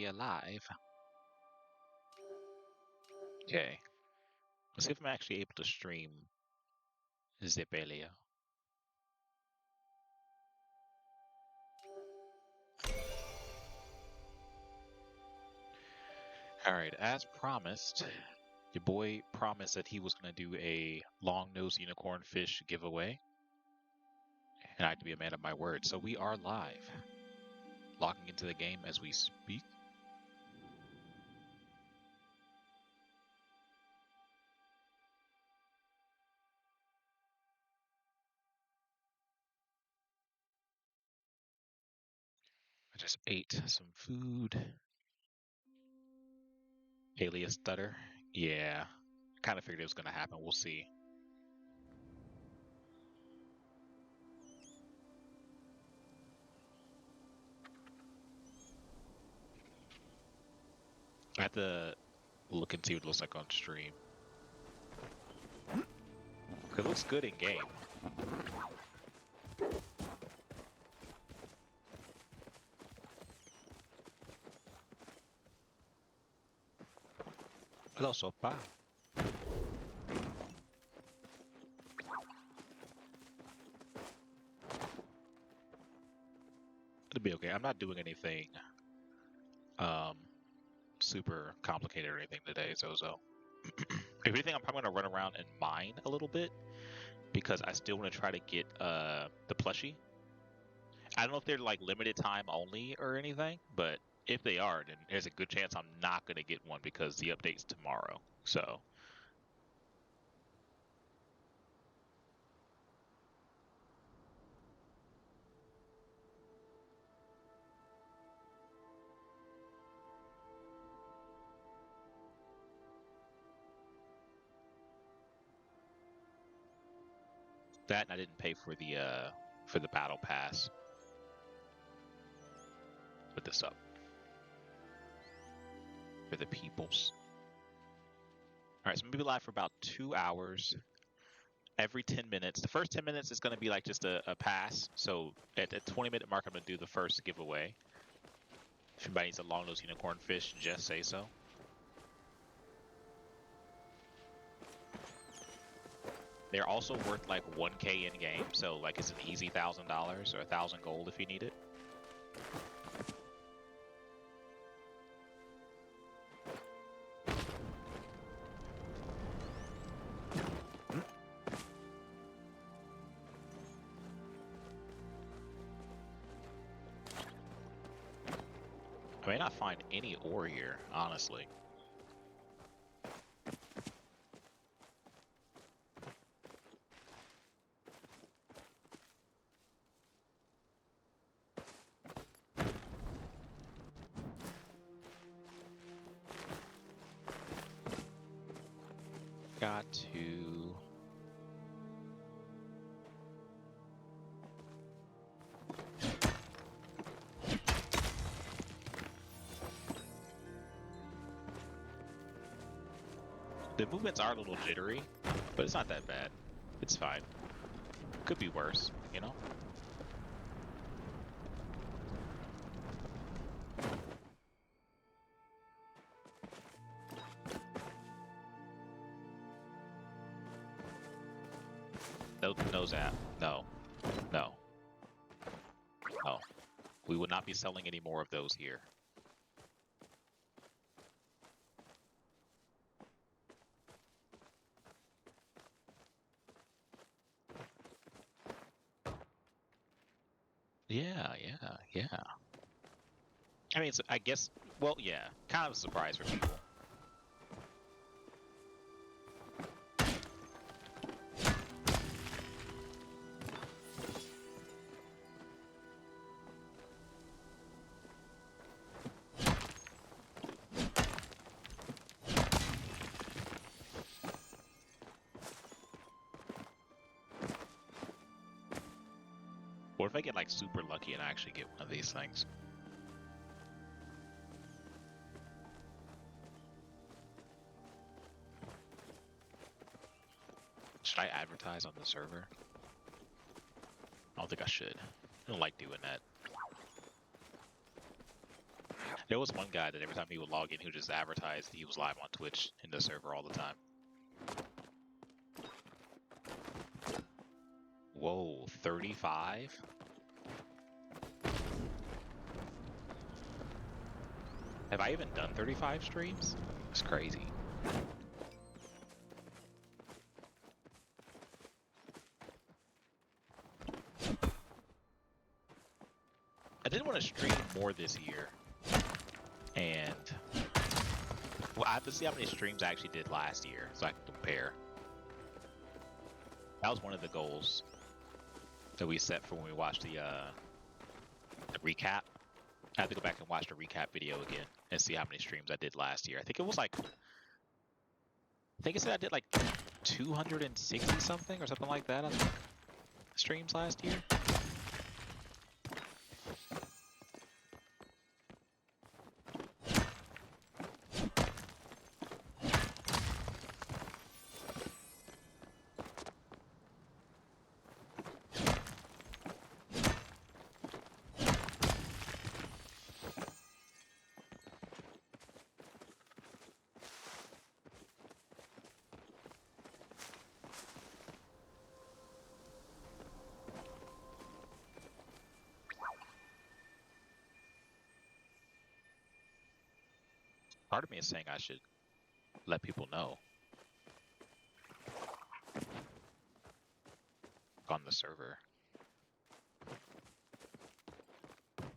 alive. Okay. Let's see if I'm actually able to stream Zipelia. Alright, as promised, your boy promised that he was going to do a long-nosed unicorn fish giveaway. And I have to be a man of my word. So we are live. Logging into the game as we speak. I just ate some food. Alias stutter. Yeah. Kind of figured it was going to happen. We'll see. I have to look and see what it looks like on stream. It looks good in game. Hello, sopa. It'll be okay. I'm not doing anything super complicated or anything today, Zozo. If anything, I'm probably gonna run around and mine a little bit because I still want to try to get the plushie. I don't know if they're like limited time only or anything, but if they are, then there's a good chance I'm not gonna get one because the update's tomorrow. So that, and I didn't pay for the battle pass. Put this up for the peoples. All right, so I'm gonna be live for about 2 hours. Every 10 minutes. The first 10 minutes is going to be like just a pass. So at the 20-minute mark, I'm going to do the first giveaway. If anybody needs a long-nosed unicorn fish, just say so. They're also worth like 1K in game, so like it's an easy $1,000 or 1,000 gold if you need it. I may not find any ore here, honestly. Got to... The movements are a little jittery, but it's not that bad. It's fine. Could be worse, you know? No zap. No. No. No. We will not be selling any more of those here. Yeah. I mean, I guess, well, yeah, kind of a surprise for people. Or if I get like super lucky and I actually get one of these things. Should I advertise on the server? I don't think I should. I don't like doing that. There was one guy that every time he would log in, he would just advertise that he was live on Twitch in the server all the time. Whoa, 35? Have I even done 35 streams? It's crazy. I didn't want to stream more this year. And well, I have to see how many streams I actually did last year so I can compare. That was one of the goals that we set for when we watched the recap. I have to go back and watch the recap video again and see how many streams I did last year. I think it was like, I think it said I did like 260 something or something like that, I think, streams last year. Part of me is saying I should let people know on the server. I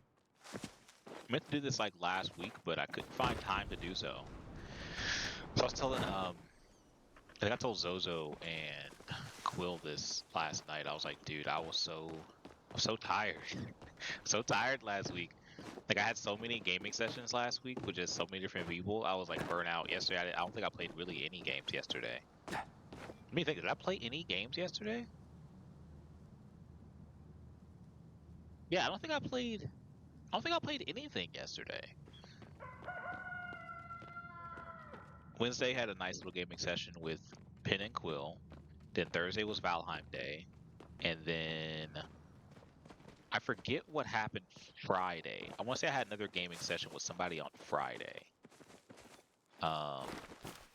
meant to do this like last week, but I couldn't find time to do so. So I was telling, I think I told Zozo and Quill this last night. I was like, dude, I was so tired. So tired last week. Like, I had so many gaming sessions last week with just so many different people. I was like burnt out yesterday. I don't think I played really any games yesterday. Let me think, did I play any games yesterday? Yeah, I don't think I played anything yesterday. Wednesday had a nice little gaming session with Pin and Quill. Then Thursday was Valheim Day. And then I forget what happened Friday. I want to say I had another gaming session with somebody on Friday.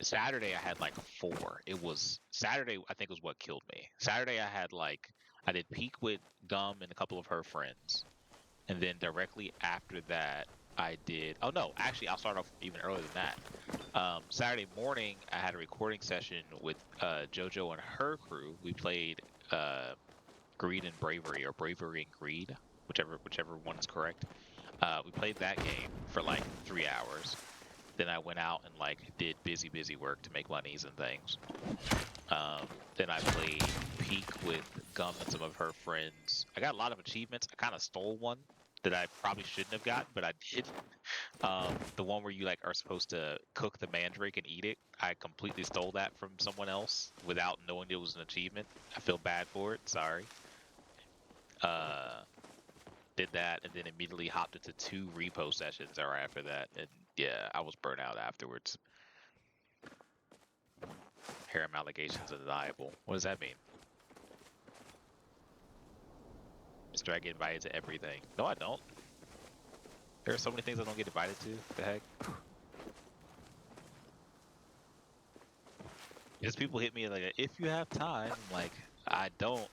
Saturday I had like 4. It was Saturday, I think, was what killed me. Saturday I did Peak with Gum and a couple of her friends. And then directly after that, I did. Oh no, actually, I'll start off even earlier than that. Saturday morning, I had a recording session with JoJo and her crew. We played Greed and Bravery, or Bravery and Greed, whichever one's correct. We played that game for like 3 hours. Then I went out and like did busy work to make monies and things. Then I played Peak with Gum and some of her friends. I got a lot of achievements. I kind of stole one that I probably shouldn't have gotten, but I did. The one where you like are supposed to cook the mandrake and eat it. I completely stole that from someone else without knowing it was an achievement. I feel bad for it. Sorry. Did that and then immediately hopped into 2 repo sessions right after that, and yeah, I was burnt out afterwards. Harem allegations undeniable. What does that mean? Mr. I get invited to everything. No, I don't. There are so many things I don't get invited to. What the heck? Just people hit me like, if you have time, I'm like, I don't.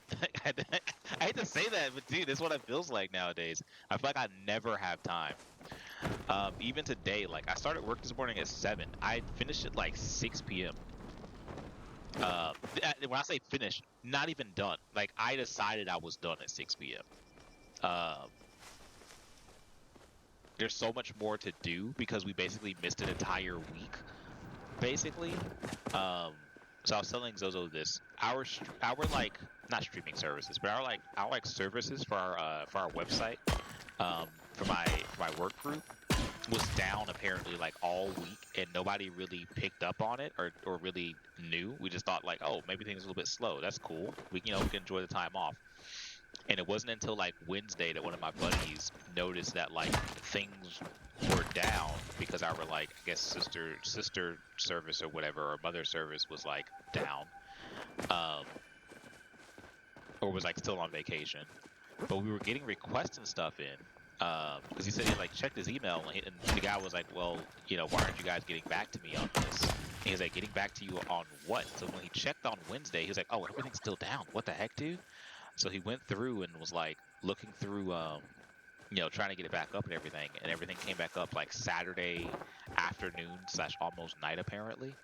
I hate to say that, but dude, that's what it feels like nowadays. I feel like I never have time. Even today, like I started work this morning at 7. I finished at like 6 p.m. When I say finished, not even done. Like I decided I was done at 6 p.m. There's so much more to do because we basically missed an entire week. Basically, so I was telling Zozo this. Our like not streaming services, but our services for our website, for my work group, was down apparently like all week, and nobody really picked up on it or really knew. We just thought like, oh, maybe things are a little bit slow. That's cool. We can enjoy the time off. And it wasn't until like Wednesday that one of my buddies noticed that like things were down because our like I guess sister service or whatever, or mother service was like down, or was like still on vacation. But we were getting requests and stuff in, because he said he like checked his email and the guy was like, well, you know, why aren't you guys getting back to me on this? And he was like, getting back to you on what? So when he checked on Wednesday, he was like, oh, everything's still down. What the heck, dude? So he went through and was like looking through, you know, trying to get it back up and everything came back up like Saturday afternoon / almost night apparently.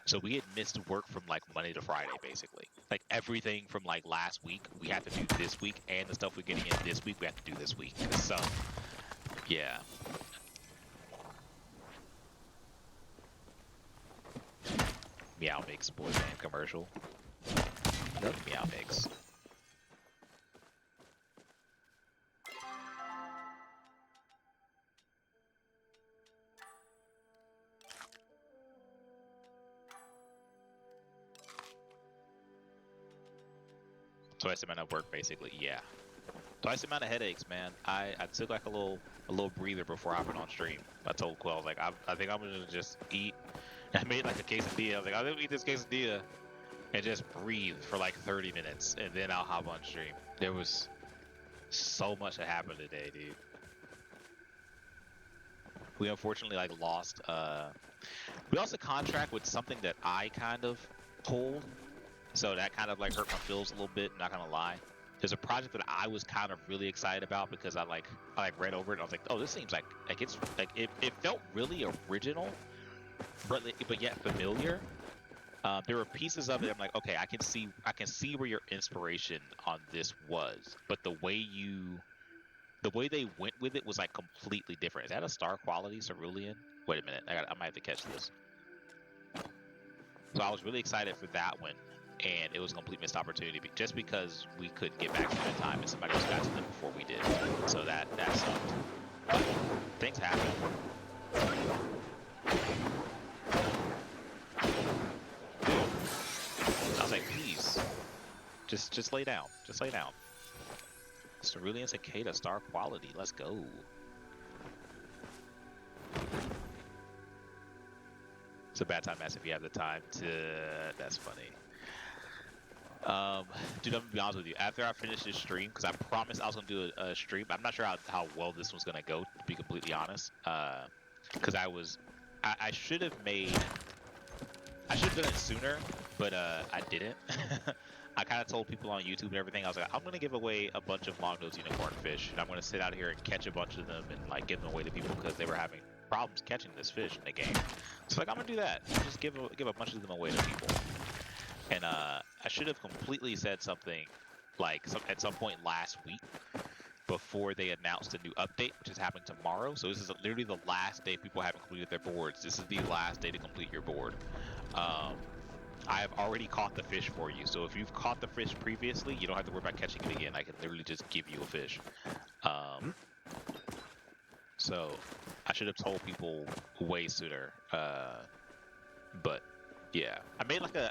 So we had missed work from like Monday to Friday basically. Like everything from like last week we had to do this week, and the stuff we're getting in this week we have to do this week. So yeah. Meow Mix boy band commercial. Love Meow Mix. Twice the amount of work basically, yeah. Twice the amount of headaches, man. I took like a little breather before hopping on stream. I told Quell, I was like, I think I'm gonna just eat. I made like a quesadilla. I was like, I'll eat this quesadilla and just breathe for like 30 minutes, and then I'll hop on stream. There was so much that happened today, dude. We unfortunately like lost. We lost a contract with something that I kind of pulled, so that kind of like hurt my feels a little bit. Not gonna lie. There's a project that I was kind of really excited about because I read over it and I was like, oh, this seems like it's like it felt really original, but yet familiar. There were pieces of it I'm like, okay, I can see where your inspiration on this was, but the way they went with it was like completely different. Is that a star quality cerulean? Wait a minute, I might have to catch this. So I was really excited for that one, and it was a complete missed opportunity just because we couldn't get back to them in time, and somebody else got to them before we did. So that sucked. But things happen. I was like, please, just lay down. Just lay down. Cerulean Cicada star quality. Let's go. It's a bad time ass if you have the time to. That's funny. Dude, I'm gonna be honest with you. After I finish this stream, because I promised I was gonna do a stream. I'm not sure how well this one's gonna go, to be completely honest. Because I should have done it sooner, but I didn't. I kind of told people on YouTube and everything. I was like, I'm gonna give away a bunch of long-nosed unicorn fish, and I'm gonna sit out here and catch a bunch of them and like give them away to people because they were having problems catching this fish in the game. So like, I'm gonna do that. Just give a bunch of them away to people. And I should have completely said something like at some point last week before they announced a new update, which is happening tomorrow. So this is literally the last day people haven't completed their boards. This is the last day to complete your board. I have already caught the fish for you. So if you've caught the fish previously, you don't have to worry about catching it again. I can literally just give you a fish. So I should have told people way sooner. But yeah, I made like a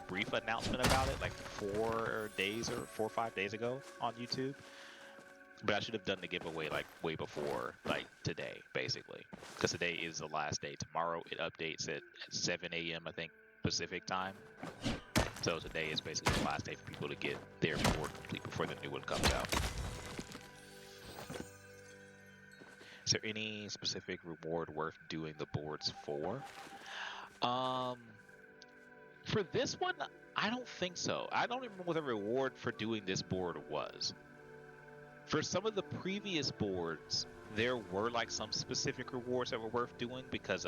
brief announcement about it like 4 or 5 days ago on YouTube. But I should have done the giveaway like way before like today, basically, because today is the last day. Tomorrow it updates at 7 a.m. I think Pacific time. So today is basically the last day for people to get their board complete before the new one comes out. Is there any specific reward worth doing the boards for? For this one, I don't think so. I don't even remember what the reward for doing this board was. For some of the previous boards, there were like some specific rewards that were worth doing because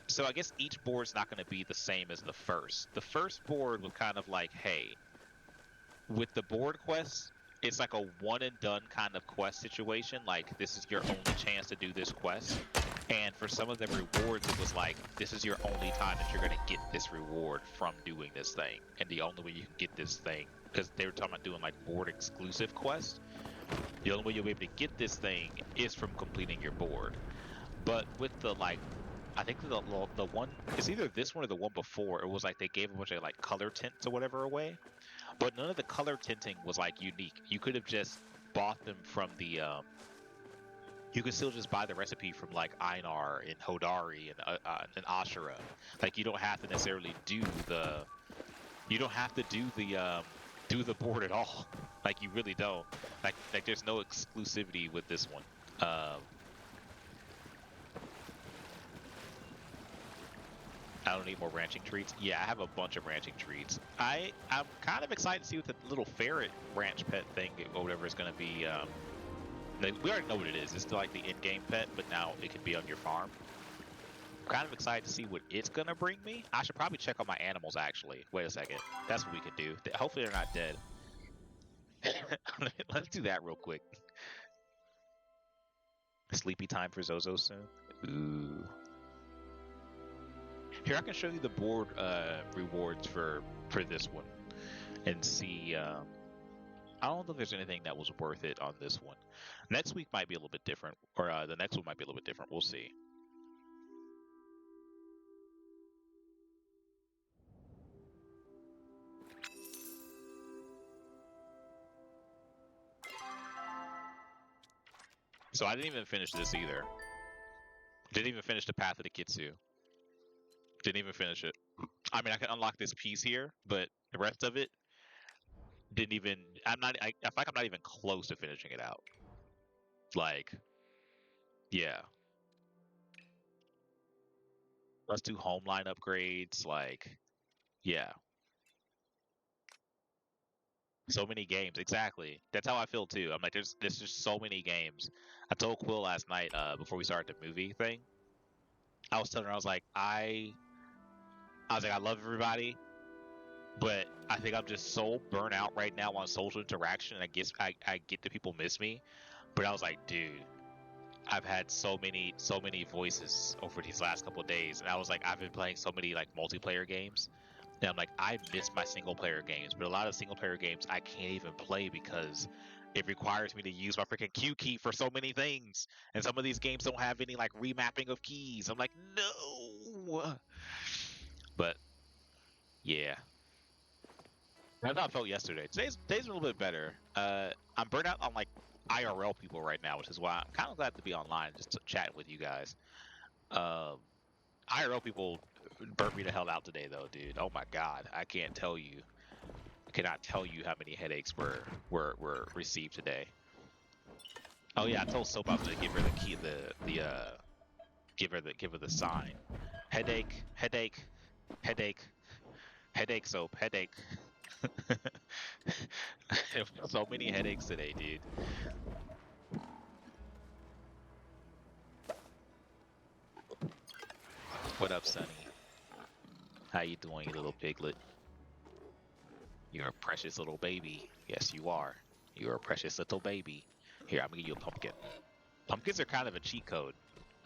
so I guess each board's not going to be the same as the first. The first board was kind of like, hey, with the board quests, it's like a one and done kind of quest situation. Like, this is your only chance to do this quest. And for some of the rewards, it was like, this is your only time that you're going to get this reward from doing this thing. And the only way you can get this thing, because they were talking about doing like board exclusive quests, the only way you'll be able to get this thing is from completing your board. But with the like, I think the one, it's either this one or the one before, it was like they gave a bunch of like color tints or whatever away. But none of the color tinting was like unique. You could have just bought them from the you could still just buy the recipe from like Einar and Hodari and Ashura. Like, you don't have to necessarily do the do the board at all. Like you really don't. Like there's no exclusivity with this one. I don't need more ranching treats. Yeah, I have a bunch of ranching treats. I'm kind of excited to see what the little ferret ranch pet thing or whatever is going to be. We already know what it is. It's still like the in-game pet, but now it can be on your farm. I'm kind of excited to see what it's going to bring me. I should probably check on my animals, actually. Wait a second. That's what we could do. Hopefully they're not dead. Let's do that real quick. Sleepy time for Zozo soon. Ooh. Here, I can show you the board rewards for this one, and see. I don't know if there's anything that was worth it on this one. Next week might be a little bit different, or the next one might be a little bit different. We'll see. So I didn't even finish this either. Didn't even finish the Path of the Kitsu. Didn't even finish it. I mean, I can unlock this piece here, but the rest of it didn't even. I feel like I'm not even close to finishing it out. Like, yeah. Let's do home line upgrades. Like, yeah. So many games, exactly. That's how I feel too. I'm like, there's just so many games. I told Quill last night, before we started the movie thing. I was telling her, I was like, I love everybody, but I think I'm just so burnt out right now on social interaction. And I guess I get that people miss me, but I was like, dude, I've had so many voices over these last couple of days, and I was like, I've been playing so many like multiplayer games. And I'm like, I miss my single player games, but a lot of single player games I can't even play because it requires me to use my freaking Q key for so many things. And some of these games don't have any like remapping of keys. I'm like, no. But yeah. That's how I felt yesterday. Today's a little bit better. I'm burnt out on like IRL people right now, which is why I'm kind of glad to be online just to chat with you guys. IRL people burnt me the hell out today, though, dude. Oh my god, I can't tell you. I cannot tell you how many headaches were received today. Oh yeah, I told Soap I was gonna give her the key, give her the sign. Headache, headache, headache, headache. Soap, headache. So many headaches today, dude. What up, Sonny? How you doing, you little piglet? You're a precious little baby. Yes, you are. You're a precious little baby. Here, I'm gonna give you a pumpkin. Pumpkins are kind of a cheat code.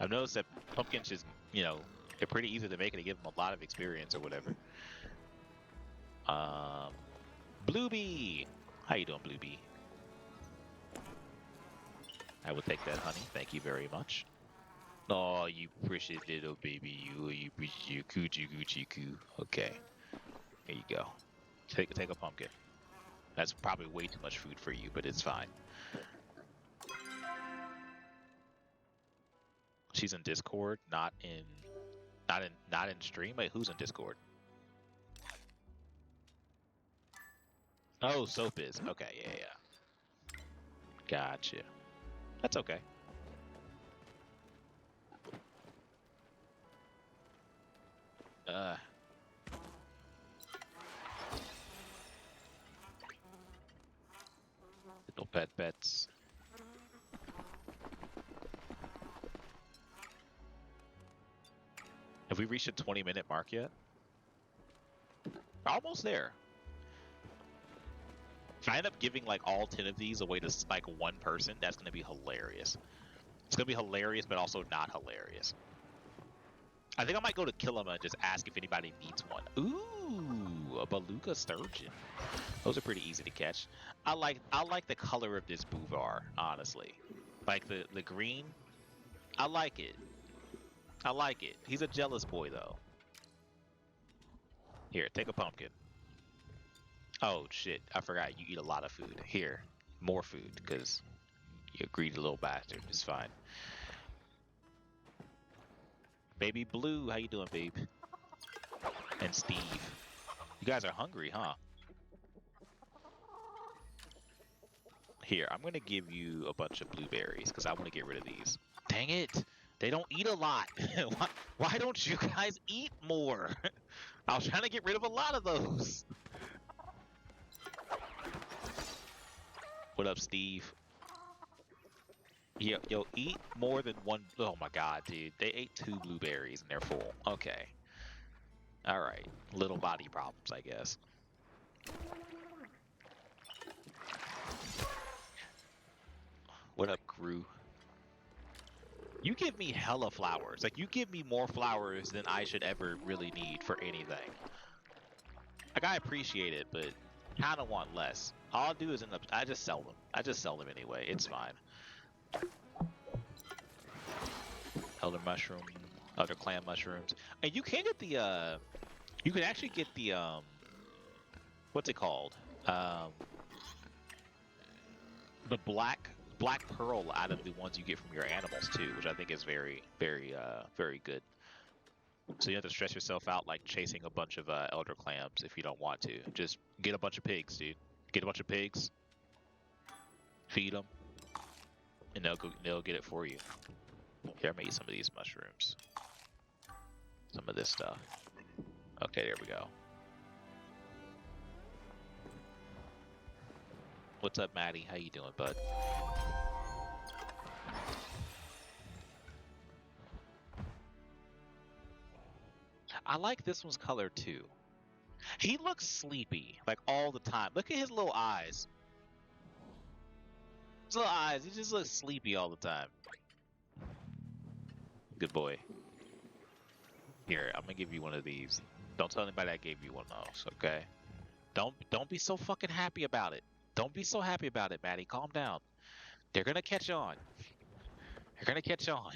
I've noticed that pumpkins just, they're pretty easy to make and they give them a lot of experience or whatever. Bluebee! How you doing, Bluebee? I will take that, honey. Thank you very much. Oh, you precious little baby. You precious, you coochie coochie coo. Okay. Here you go. Take a pumpkin. That's probably way too much food for you, but it's fine. She's in Discord, not in stream. Wait, who's in Discord? Oh, Soap is. Okay, yeah. Gotcha. That's okay. Little pets. Have we reached a 20-minute mark yet? Almost there. If I end up giving like all 10 of these away to like one person, that's gonna be hilarious. It's gonna be hilarious, but also not hilarious. I think I might go to Killama and just ask if anybody needs one. Ooh, a beluga sturgeon. Those are pretty easy to catch. I like the color of this Bouvar, honestly. Like the green. I like it. I like it. He's a jealous boy though. Here, take a pumpkin. Oh shit, I forgot you eat a lot of food. Here, more food, because you're a greedy little bastard. It's fine. Baby Blue, how you doing, babe? And Steve. You guys are hungry, huh? Here, I'm gonna give you a bunch of blueberries because I want to get rid of these. Dang it! They don't eat a lot. Why don't you guys eat more? I was trying to get rid of a lot of those. What up, Steve? Yo, eat more than one. Oh my god, dude. They ate 2 blueberries and they're full. Okay. Alright. Little body problems, I guess. What up, Gru? You give me hella flowers. Like, you give me more flowers than I should ever really need for anything. Like, I appreciate it, but kind of want less. All I'll do is I just sell them. I just sell them anyway. It's fine. Elder mushroom, other clan mushrooms. And you can get the, you can actually get the, what's it called? The black pearl out of the ones you get from your animals too, which I think is very, very, very good. So you have to stress yourself out like chasing a bunch of elder clams if you don't want to. Just get a bunch of pigs, dude. Get a bunch of pigs, feed them, and they'll get it for you. Here, I'm gonna eat some of these mushrooms. Some of this stuff. Okay, there we go. What's up, Maddie? How you doing, bud? I like this one's color too. He looks sleepy, like all the time. Look at his little eyes. His little eyes, he just looks sleepy all the time. Good boy. Here, I'm gonna give you one of these. Don't tell anybody I gave you one of those, okay? Don't be so fucking happy about it. Don't be so happy about it, Maddie. Calm down. They're gonna catch on. They're gonna catch on.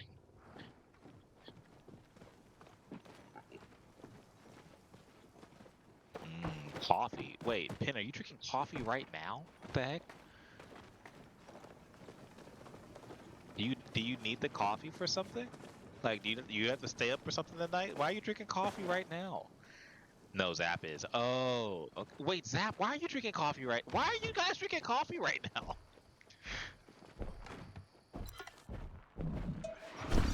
Coffee. Wait, Pin, are you drinking coffee right now? What the heck? Do you need the coffee for something? Like, do you have to stay up for something tonight? Why are you drinking coffee right now? No, Zap is. Oh, okay. Wait, Zap, why are you drinking coffee right? Why are you guys drinking coffee right now?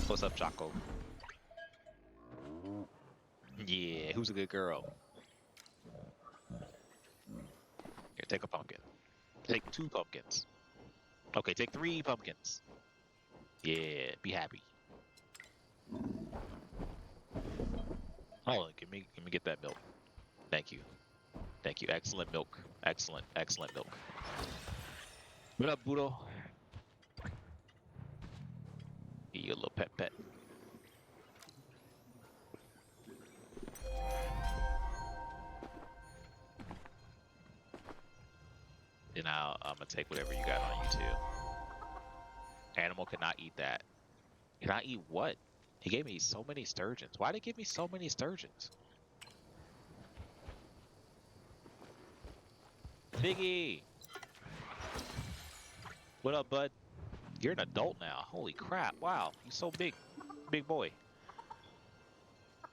What's up, Choco? Yeah, who's a good girl? Here, take a pumpkin. Take 2 pumpkins. Okay, take 3 pumpkins. Yeah, be happy. Oh, let me get that milk. Thank you. Thank you. Excellent milk. Excellent milk. What up, Budo? You little pet. And now I'm gonna take whatever you got on you too. Animal cannot eat that. Can I eat what? He gave me so many sturgeons. Why did he give me so many sturgeons? Piggy! What up, bud? You're an adult now. Holy crap. Wow. You're so big. Big boy.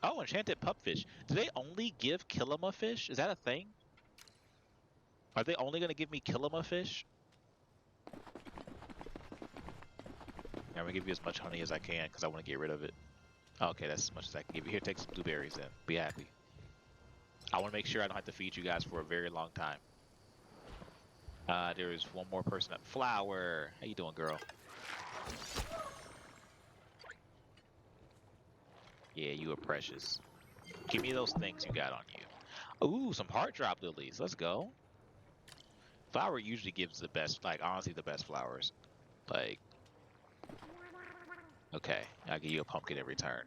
Oh, enchanted pupfish. Do they only give Kilima fish? Is that a thing? Are they only going to give me Kilima fish? I'm going to give you as much honey as I can because I want to get rid of it. Okay, that's as much as I can give you. Here, take some blueberries then. Be happy. I want to make sure I don't have to feed you guys for a very long time. There is one more person up. Flower. How you doing, girl? Yeah, you are precious. Give me those things you got on you. Ooh, some heart drop lilies. Let's go. Flower usually gives the best, like, honestly, the best flowers. Like, okay, I'll give you a pumpkin every turn.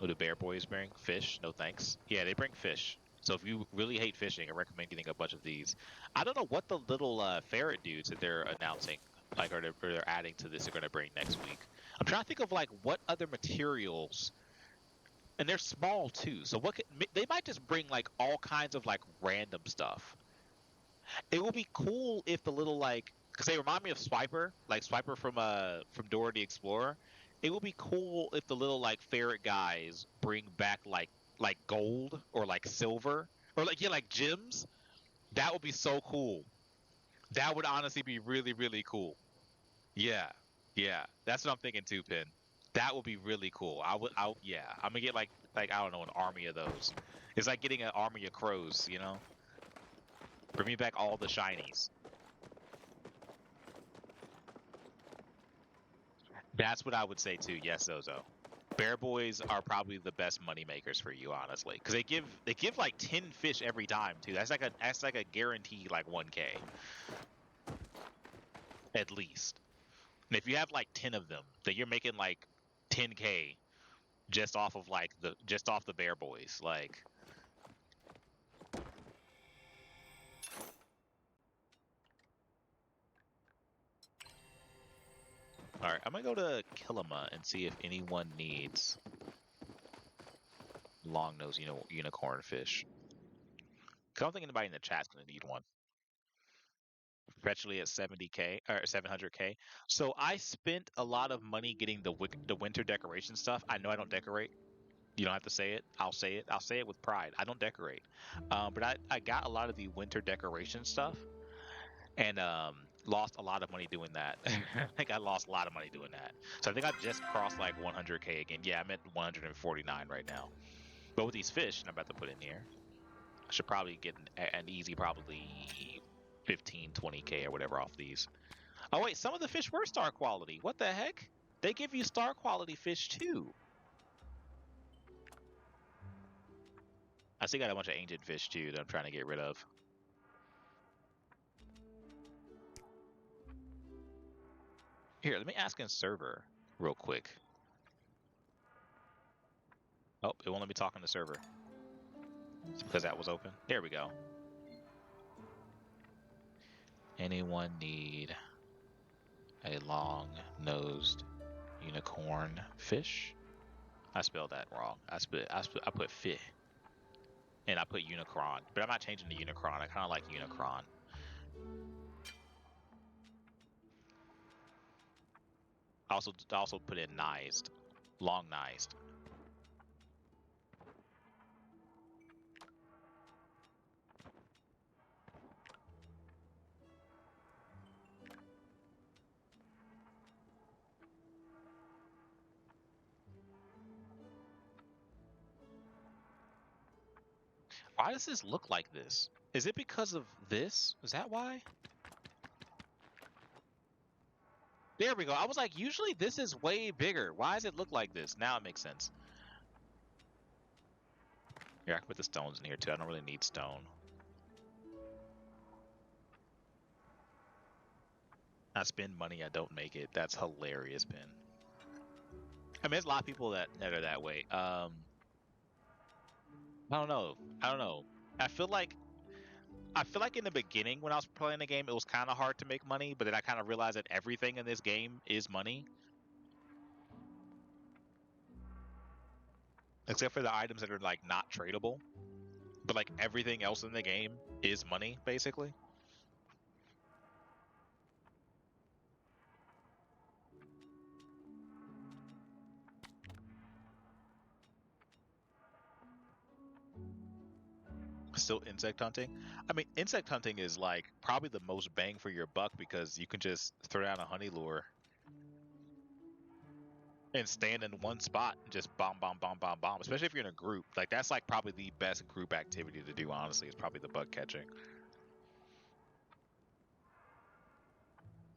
Oh, the bear boys bring fish? No thanks. Yeah, they bring fish. So if you really hate fishing, I recommend getting a bunch of these. I don't know what the little ferret dudes that they're announcing, like, or they're adding to this are going to bring next week. I'm trying to think of, like, what other materials, and they're small too. So they might just bring, like, all kinds of, like, random stuff. It would be cool if the little, like, because they remind me of Swiper, like Swiper from Dora the Explorer. It would be cool if the little, like, ferret guys bring back like gold or like silver Or like, yeah, like gyms. That would be so cool. That would honestly be really, really cool. Yeah, yeah, that's what I'm thinking too, Pin. That would be really cool. Yeah, I'm gonna get like I don't know, an army of those. It's like getting an army of crows, you know? Bring me back all the shinies. That's what I would say too. Yes, Zozo. Bear Boys are probably the best money makers for you, honestly, because they give like 10 fish every time too. That's like a guaranteed like 1K at least. And if you have like 10 of them, then you're making like 10K just off the Bear Boys. Like, all right, I'm gonna go to Kilima and see if anyone needs long nose unicorn fish. 'Cause I don't think anybody in the chat's gonna need one. Perpetually at 70K or 700K. So I spent a lot of money getting the winter decoration stuff. I know I don't decorate. You don't have to say it. I'll say it. I'll say it with pride. I don't decorate. But I got a lot of the winter decoration stuff and lost a lot of money doing that. I think I lost a lot of money doing that. So I think I just crossed like 100K again. Yeah, I'm at 149 right now. But with these fish I'm about to put in here, I should probably get an easy probably 15, 20K or whatever off these. Oh wait, some of the fish were star quality. What the heck? They give you star quality fish too. I still got a bunch of ancient fish too that I'm trying to get rid of. Here, let me ask in server real quick. Oh, it won't let me talk on the server. It's because that was open. There we go. Anyone need a long-nosed unicorn fish? I spelled that wrong. I put fish and I put Unicron, but I'm not changing to Unicron. I kind of like Unicron. I also put in nized, long nized. Why does this look like this? Is it because of this? Is that why? There we go. I was like, usually this is way bigger. Why does it look like this? Now it makes sense. Here, I can put the stones in here too. I don't really need stone. I spend money, I don't make it. That's hilarious, Ben. I mean, there's a lot of people that are that way. I don't know. I don't know. I feel like in the beginning when I was playing the game, it was kind of hard to make money, but then I kind of realized that everything in this game is money, except for the items that are like not tradable. But like everything else in the game is money, basically. Still insect hunting. I mean, insect hunting is like probably the most bang for your buck because you can just throw down a honey lure and stand in one spot and just bomb, bomb, bomb, bomb, bomb. Especially if you're in a group. Like that's like probably the best group activity to do. Honestly, is probably the bug catching.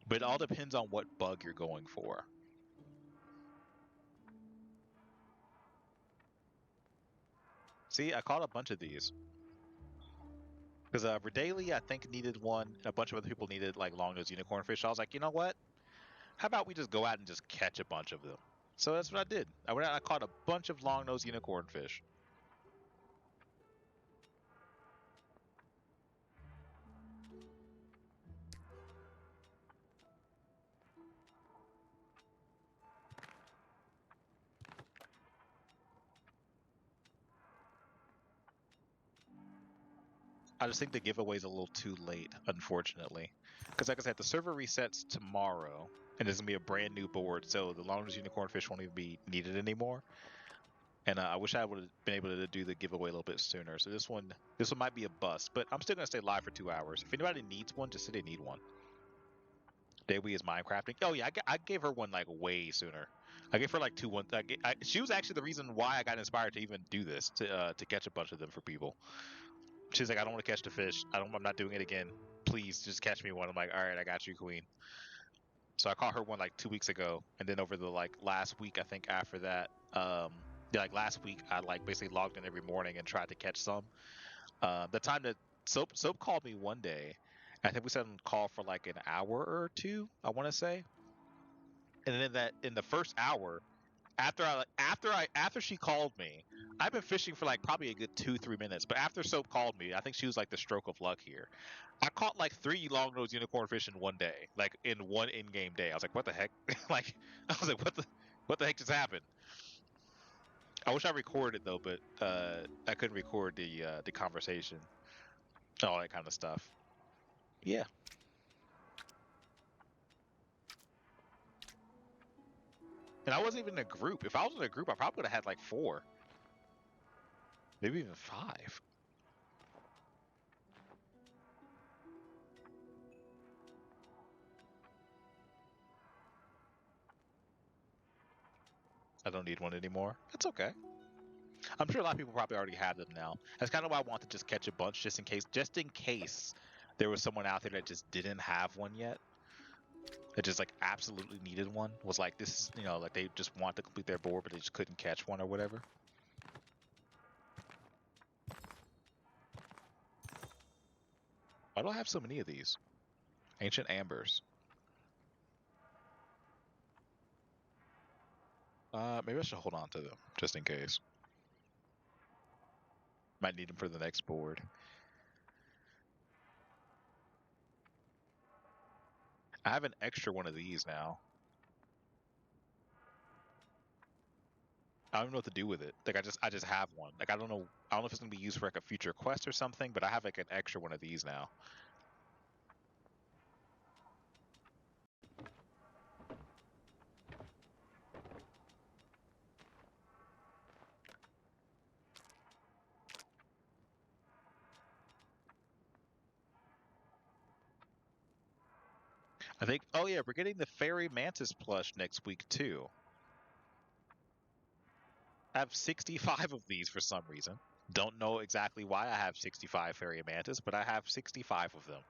But it all depends on what bug you're going for. See, I caught a bunch of these. Because Redalia, I think, needed one, and a bunch of other people needed like long-nosed unicorn fish. I was like, you know what? How about we just go out and just catch a bunch of them? So that's what I did. I went out and I caught a bunch of long-nosed unicorn fish. I just think the giveaway's a little too late, unfortunately. Because like I said, the server resets tomorrow, and there's gonna be a brand new board, so the long-nosed unicorn fish won't even be needed anymore. And I wish I would have been able to do the giveaway a little bit sooner. So this one might be a bust, but I'm still gonna stay live for 2 hours. If anybody needs one, just say they need one. Dewi is Minecrafting. Oh yeah, I gave her one like way sooner. I gave her like two one. She was actually the reason why I got inspired to even do this to catch a bunch of them for people. She's like, I don't want to catch the fish. I'm not doing it again. Please just catch me one. I'm like, all right, I got you, Queen. So I caught her one like 2 weeks ago, and then over the like last week, I think after that, yeah, like last week, I like basically logged in every morning and tried to catch some. The time that Soap called me one day, I think we sat on call for like an hour or two, I want to say, and then that in the first hour, after she called me, I've been fishing for like probably a good 2-3 minutes. But after Soap called me, I think she was like the stroke of luck here. I caught like 3 long-nosed unicorn fish in one day, like in one in-game day. I was like, what the heck? Like, I was like, what the heck just happened? I wish I recorded though, but I couldn't record the conversation, all that kind of stuff. Yeah. And I wasn't even in a group. If I was in a group, I probably would have had like 4, maybe even 5. I don't need one anymore. It's okay. I'm sure a lot of people probably already have them now. That's kind of why I want to just catch a bunch, just in case there was someone out there that just didn't have one yet, that just like absolutely needed one. Was like this is, like they just want to complete their board, but they just couldn't catch one or whatever. Why do I have so many of these? Ancient ambers. Maybe I should hold on to them just in case. Might need them for the next board. I have an extra one of these now. I don't know what to do with it. Like I just have one. Like I don't know if it's gonna be used for like a future quest or something, but I have like an extra one of these now. I think. Oh yeah, we're getting the fairy mantis plush next week too. I have 65 of these for some reason. Don't know exactly why I have 65 fairy mantis, but I have 65 of them.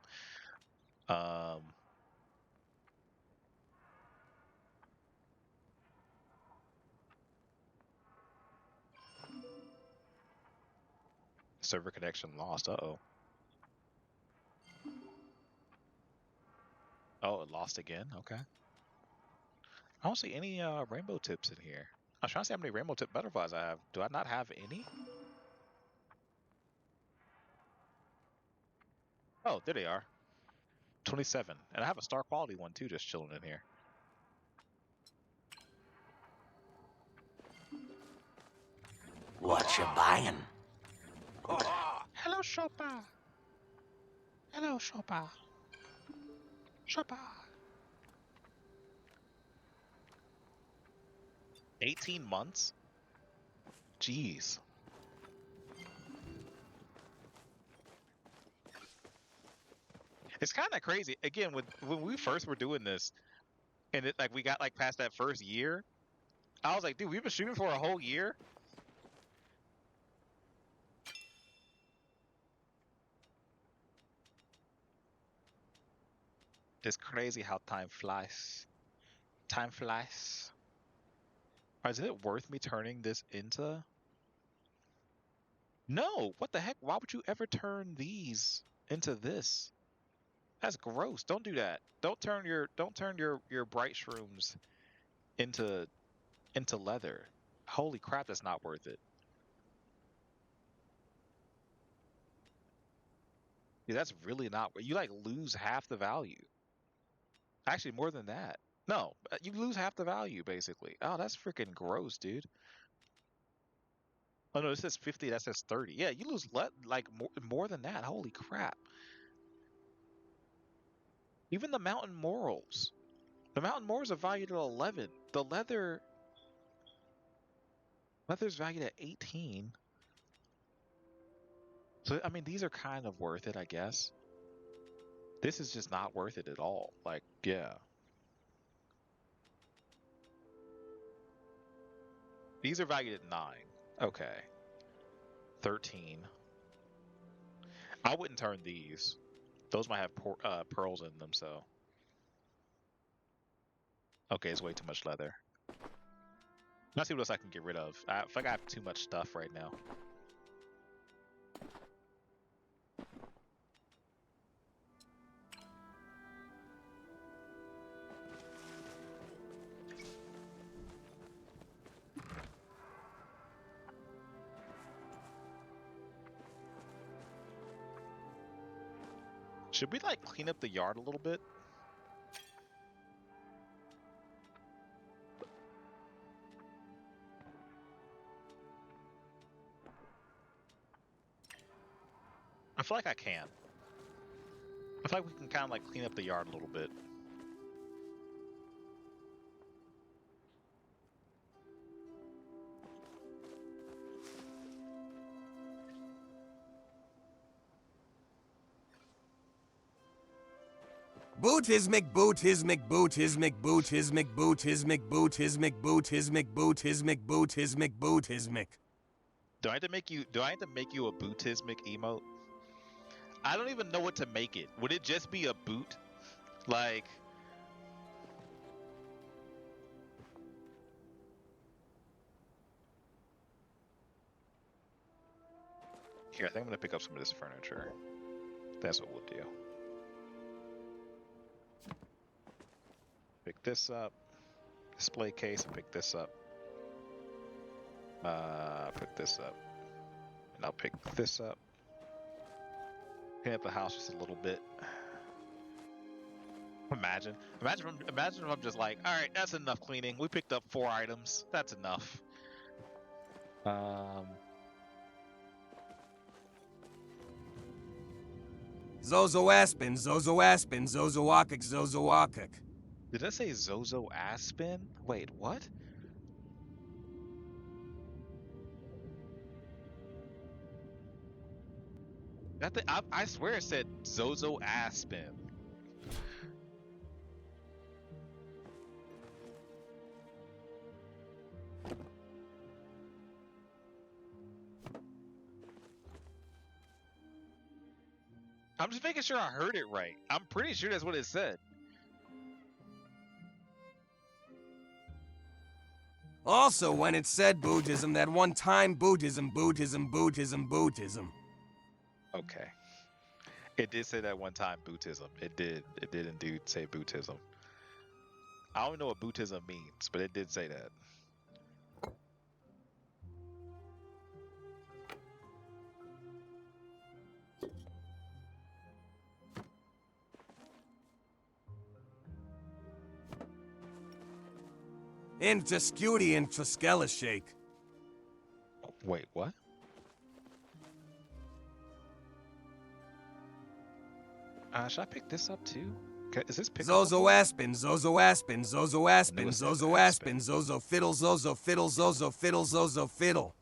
Server connection lost. Uh-oh. Oh, it lost again? Okay. I don't see any rainbow tips in here. I was trying to see how many rainbow tip butterflies I have. Do I not have any? Oh, there they are. 27. And I have a star quality one too, just chilling in here. What you buying? Hello, shopper. Hello, shopper. Shopper. 18 months? Jeez. It's kind of crazy. Again, when we first were doing this, and it like we got like past that first year, I was like, dude, we've been shooting for a whole year. It's crazy how time flies. Time flies. Is it worth me turning this into? No. What the heck? Why would you ever turn these into this? That's gross. Don't do that. Don't turn your bright shrooms into leather. Holy crap, that's not worth it. Yeah, that's really not. You like lose half the value. Actually, more than that. No, you lose half the value basically. Oh, that's freaking gross, dude. Oh no, it says 50. That says 30. Yeah, you lose like more than that. Holy crap. Even the mountain morals. The mountain morals are valued at 11. The leather. Leather's valued at 18. So I mean, these are kind of worth it, I guess. This is just not worth it at all. Like, yeah. These are valued at 9. Okay. 13. I wouldn't turn these. Those might have pearls in them, so. Okay, it's way too much leather. Let's see what else I can get rid of. I feel like I have too much stuff right now. Should we like clean up the yard a little bit? I feel like I can. I feel like we can kind of like clean up the yard a little bit. Bootismic, bootismic, bootismic, bootismic, bootismic, bootismic, bootismic, bootismic, bootismic, bootismic. Do I have to make you a bootismic emote? I don't even know what to make it. Would it just be a boot? Like here, I think I'm gonna pick up some of this furniture. That's what we'll do. Pick this up. Display case and pick this up. Pick this up. And I'll pick this up. Clean up the house just a little bit. Imagine if I'm just like, all right, that's enough cleaning. We picked up 4 items. That's enough. Zozo Aspen, Zozo Aspen, Zozo Akik, Zozo Akik. Did I say Zozo Aspen? Wait, what? I swear it said Zozo Aspen. I'm just making sure I heard it right. I'm pretty sure that's what it said. Also, when it said Buddhism, that one time Buddhism, Buddhism, Buddhism, Buddhism. Okay. It did say that one time bootism. It did indeed say bootism. I don't know what bootism means, but it did say that. Intrascuti and Traskella Shake. Wait, what? Should I pick this up too? Is this pick? Zozo Aspen, Zozo Aspen, Zozo Aspen, Zozo Aspen, Zozo Fiddle, Zozo Fiddle, Zozo Fiddle, Zozo Fiddle.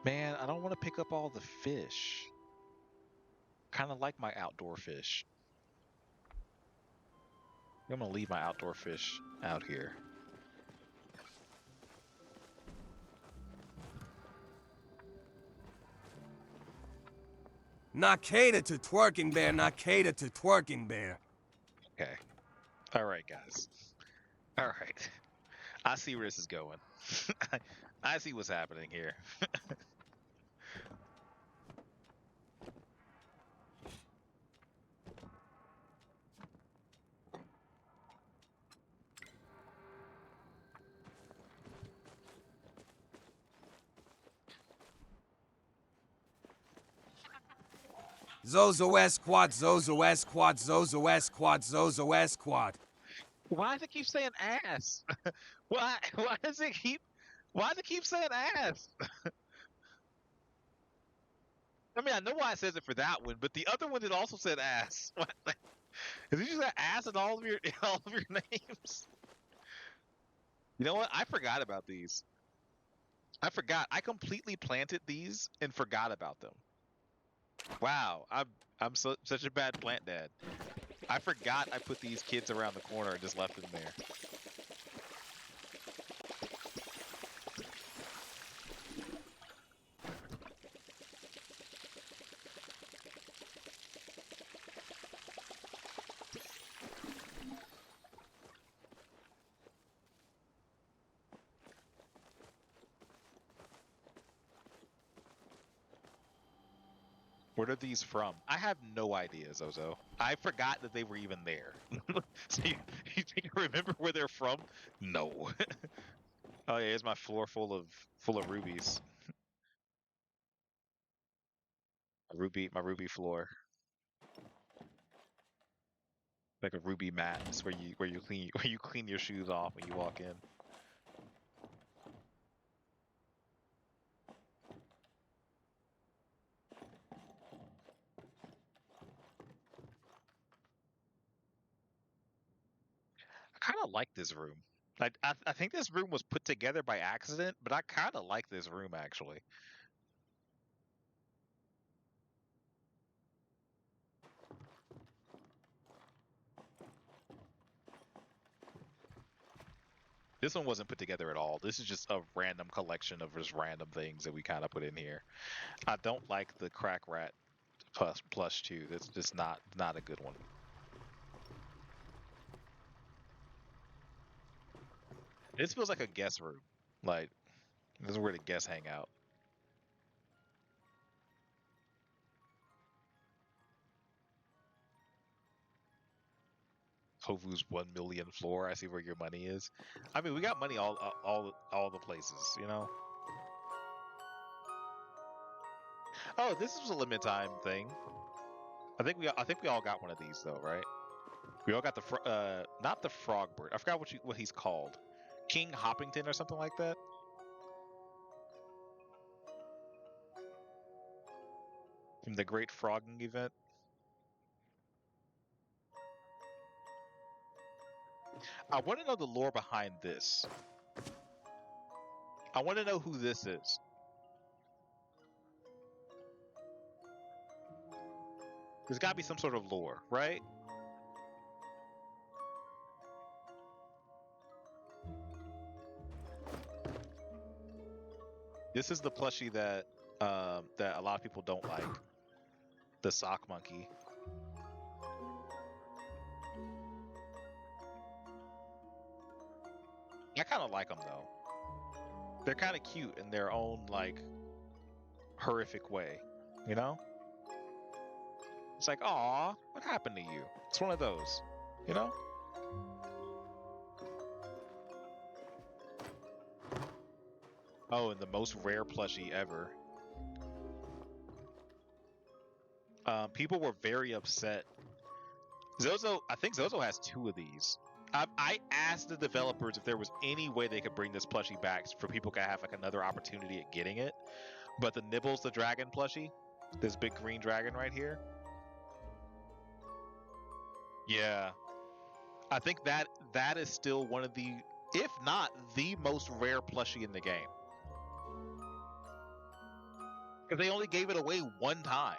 Man, I don't want to pick up all the fish. Kind of like my outdoor fish. I'm gonna leave my outdoor fish out here. Nakeda to Twerking Bear, Nakeda to Twerking Bear. Okay. Alright, guys. Alright. I see where this is going. I see what's happening here. Zozo S Quad, Zozo S Quad, Zozo S Quad, Zozo S Quad. Why does it keep saying ass? Why does it keep saying ass? I mean, I know why it says it for that one, but the other one it also said ass. What? Is it just got ass in all of your in all of your names? You know what? I forgot about these. I forgot. I completely planted these and forgot about them. Wow, such a bad plant dad. I forgot I put these kids around the corner and just left them there. Where are these from? I have no idea, Zozo. I forgot that they were even there. So you think I remember where they're from? No. Oh yeah, here's my floor full of rubies. My ruby floor. Like a ruby mat. It's where you clean your shoes off when you walk in. I kind of like this room. I think this room was put together by accident, but I kind of like this room actually. This one wasn't put together at all. This is just a random collection of just random things that we kind of put in here. I don't like the crack rat plush too. That's just not a good one. This feels like a guest room. Like this is where the guests hang out. Hovu's 1 million floor. I see where your money is. I mean, we got money all the places, you know. Oh, this was a limited time thing. I think we all got one of these though, right? We all got the not the frog bird. I forgot what he's called. King Hoppington or something like that. From the Great Frogging event. I want to know the lore behind this. I want to know who this is. There's got to be some sort of lore, right? This is the plushie that that a lot of people don't like. The sock monkey. I kind of like them though. They're kind of cute in their own like horrific way, you know? It's like, aw, what happened to you? It's one of those, you know? Oh, and the most rare plushie ever. People were very upset. Zozo, I think Zozo has 2 of these. I asked the developers if there was any way they could bring this plushie back for people to have like another opportunity at getting it. But the Nibbles the Dragon plushie, this big green dragon right here. Yeah. I think that is still one of the, if not the most rare plushie in the game. Because they only gave it away one time.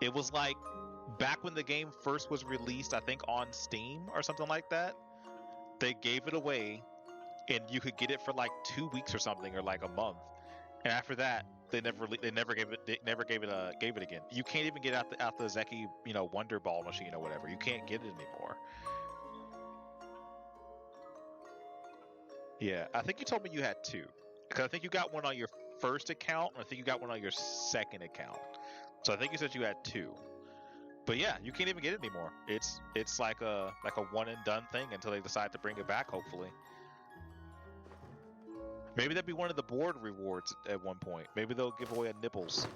It was like back when the game first was released, I think on Steam or something like that. They gave it away, and you could get it for like 2 weeks or something, or like a month. And after that, they never gave it again. You can't even get out the Zeki Wonder Ball machine or whatever. You can't get it anymore. Yeah, I think you told me you had 2, because I think you got one on your first account, and I think you got one on your second account. So I think you said you had 2. But yeah, you can't even get it anymore. It's like a one and done thing until they decide to bring it back, hopefully. Maybe that'd be one of the board rewards at one point. Maybe they'll give away a Nibbles.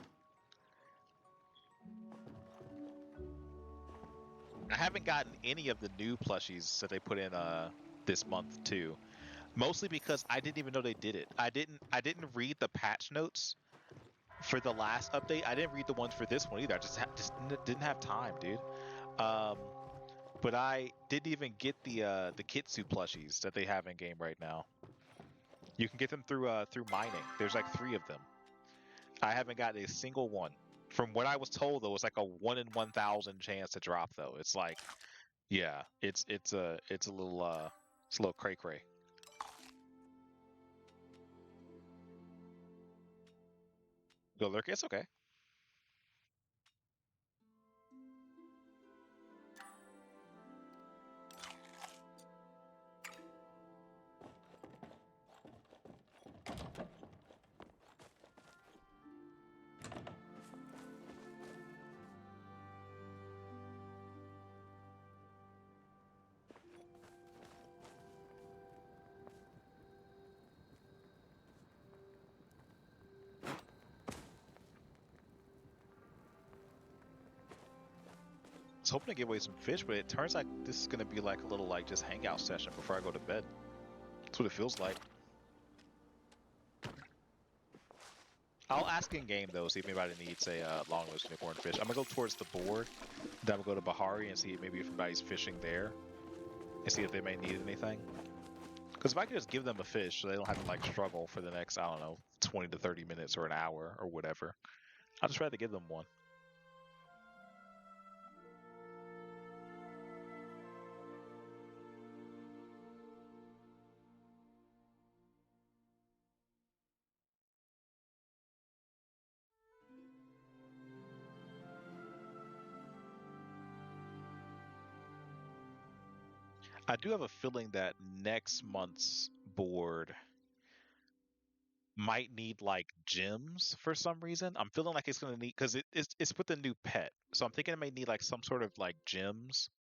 I haven't gotten any of the new plushies that they put in this month too. Mostly because I didn't even know they did it. I didn't read the patch notes for the last update. I didn't read the ones for this one either. I just didn't have time, dude. But I didn't even get the Kitsu plushies that they have in game right now. You can get them through mining. There's like 3 of them. I haven't got a single one. From what I was told though, it's like a 1 in 1,000 chance to drop though. It's like, yeah, it's a little cray cray. Go lurk. It's okay. I was hoping to give away some fish, but it turns like this is gonna be like a little like just hangout session before I go to bed. That's what it feels like. I'll ask in game though, see if anybody needs a long nose unicorn fish. I'm gonna go towards the board, then I'm gonna go to Bahari and see maybe if anybody's fishing there, and see if they may need anything. Because if I could just give them a fish, so they don't have to like struggle for the next, I don't know, 20 to 30 minutes or an hour or whatever, I'll just try to give them one. I do have a feeling that next month's board might need like gems for some reason. I'm feeling like it's gonna need because it's with the new pet, so I'm thinking it may need like some sort of like gems.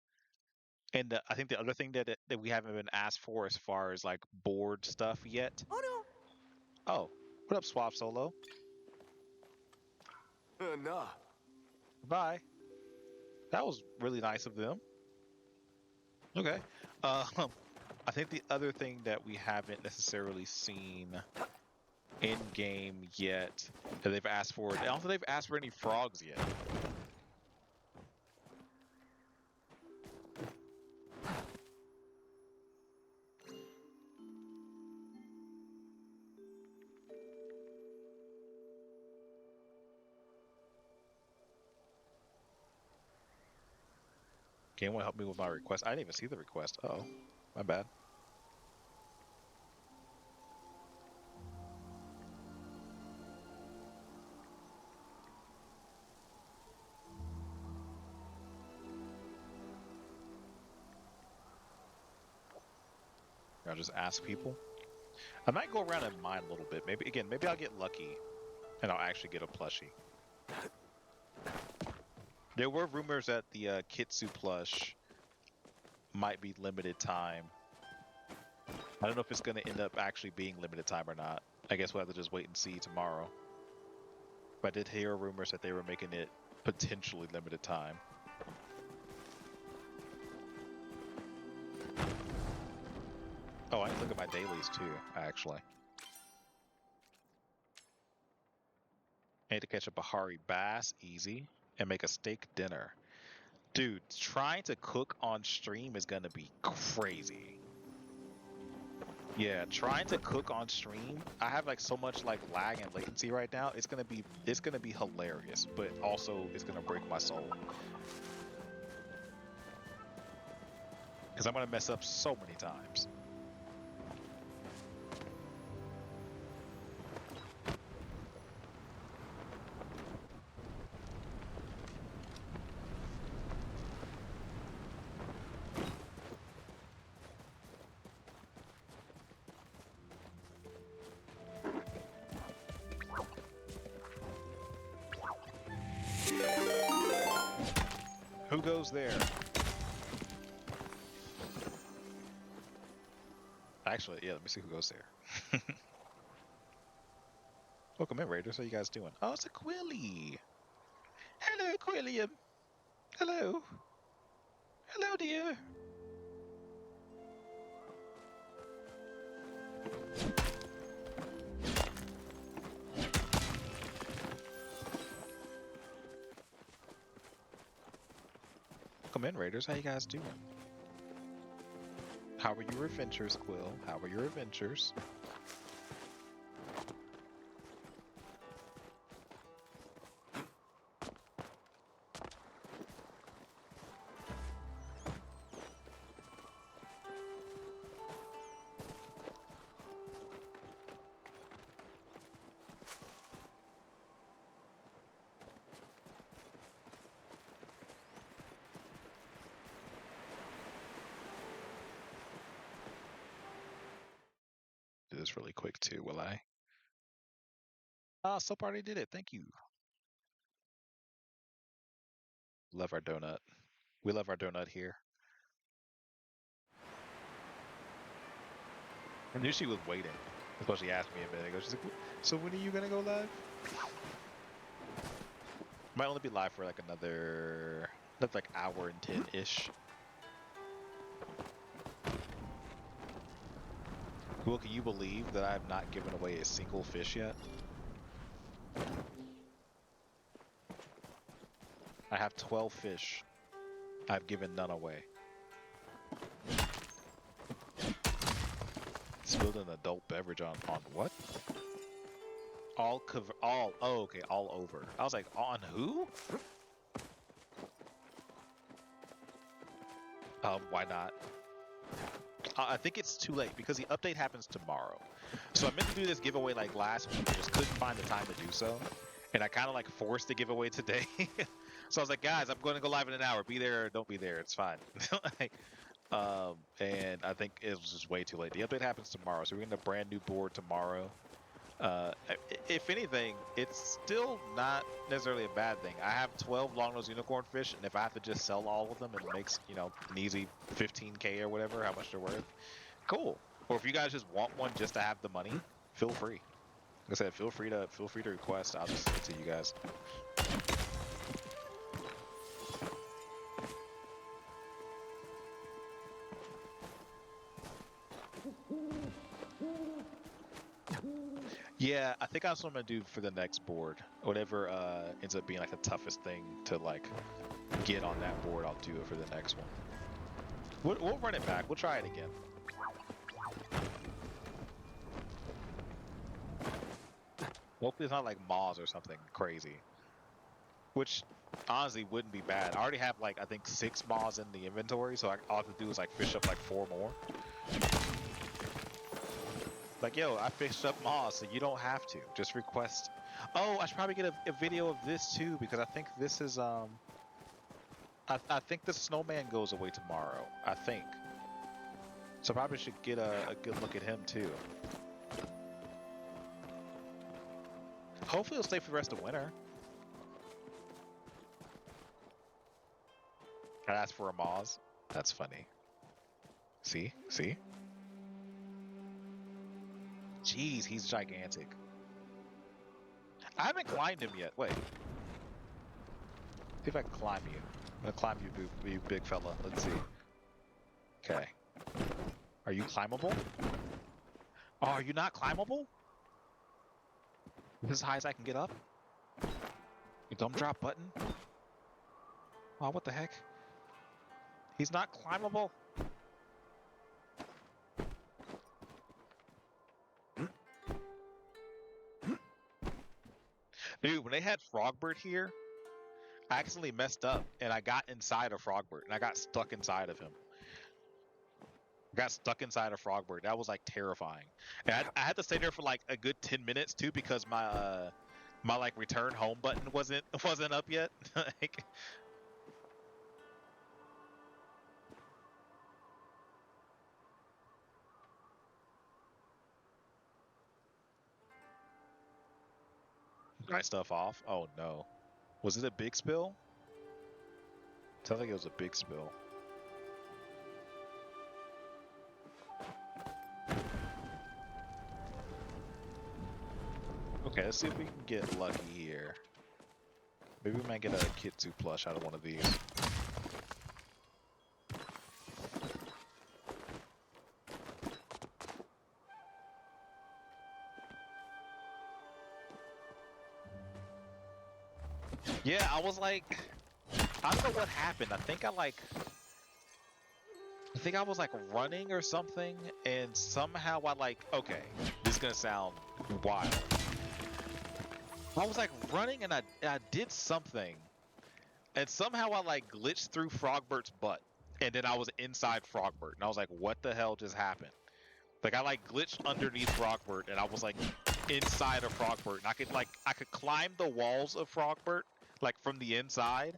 And I think the other thing that we haven't been asked for as far as like board stuff yet. Oh Oh, what up, Swap Solo? no. Nah. Bye. That was really nice of them. Okay. I think the other thing that we haven't necessarily seen in game yet that they've asked for, I don't think they've asked for any frogs yet. Game want to help me with my request? I didn't even see the request. Uh-oh, my bad. I'll just ask people. I might go around and mine a little bit. Maybe I'll get lucky and I'll actually get a plushie. There were rumors that the Kitsu plush might be limited time. I don't know if it's going to end up actually being limited time or not. I guess we'll have to just wait and see tomorrow. But I did hear rumors that they were making it potentially limited time. Oh, I can look at my dailies too, actually. I need to catch a Bahari bass, easy, and make a steak dinner. Dude, trying to cook on stream is gonna be crazy. Yeah, trying to cook on stream, I have like so much like lag and latency right now. It's gonna be hilarious, but also it's gonna break my soul. Because I'm gonna mess up so many times. Who goes there? Actually, yeah, let me see who goes there. Welcome in, Raiders. How you guys doing? Oh, it's a Quilly. Hello, Quilliam. Hello. Hello, dear. Welcome in, Raiders. How you guys doing? How are your adventures, Quill? How are your adventures? Do this really quick too, will I? Ah, Soap already did it. Thank you. Love our donut. We love our donut here. I knew she was waiting. That's what she asked me a minute ago. She's like, so when are you gonna go live? Might only be live for like another like hour and 10-ish. Cool, can you believe that I have not given away a single fish yet? I have 12 fish. I've given none away. Spilled an adult beverage on what? All, oh, okay, all over. I was like, on who? Why not? I think it's too late because the update happens tomorrow. So I meant to do this giveaway like last week, I just couldn't find the time to do so. And I kind of like forced the giveaway today. So I was like, guys, I'm going to go live in an hour. Be there or don't be there. It's fine. And I think it was just way too late. The update happens tomorrow. So we're getting a brand new board tomorrow. If anything, it's still not necessarily a bad thing. I have 12 longnose unicorn fish, and if I have to just sell all of them and it makes, you know, an easy 15K or whatever, how much they're worth, cool. Or if you guys just want one just to have the money, feel free. Like I said, feel free to request. I'll just send it to you guys. Yeah, I think that's what I'm gonna do for the next board. Whatever ends up being like the toughest thing to like get on that board, I'll do it for the next one. We'll run it back. We'll try it again. Hopefully it's not like Maws or something crazy. Which honestly wouldn't be bad. I already have like I think 6 Maws in the inventory, so all I have to do is like fish up like 4 more. Like, yo, I fished up Maws, so you don't have to. Just request. Oh, I should probably get a video of this too, because I think this is I think the snowman goes away tomorrow. I think. So I probably should get a good look at him too. Hopefully he'll stay for the rest of winter. I asked for a Moz. That's funny. See? See? Jeez, he's gigantic. I haven't climbed him yet. Wait. See if I can climb you. I'm gonna climb you big fella. Let's see. Okay. Are you climbable? Oh, are you not climbable? This is as high as I can get up? You dumb drop button? Oh, what the heck? He's not climbable? Dude, when they had Frogbert here, I accidentally messed up and I got inside of Frogbert and I got stuck inside of him. I got stuck inside of Frogbert. That was like terrifying. And I had to stay there for like a good 10 minutes too because my my like return home button wasn't up yet. Like, my stuff off. Oh no. Was it a big spill? Sounds like it was a big spill. Okay, let's see if we can get lucky here. Maybe we might get a Kitsu plush out of one of these. Yeah, I was like, I don't know what happened. I think I was like running or something, and somehow I like, okay, this is gonna sound wild. I was like running and I did something, and somehow I like glitched through Frogbert's butt, and then I was inside Frogbert, and I was like, what the hell just happened? Like I like glitched underneath Frogbert, and I was like inside of Frogbert, and I could climb the walls of Frogbert like from the inside,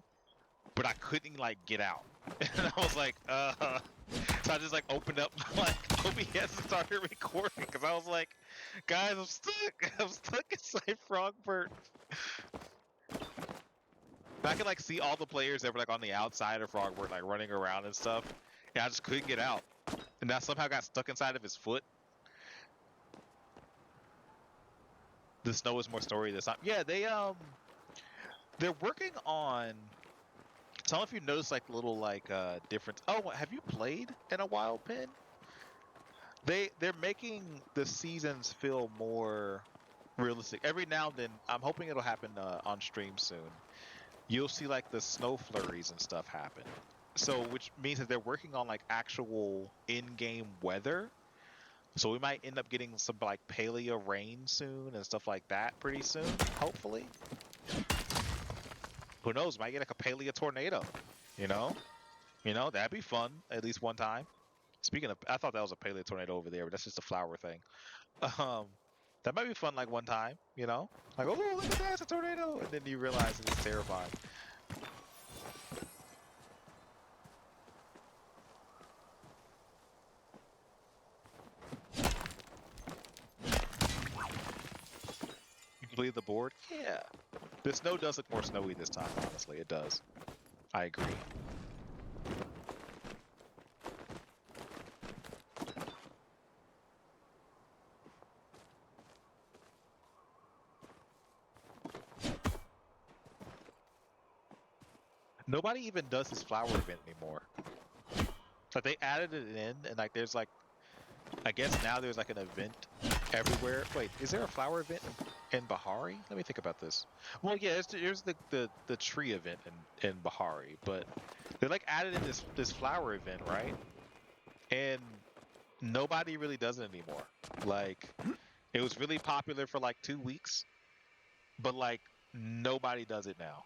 but I couldn't like get out. And I was like, so I just like opened up like OBS and started recording because I was like, guys, I'm stuck. I'm stuck inside Frogbert. I could like see all the players that were like on the outside of Frogbert like running around and stuff. And I just couldn't get out. And I somehow got stuck inside of his foot. The snow is more story this time. Yeah, they're working on. Some of you notice like little like difference. Oh, have you played in a wild pin? They're making the seasons feel more realistic. Every now and then, I'm hoping it'll happen on stream soon. You'll see like the snow flurries and stuff happen. So, which means that they're working on like actual in-game weather. So we might end up getting some like paleo rain soon and stuff like that pretty soon, hopefully. Who knows? Might get like a paleo tornado. You know? You know, that'd be fun at least one time. Speaking of, I thought that was a paleo tornado over there, but that's just a flower thing. That might be fun like one time, you know? Like, oh, look at that, it's a tornado! And then you realize it's terrifying. You can leave the board? Yeah. The snow does look more snowy this time, honestly. It does. I agree. Nobody even does this flower event anymore. Like they added it in, and like there's like, I guess now there's like an event everywhere. Wait, is there a flower event in Bahari? Let me think about this. Well, yeah, there's the tree event in Bahari, but they like added in this flower event, right? And nobody really does it anymore. Like it was really popular for like 2 weeks, but like nobody does it now.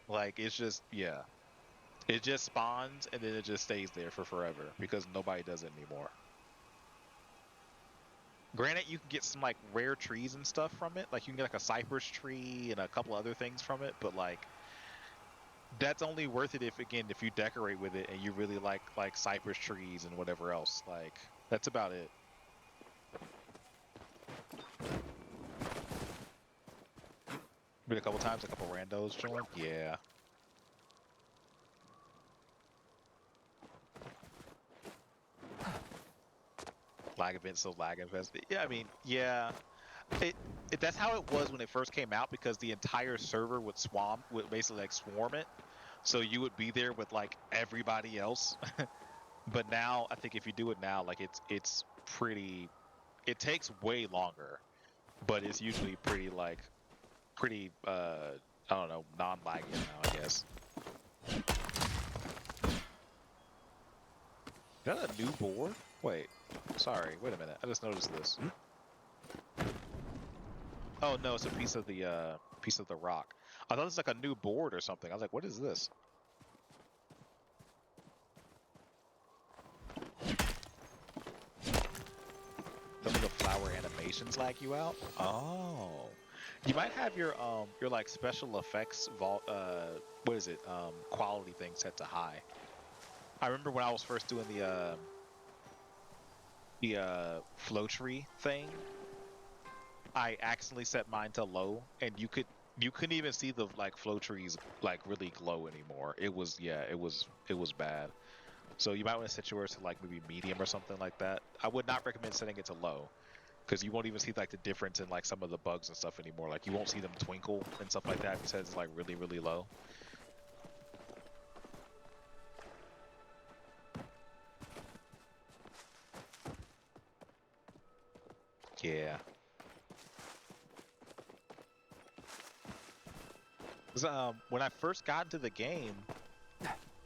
Like it's just, yeah. It just spawns and then it just stays there for forever because nobody does it anymore. Granted, you can get some like rare trees and stuff from it. Like you can get like a cypress tree and a couple other things from it, but like that's only worth it if you decorate with it and you really like cypress trees and whatever else. Like that's about it. Been a couple times, a couple randos joined. Yeah. Lag event, so lag infested. Yeah, I mean, yeah. That's how it was when it first came out because the entire server would basically like swarm it. So you would be there with like everybody else. But now I think if you do it now, like it's pretty. It takes way longer, but it's usually pretty I don't know, non-lagging now, I guess. Is that a new board? Wait, sorry, wait a minute. I just noticed this. Oh no, it's a piece of the rock. I thought it was like a new board or something. I was like, what is this? Some of the flower animations lag you out? Oh. You might have your like special effects what is it? Quality thing set to high. I remember when I was first doing the flow tree thing, I accidentally set mine to low, and you couldn't even see the like flow trees like really glow anymore. It was bad. So you might want to set yours to like maybe medium or something like that. I would not recommend setting it to low, because you won't even see like the difference in like some of the bugs and stuff anymore. Like you won't see them twinkle and stuff like that if you set it like really, really low. Yeah. 'Cause, when I first got into the game,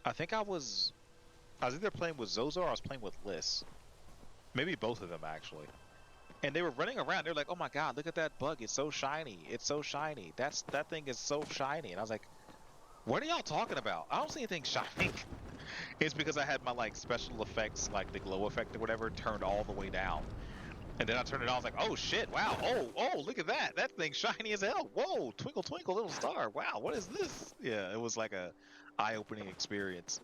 I think I was either playing with Zozo or I was playing with Liss. Maybe both of them actually. And they were running around. They're like, "Oh my god, look at that bug! It's so shiny! It's so shiny! That thing is so shiny!" And I was like, "What are y'all talking about? I don't see anything shining." It's because I had my like special effects, like the glow effect or whatever, turned all the way down. And then I turned it on. I was like, "Oh shit! Wow! Oh! Look at that! That thing's shiny as hell! Whoa! Twinkle, twinkle, little star! Wow! What is this?" Yeah, it was like a eye-opening experience.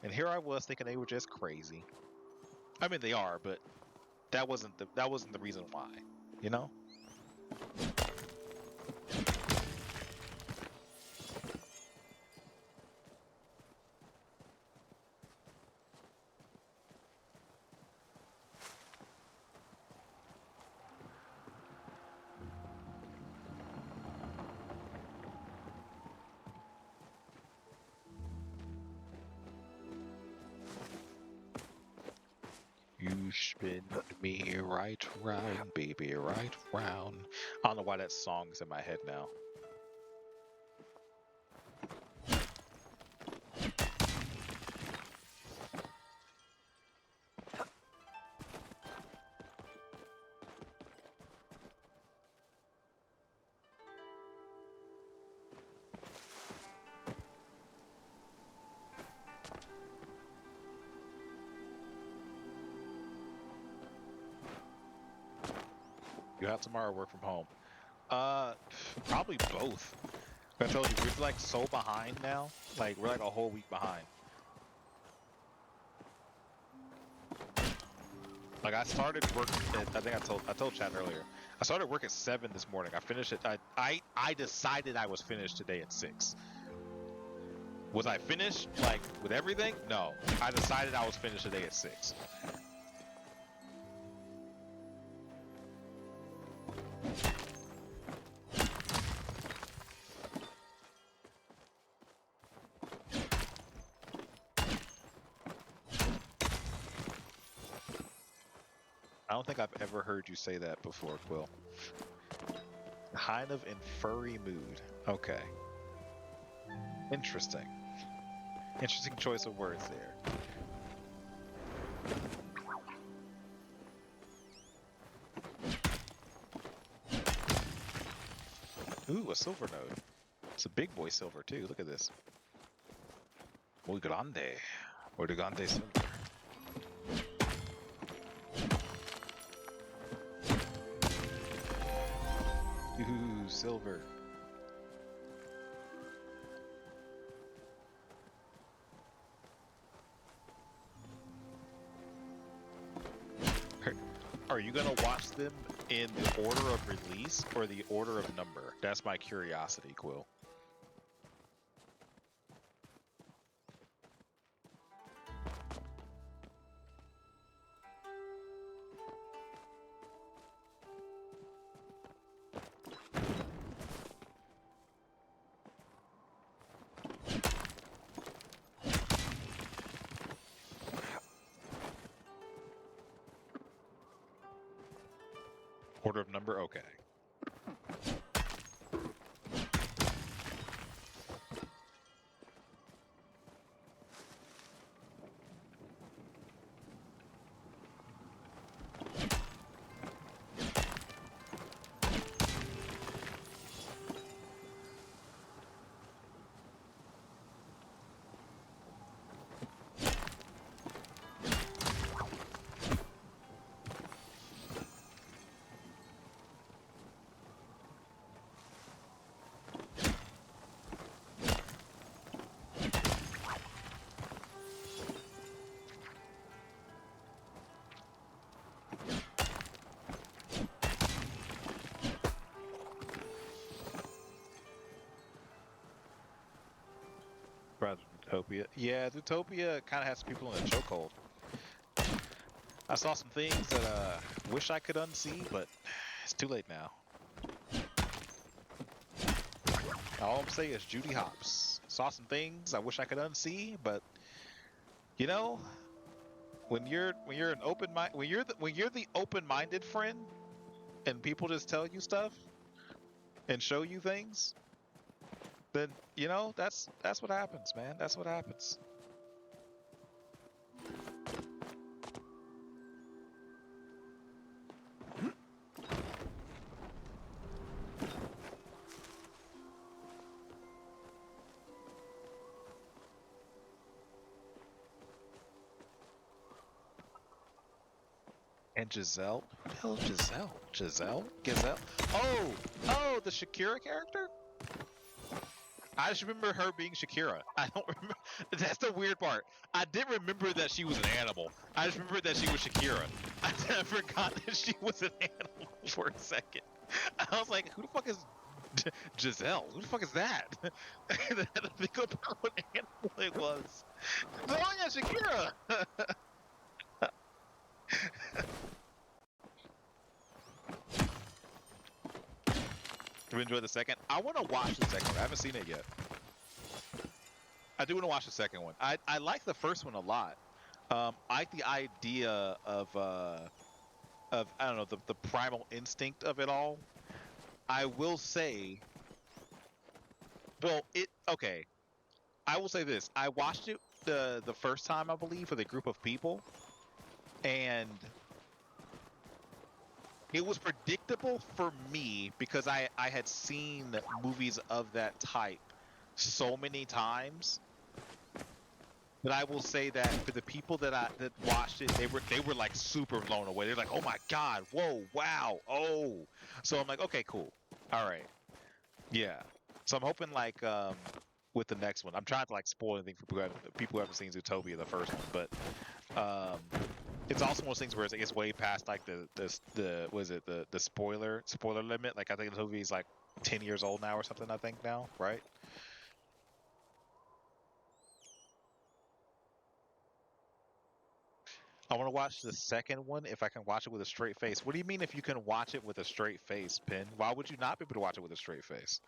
And here I was thinking they were just crazy. I mean, they are, but that wasn't the reason why, you know? You spin me right round, baby, right round. I don't know why that song's in my head now. You have tomorrow work from home. Probably both. I told you, we're like so behind now. Like, we're like a whole week behind. Like, I started work at, I think I told Chad earlier. I started work at 7 this morning. I finished it. I decided I was finished today at 6. Was I finished, like, with everything? No. I decided I was finished today at 6. I don't think I've ever heard you say that before, Quill. Kind of in furry mood. Okay. Interesting. Interesting choice of words there. Ooh, a silver node. It's a big boy silver too. Look at this. Muy grande. Muy grande silver. Ooh, silver. Are you gonna watch them in the order of release or the order of number? That's my curiosity, Quill. Order of number? Okay. Zootopia. Yeah, Zootopia kind of has people in a chokehold. I saw some things that wish I could unsee, but it's too late now. All I'm saying is Judy Hopps. Saw some things I wish I could unsee, but you know, when you're an open mind when you're the open-minded friend and people just tell you stuff and show you things, then that's what happens, man. That's what happens. And Giselle? Who the hell is Giselle? Gazelle? Oh, the Shakira character? I just remember her being Shakira. I don't remember. That's the weird part. I didn't remember that she was an animal. I just remember that she was Shakira. I forgot that she was an animal for a second. I was like, who the fuck is Giselle? Who the fuck is that? And then I had to think about what animal it was. Oh yeah, Shakira! Do you enjoy the second? I want to watch the second one. I haven't seen it yet. I do want to watch the second one. I like the first one a lot. I like the idea of I don't know, the primal instinct of it all. I will say, well, okay. I will say this. I watched it the first time, I believe, with a group of people, and it was predictable for me because I had seen movies of that type so many times that I will say that for the people that watched it, they were like super blown away. They're like, "Oh my god, whoa, wow, oh!" So I'm like, "Okay, cool, all right, yeah." So I'm hoping like with the next one, I'm trying to like spoil anything for people who haven't seen Zootopia, the first one, but it's also one of those things where it's way past like the was it the spoiler limit. Like I think the movie is like 10 years old now or something. I think now, right? I want to watch the second one if I can watch it with a straight face. What do you mean if you can watch it with a straight face, Pin? Why would you not be able to watch it with a straight face?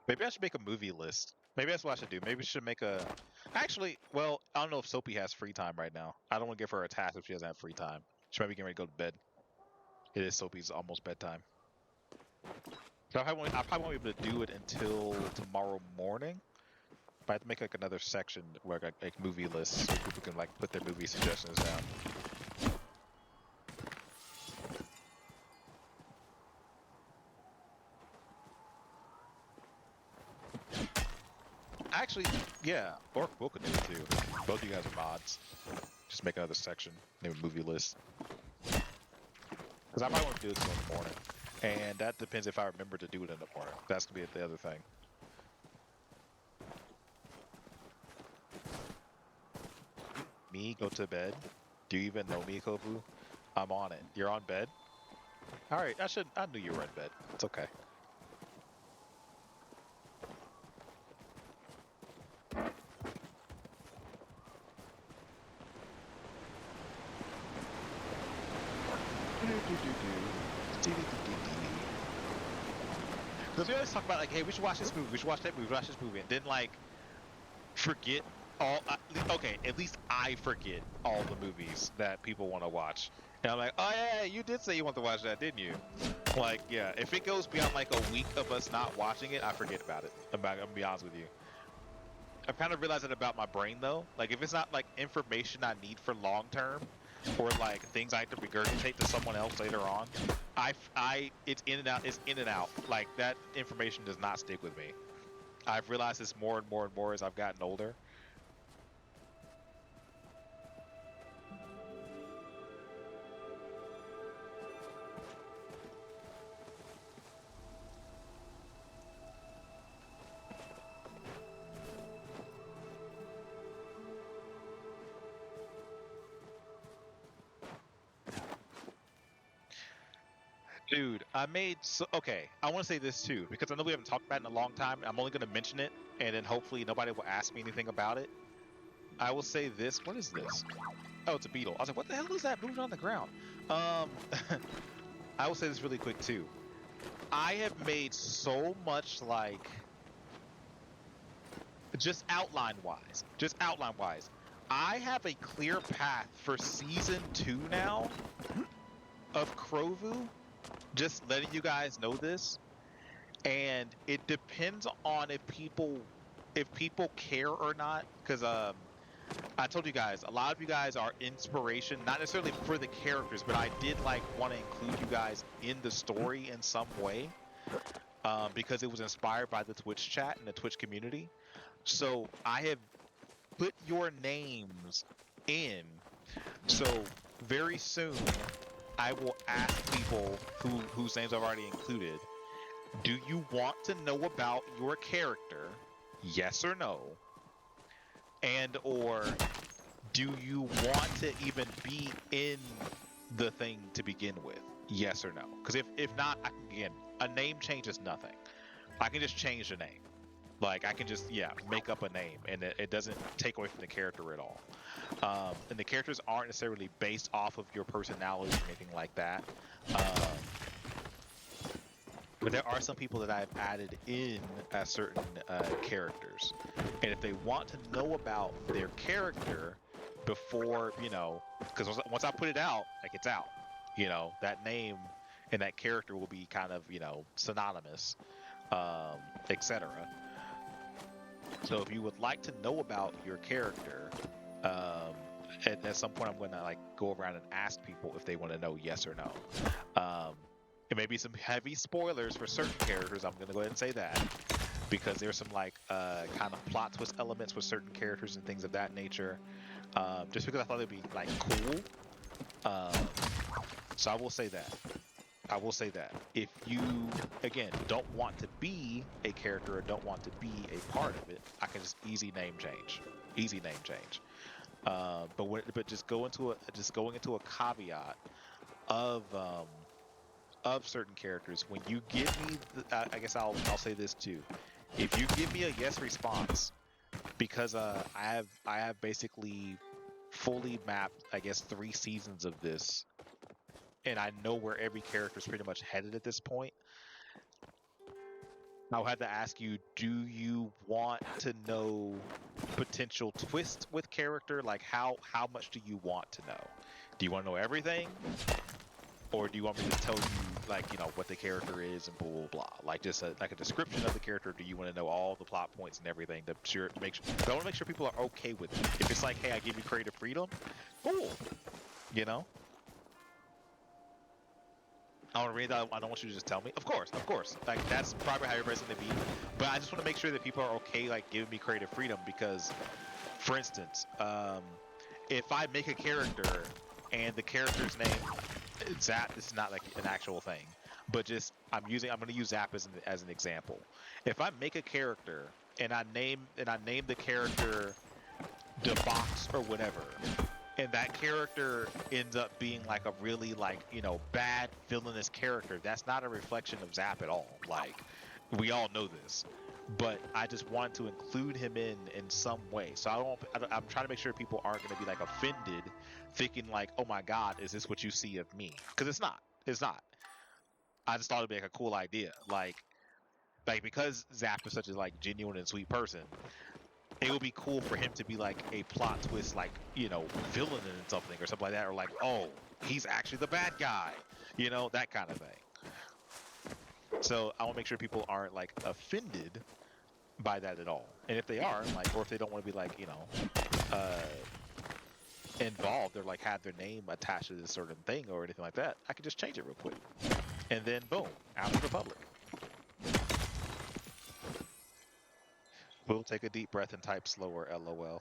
Maybe I should make a movie list. Maybe that's what I should do. Maybe we should make a. Actually, well, I don't know if Sophie has free time right now. I don't want to give her a task if she doesn't have free time. She might be getting ready to go to bed. It is Sophie's almost bedtime. So I probably won't be able to do it until tomorrow morning. But I have to make like another section where like movie lists so people can like put their movie suggestions down. Actually, yeah, or Will could do it too. Both of you guys are mods. Just make another section, name a movie list. Because I probably won't do it until in the morning. And that depends if I remember to do it in the morning. That's going to be the other thing. Me, go to bed? Do you even know me, Kofu? I'm on it. You're on bed? Alright, I knew you were in bed. It's okay. Because we always talk about like, hey, we should watch this movie, we should watch that movie, watch this movie, and then like forget all. Okay, at least I forget all the movies that people want to watch, and I'm like, oh yeah, you did say you want to watch that, didn't you? Like, yeah, if it goes beyond like a week of us not watching it, I forget about it. I'm gonna be honest with you. I've kind of realized it about my brain though. Like, if it's not like information I need for long term, or like things I have to regurgitate to someone else later on, it's in and out. It's in and out. Like that information does not stick with me. I've realized this more and more and more as I've gotten older. Dude, I made so okay. I want to say this too because I know we haven't talked about it in a long time. I'm only going to mention it, and then hopefully nobody will ask me anything about it. I will say this. What is this? Oh, it's a beetle. I was like, what the hell is that moving on the ground? Um, I will say this really quick too. I have made so much like just outline wise. I have a clear path for season 2 now of Krovu. Just letting you guys know this, and it depends on if people care or not. Because I told you guys, a lot of you guys are inspiration, not necessarily for the characters, but I did like want to include you guys in the story in some way, because it was inspired by the Twitch chat and the Twitch community. So I have put your names in. So very soon, I will ask people whose names I've already included. Do you want to know about your character? Yes or no? And or do you want to even be in the thing to begin with? Yes or no? Because if not, again, a name changes nothing. I can just change the name. Like I can just make up a name, and it doesn't take away from the character at all. And the characters aren't necessarily based off of your personality or anything like that. But there are some people that I've added in as certain characters, and if they want to know about their character before, because once I put it out, like it's out, that name and that character will be kind of, synonymous, etc. So if you would like to know about your character, at some point I'm going to like go around and ask people if they want to know yes or no. It may be some heavy spoilers for certain characters. I'm going to go ahead and say that because there's some like kind of plot twist elements with certain characters and things of that nature. Just because I thought it'd be like cool. So I will say that. If you, again, don't want to be a character or don't want to be a part of it, I can just easy name change. But just going into a caveat of certain characters. When you give me, I guess I'll say this too. If you give me a yes response, because I have basically fully mapped, I guess, 3 seasons of this, and I know where every character is pretty much headed at this point. I'll have to ask you, do you want to know potential twists with character? Like how much do you want to know? Do you want to know everything? Or do you want me to tell you, like, what the character is and blah, blah, blah? Like, just a description of the character? Do you want to know all the plot points and everything to make sure? I want to make sure people are okay with it. If it's like, hey, I give you creative freedom, cool. I want to read that. I don't want you to just tell me. Of course. Like, that's probably how everybody's going to be. But I just want to make sure that people are okay, like, giving me creative freedom because, for instance, if I make a character and the character's name... Zap, this is not like an actual thing, but just I'm going to use Zap as an example. If I make a character and I name the character Debox or whatever, and that character ends up being like a really bad villainous character, that's not a reflection of Zap at all. Like, we all know this, but I just wanted to include him in some way. So I'm trying to make sure people aren't going to be like offended, thinking like, oh my god, is this what you see of me? Because it's not. I just thought it'd be like a cool idea, like because Zap is such a like genuine and sweet person. It would be cool for him to be like a plot twist, like, villain in something or something like that, or like, oh, he's actually the bad guy, that kind of thing. So I want to make sure people aren't like offended by that at all. And if they are, like, or if they don't want to be like, involved or like have their name attached to this certain thing or anything like that, I can just change it real quick. And then boom, out to the public. We'll take a deep breath and type slower, LOL.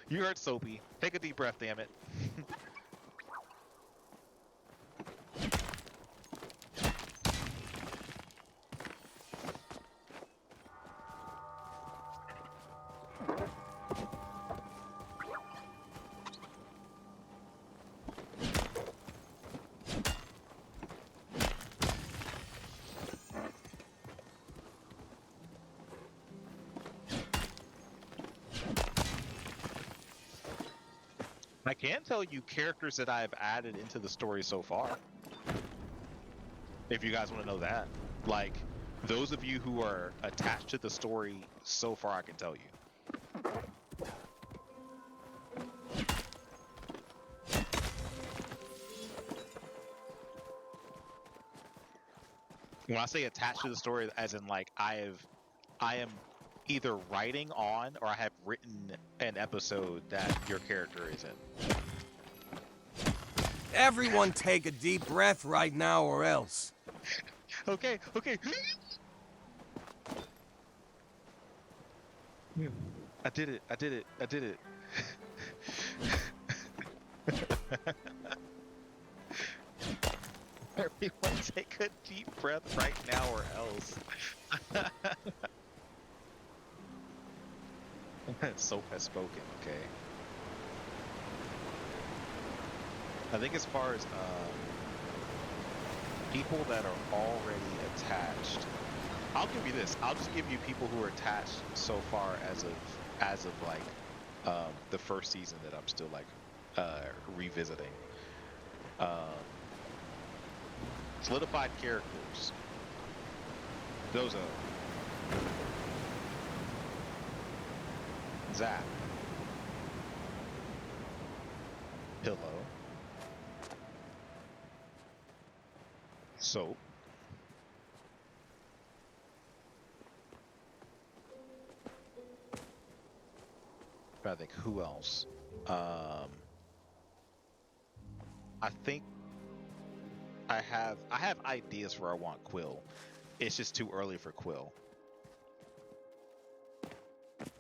You heard Soapy. Take a deep breath, damn it. I can tell you characters that I've added into the story so far. If you guys want to know that. Like, those of you who are attached to the story so far, I can tell you. When I say attached to the story, as in like I am either writing on or I have written an episode that your character is in. Everyone take a deep breath right now or else. Okay. I did it. Everyone take a deep breath right now or else. Soap has spoken, okay. I think as far as people that are already attached, I'll give you this. I'll just give you people who are attached so far as of like the first season that I'm still like revisiting. Solidified characters. Gozo. Zap. Pillow. Soap. I think who else? I think I have ideas for I want Quill. It's just too early for Quill.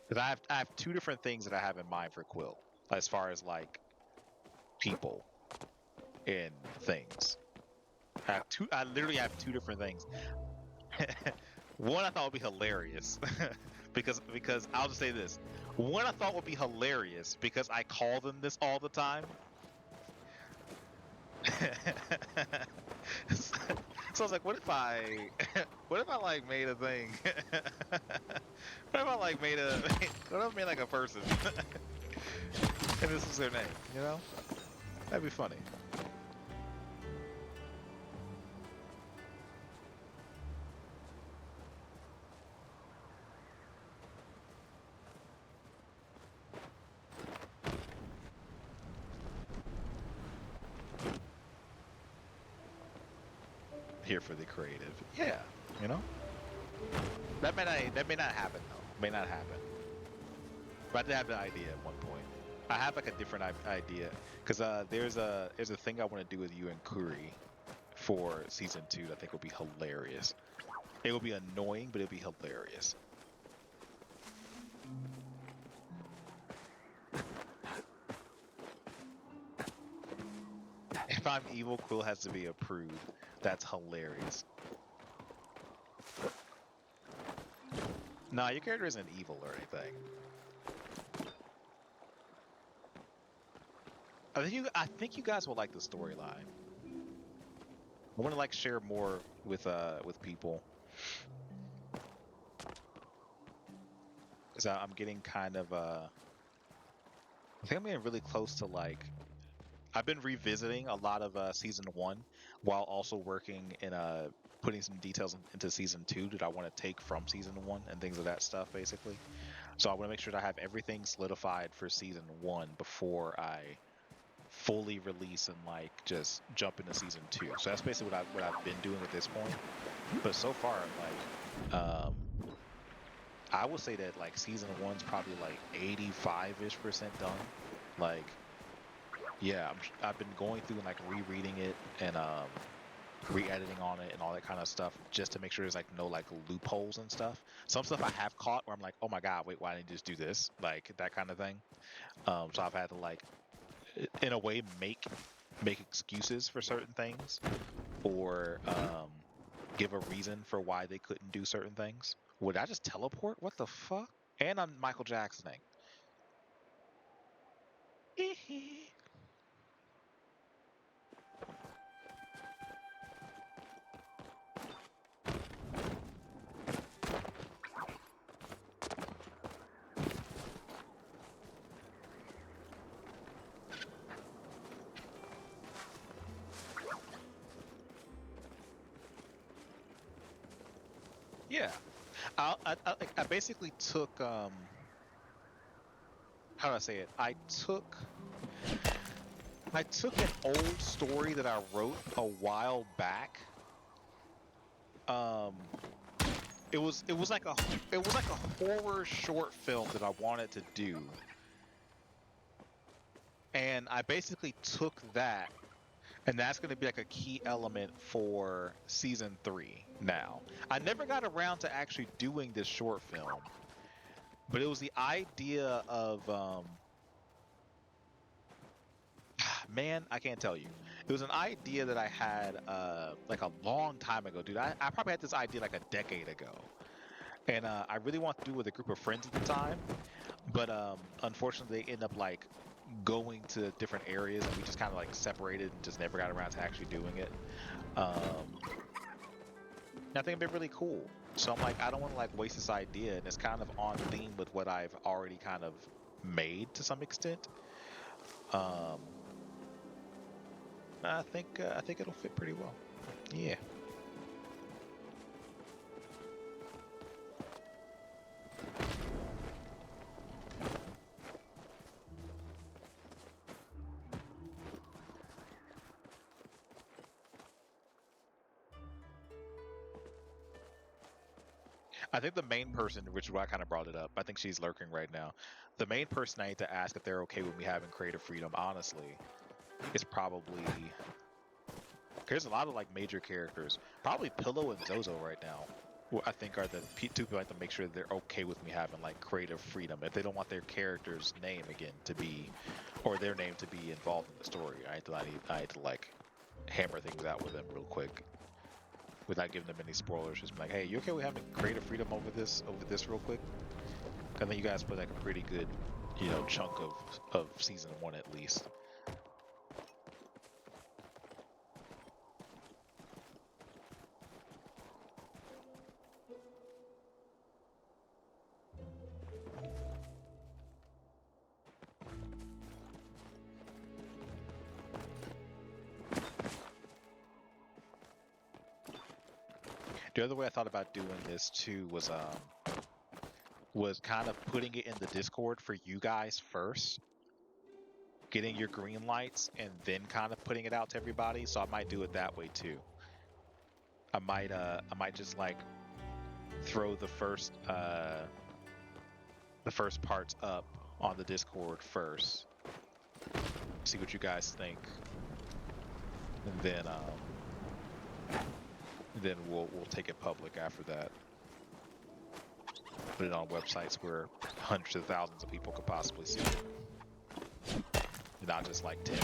Because I have two different things that I have in mind for Quill, as far as like people and things. I literally have two different things. One I thought would be hilarious because I'll just say this. One I thought would be hilarious because I call them this all the time. So I was like, what if I like made a thing? What if I like made a, what if I made like a person? And this is their name, you know? That'd be funny. Here for the creative. Yeah, you know? That may not happen though. May not happen. But I did have the idea at one point. I have like a different idea because there's a thing I want to do with you and Kuri for season 2 that I think will be hilarious. It will be annoying, but it'll be hilarious. If I'm evil, Quill has to be approved. That's hilarious. Nah, your character isn't evil or anything. I think you guys will like the storyline. I want to like share more with people. Cause I'm getting kind of I think I'm getting really close to like I've been revisiting a lot of season 1 while also working in putting some details into season 2 that I want to take from season 1 and things of that stuff basically. So I want to make sure that I have everything solidified for season 1 before I fully release and like just jump into season 2. So that's basically what I've been doing at this point. But so far, like I would say that like season 1's probably like 85-ish% done. Like, yeah, I've been going through and like rereading it and re-editing on it and all that kind of stuff just to make sure there's like no like loopholes and stuff. Some stuff I have caught where I'm like, oh my god, wait, why didn't you just do this? Like that kind of thing. So I've had to like, in a way, make excuses for certain things or give a reason for why they couldn't do certain things. Would I just teleport? What the fuck? And I'm Michael Jacksoning. Yeah, I basically took how do I say it? I took an old story that I wrote a while back. Um, it was like a horror short film that I wanted to do, and I basically took that, and that's going to be like a key element for season 3. Now, I never got around to actually doing this short film, but it was the idea of man, I can't tell you. It was an idea that I had like a long time ago, dude. I probably had this idea like a decade ago. And I really wanted to do it with a group of friends at the time, but unfortunately they end up like going to different areas and we just kind of like separated and just never got around to actually doing it. I think it'd be really cool. So I'm like, I don't want to like waste this idea, and it's kind of on theme with what I've already kind of made to some extent. Um, I think it'll fit pretty well. Yeah. I think the main person, which is why I kind of brought it up, I think she's lurking right now. The main person I need to ask if they're okay with me having creative freedom, honestly, is probably. There's a lot of like major characters. Probably Pillow and Zozo right now, who I think are the two people I have to make sure that they're okay with me having like creative freedom. If they don't want their character's name again to be, or their name to be involved in the story, I need to like hammer things out with them real quick, without giving them any spoilers. Just be like, hey, you okay with having creative freedom over this real quick? I think you guys put like a pretty good, chunk of season 1 at least. The other way I thought about doing this too was kind of putting it in the Discord for you guys first, getting your green lights, and then kind of putting it out to everybody. So I might do it that way too. I might just like throw the first parts up on the Discord first, see what you guys think, and then we'll take it public after that. Put it on websites where hundreds of thousands of people could possibly see it, not just like 10.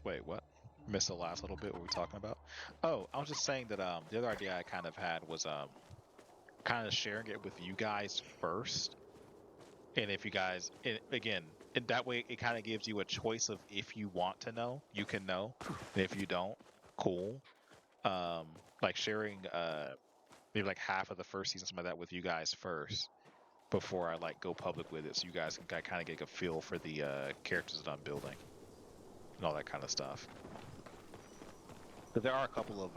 Wait, what? Missed the last little bit. What were we talking about? Oh, I was just saying that the other idea I kind of had was kind of sharing it with you guys first. And if you guys, again, and that way it kind of gives you a choice of if you want to know, you can know. And if you don't, cool. Like sharing maybe like half of the first season, some of that with you guys first before I like go public with it, so you guys can kind of get a feel for the characters that I'm building and all that kind of stuff. But there are a couple of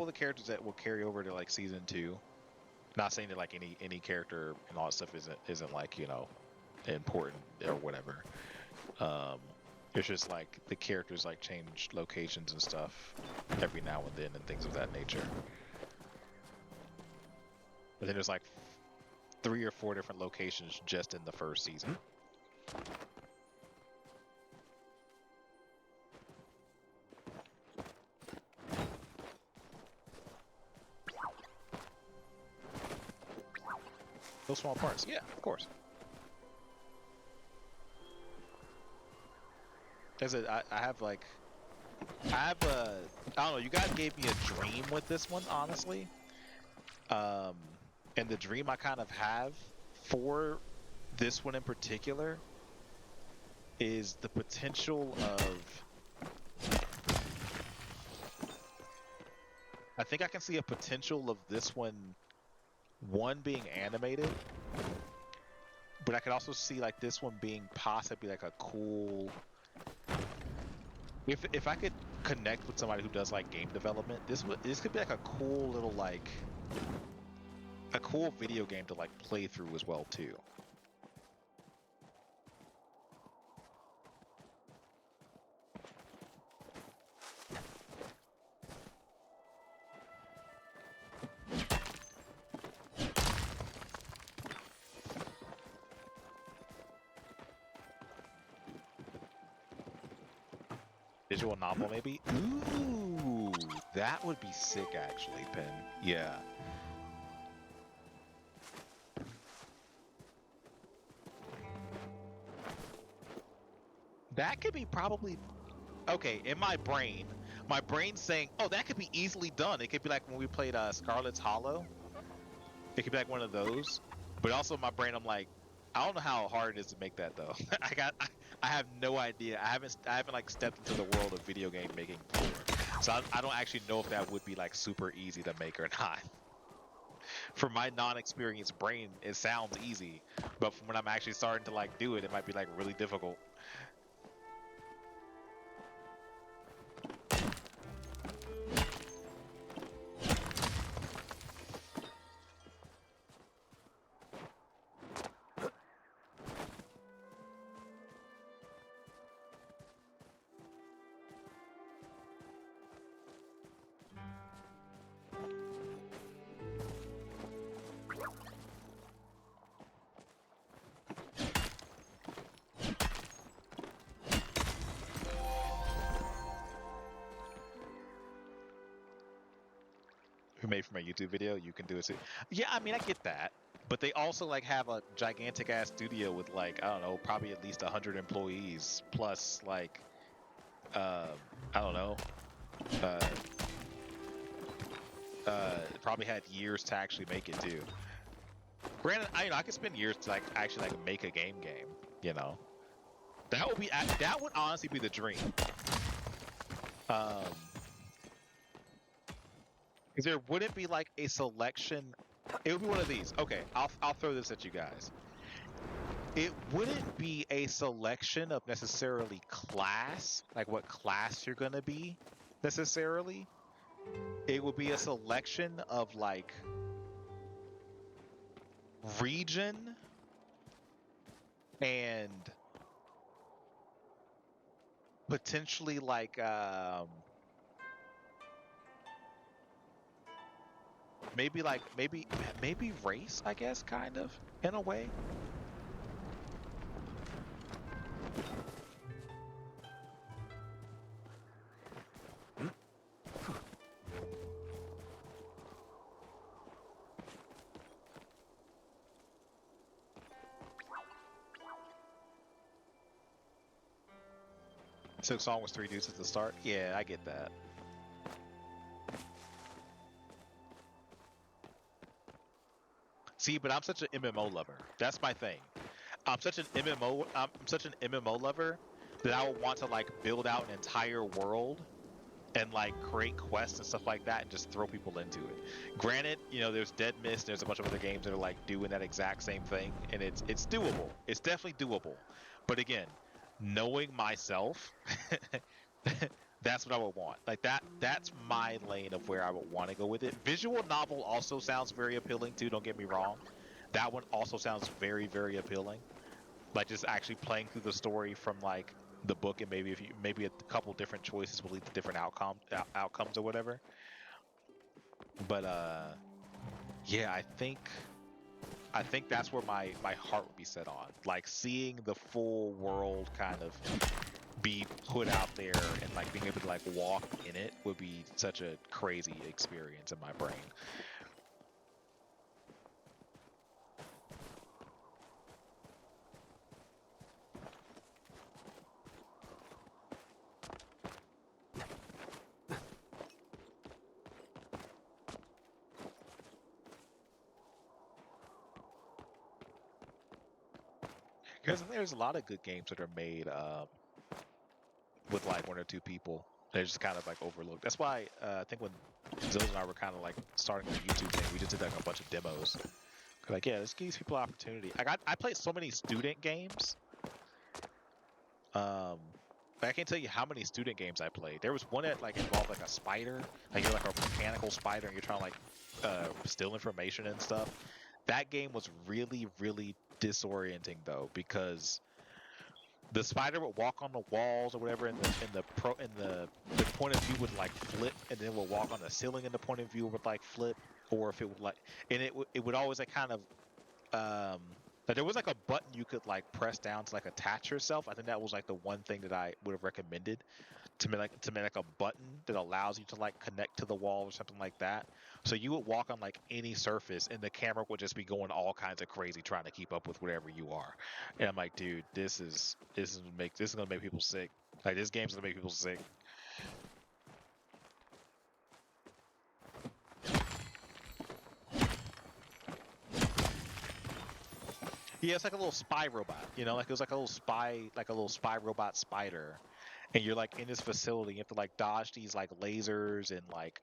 the characters that will carry over to like season 2. Not saying that like any character and all that stuff isn't like important or whatever. It's just like the characters like change locations and stuff every now and then and things of that nature. But then there's like 3 or 4 different locations just in the first season. Those small parts, yeah, of course. As I have like, I don't know. You guys gave me a dream with this one, honestly. And the dream I kind of have for this one in particular is the potential of. I think I can see a potential of this one being animated, but I could also see like this one being possibly like a cool. If I could connect with somebody who does like game development, this could be like a cool little like a cool video game to like play through as well too. Visual novel, maybe? Ooh, that would be sick, actually, Pen. Yeah. That could be probably... Okay, in my brain's saying, oh, that could be easily done. It could be like when we played Scarlet's Hollow. It could be like one of those. But also in my brain, I'm like, I don't know how hard it is to make that, though. I have no idea. I haven't like stepped into the world of video game making before, so I don't actually know if that would be like super easy to make or not. For my non-experienced brain, it sounds easy, but when I'm actually starting to like do it, it might be like really difficult. Who made from a YouTube video, you can do it too. Yeah, I mean, I get that, but they also like have a gigantic ass studio with like, I don't know, probably at least 100 employees plus like, I don't know, probably had years to actually make it too. Granted, I could spend years to like actually like make a game, you know. That would honestly be the dream. Because there wouldn't be like a selection. It would be one of these. Okay, I'll throw this at you guys. It wouldn't be a selection of necessarily class, like what class you're gonna be necessarily. It would be a selection of like region and potentially like maybe race, I guess, kind of in a way. Silk Song was 3 dudes at the start. Yeah, I get that. See, but I'm such an MMO lover. That's my thing. I'm such an MMO lover that I would want to like build out an entire world and like create quests and stuff like that and just throw people into it. Granted, you know, there's Dead Mist, there's a bunch of other games that are like doing that exact same thing, and it's doable. It's definitely doable. But again, knowing myself, that's what I would want. Like that's my lane of where I would want to go with it. Visual novel also sounds very appealing too, don't get me wrong. That one also sounds very, very appealing. Like just actually playing through the story from like the book, and maybe a couple different choices will lead to different outcomes or whatever. But yeah, I think I think that's where my heart would be set on, like seeing the full world kind of be put out there and like being able to like walk in it would be such a crazy experience in my brain. Because there's a lot of good games that are made with like one or two people. They're just kind of like overlooked. That's why I think when Zills and I were kind of like starting the YouTube thing, we just did like a bunch of demos. Like, yeah, this gives people opportunity. I played so many student games. But I can't tell you how many student games I played. There was one that like involved like a spider, like you're like a mechanical spider, and you're trying to like steal information and stuff. That game was really, really disorienting though, because the spider would walk on the walls or whatever, and the point of view would like flip, and then would walk on the ceiling, and the point of view would like flip, or if it would like, and it would always like kind of like there was like a button you could like press down to like attach yourself. I think that was like the one thing that I would have recommended to make like a button that allows you to like connect to the wall or something like that. So you would walk on like any surface and the camera would just be going all kinds of crazy trying to keep up with whatever you are. And I'm like, dude, this is gonna make people sick. Like this game's gonna make people sick. Yeah, it's like a little spy robot, you know, like it was like a little spy robot spider. And you're like in this facility, you have to like dodge these like lasers and like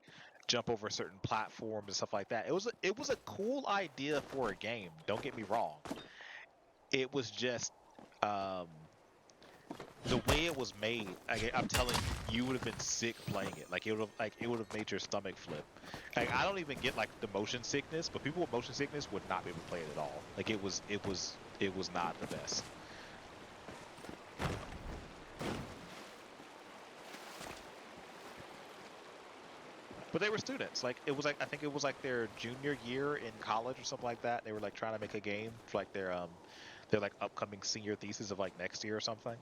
jump over certain platforms and stuff like that. It was a cool idea for a game, don't get me wrong. It was just the way it was made, I'm telling you, you would have been sick playing it. Like it would have made your stomach flip. Like I don't even get like the motion sickness, but people with motion sickness would not be able to play it at all. Like it was not the best. But they were students. Like it was like I think it was like their junior year in college or something like that. They were like trying to make a game for like their like upcoming senior thesis of like next year or something.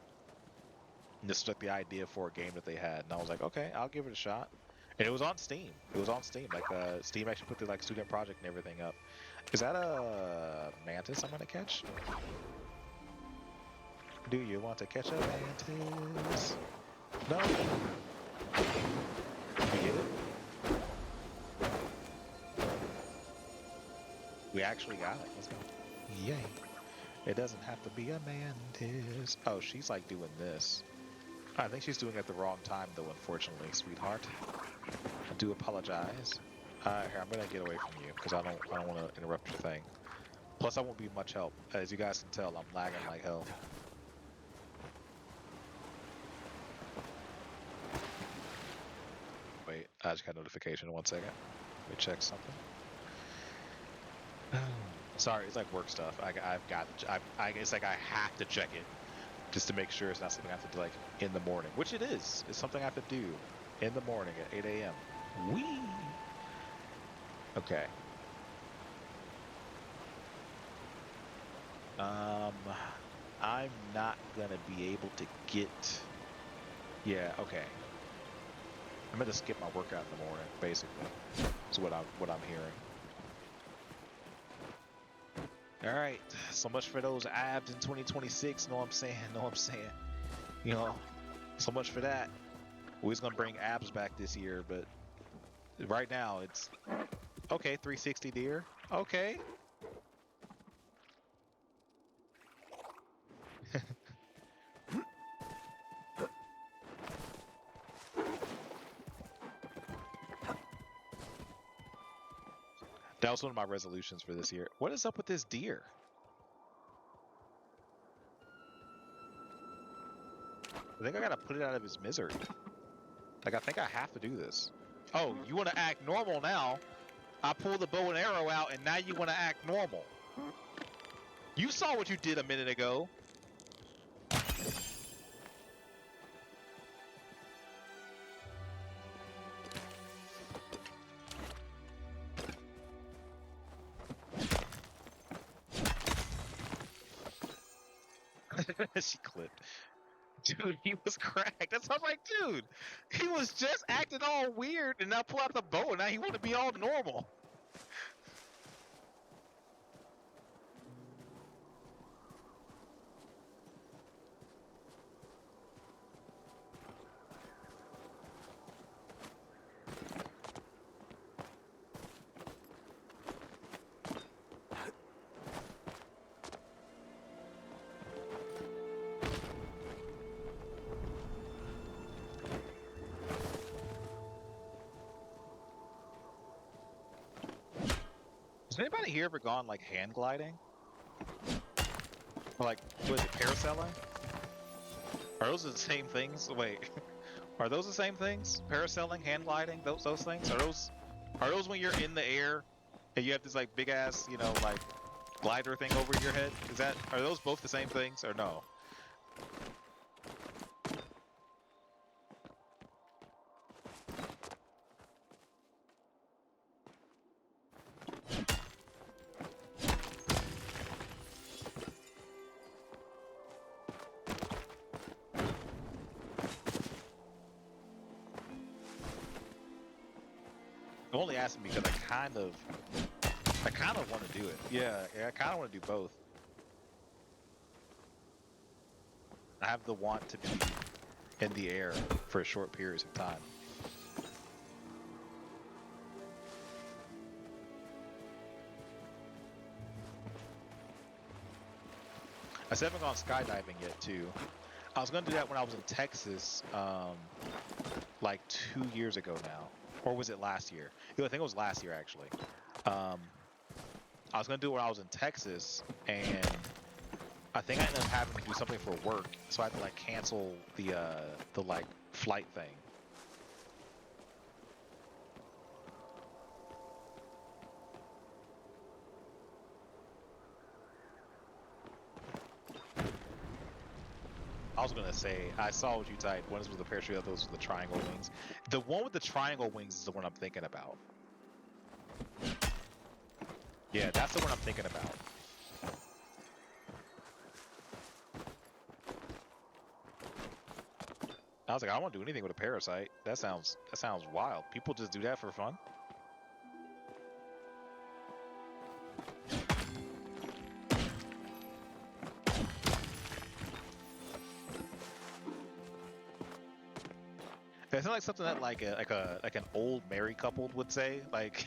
And this was like the idea for a game that they had, and I was like, okay, I'll give it a shot. And it was on Steam. It was on Steam. Like Steam actually put the like student project and everything up. Is that a mantis I'm gonna catch? Do you want to catch a mantis? No. You get it? We actually got it. Let's go. Yay. It doesn't have to be a mantis. Oh, she's like doing this. I think she's doing it at the wrong time, though, unfortunately, sweetheart. I do apologize. Here, I'm gonna get away from you because I don't want to interrupt your thing. Plus, I won't be much help. As you guys can tell, I'm lagging like hell. Wait, I just got a notification. 1 second. Let me check something. Sorry, it's like work stuff. It's like I have to check it just to make sure it's not something I have to do like in the morning, which it is. It's something I have to do in the morning at 8 a.m. Whee! Okay. I'm not gonna be able to get. Yeah. Okay. I'm gonna skip my workout in the morning, basically. Is what I'm hearing. All right, so much for those abs in 2026. Know what I'm saying? Know what I'm saying? You know, so much for that. We're just gonna bring abs back this year, but right now it's okay. 360 deer. Okay. That was one of my resolutions for this year. What is up with this deer? I think I gotta put it out of his misery. Like, I think I have to do this. Oh, you want to act normal now? I pulled the bow and arrow out, and now you want to act normal. You saw what you did a minute ago. She clipped. Dude, he was cracked. That's I'm like, dude, he was just acting all weird, and now pull out the bow, and now he want to be all normal. Has anybody here ever gone like hand gliding? Or like, what is it, parasailing? Are those the same things? Wait, are those the same things? Parasailing, hand gliding, those things? Are those when you're in the air and you have this like big ass, you know, like glider thing over your head? Are those both the same things or no? I'm only asking because I kind of want to do it. Yeah, I kind of want to do both. I have the want to be in the air for short periods of time. I still haven't gone skydiving yet, too. I was going to do that when I was in Texas, like 2 years ago now. Or was it last year? I think it was last year, actually. I was going to do it when I was in Texas, and I think I ended up having to do something for work, so I had to, like, cancel the like, flight thing. I was gonna say, I saw what you typed. One was with the parachute, those with the triangle wings. The one with the triangle wings is the one I'm thinking about. Yeah, that's the one I'm thinking about. I was like, I don't want to do anything with a parasite. That sounds wild. People just do that for fun. It's not like something that like an old married couple would say, like,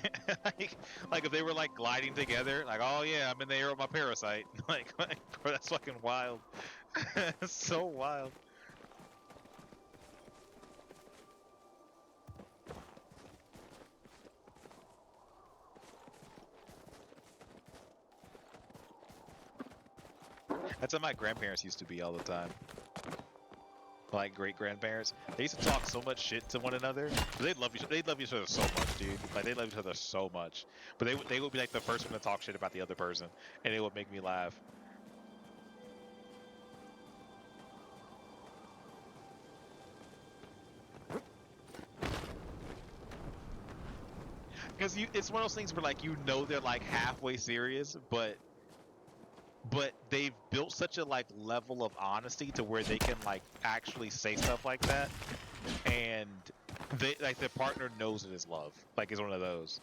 like if they were like gliding together, like, oh yeah, I'm in the air with my parasite, like bro, that's fucking wild. It's so wild. That's how my grandparents used to be all the time. Like great grandparents, they used to talk so much shit to one another. They'd love each other so much, dude. Like they love each other so much. But they would be like the first one to talk shit about the other person, and it would make me laugh. Because it's one of those things where like they're like halfway serious, but they've built such a like level of honesty to where they can like actually say stuff like that, and they like their partner knows it is love. Like it's one of those.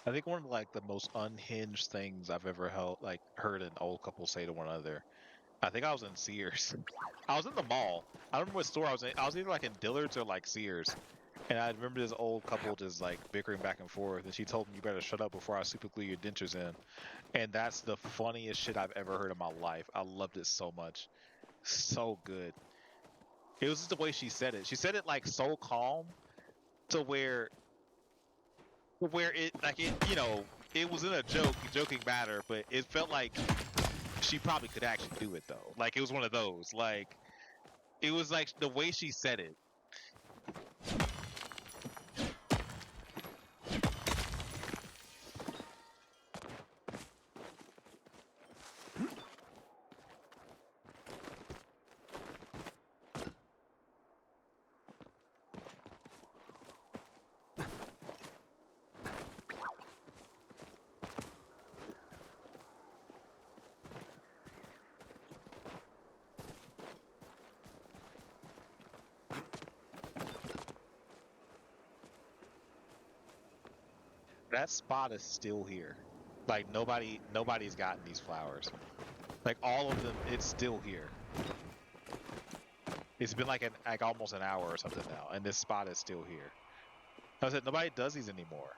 I think one of like the most unhinged things I've ever heard an old couple say to one another. I think I was in Sears. I was in the mall. I don't remember what store I was in. I was either like in Dillard's or like Sears. And I remember this old couple just like bickering back and forth. And she told him, "You better shut up before I super glue your dentures in." And that's the funniest shit I've ever heard in my life. I loved it so much. So good. It was just the way she said it. She said it like so calm to where it like it, you know, it was in a joking matter, but it felt like she probably could actually do it though. Like it was one of those. Like it was like the way she said it. That spot is still here. Like nobody's gotten these flowers. Like all of them, it's still here. It's been like almost an hour or something now, and this spot is still here. I said nobody does these anymore.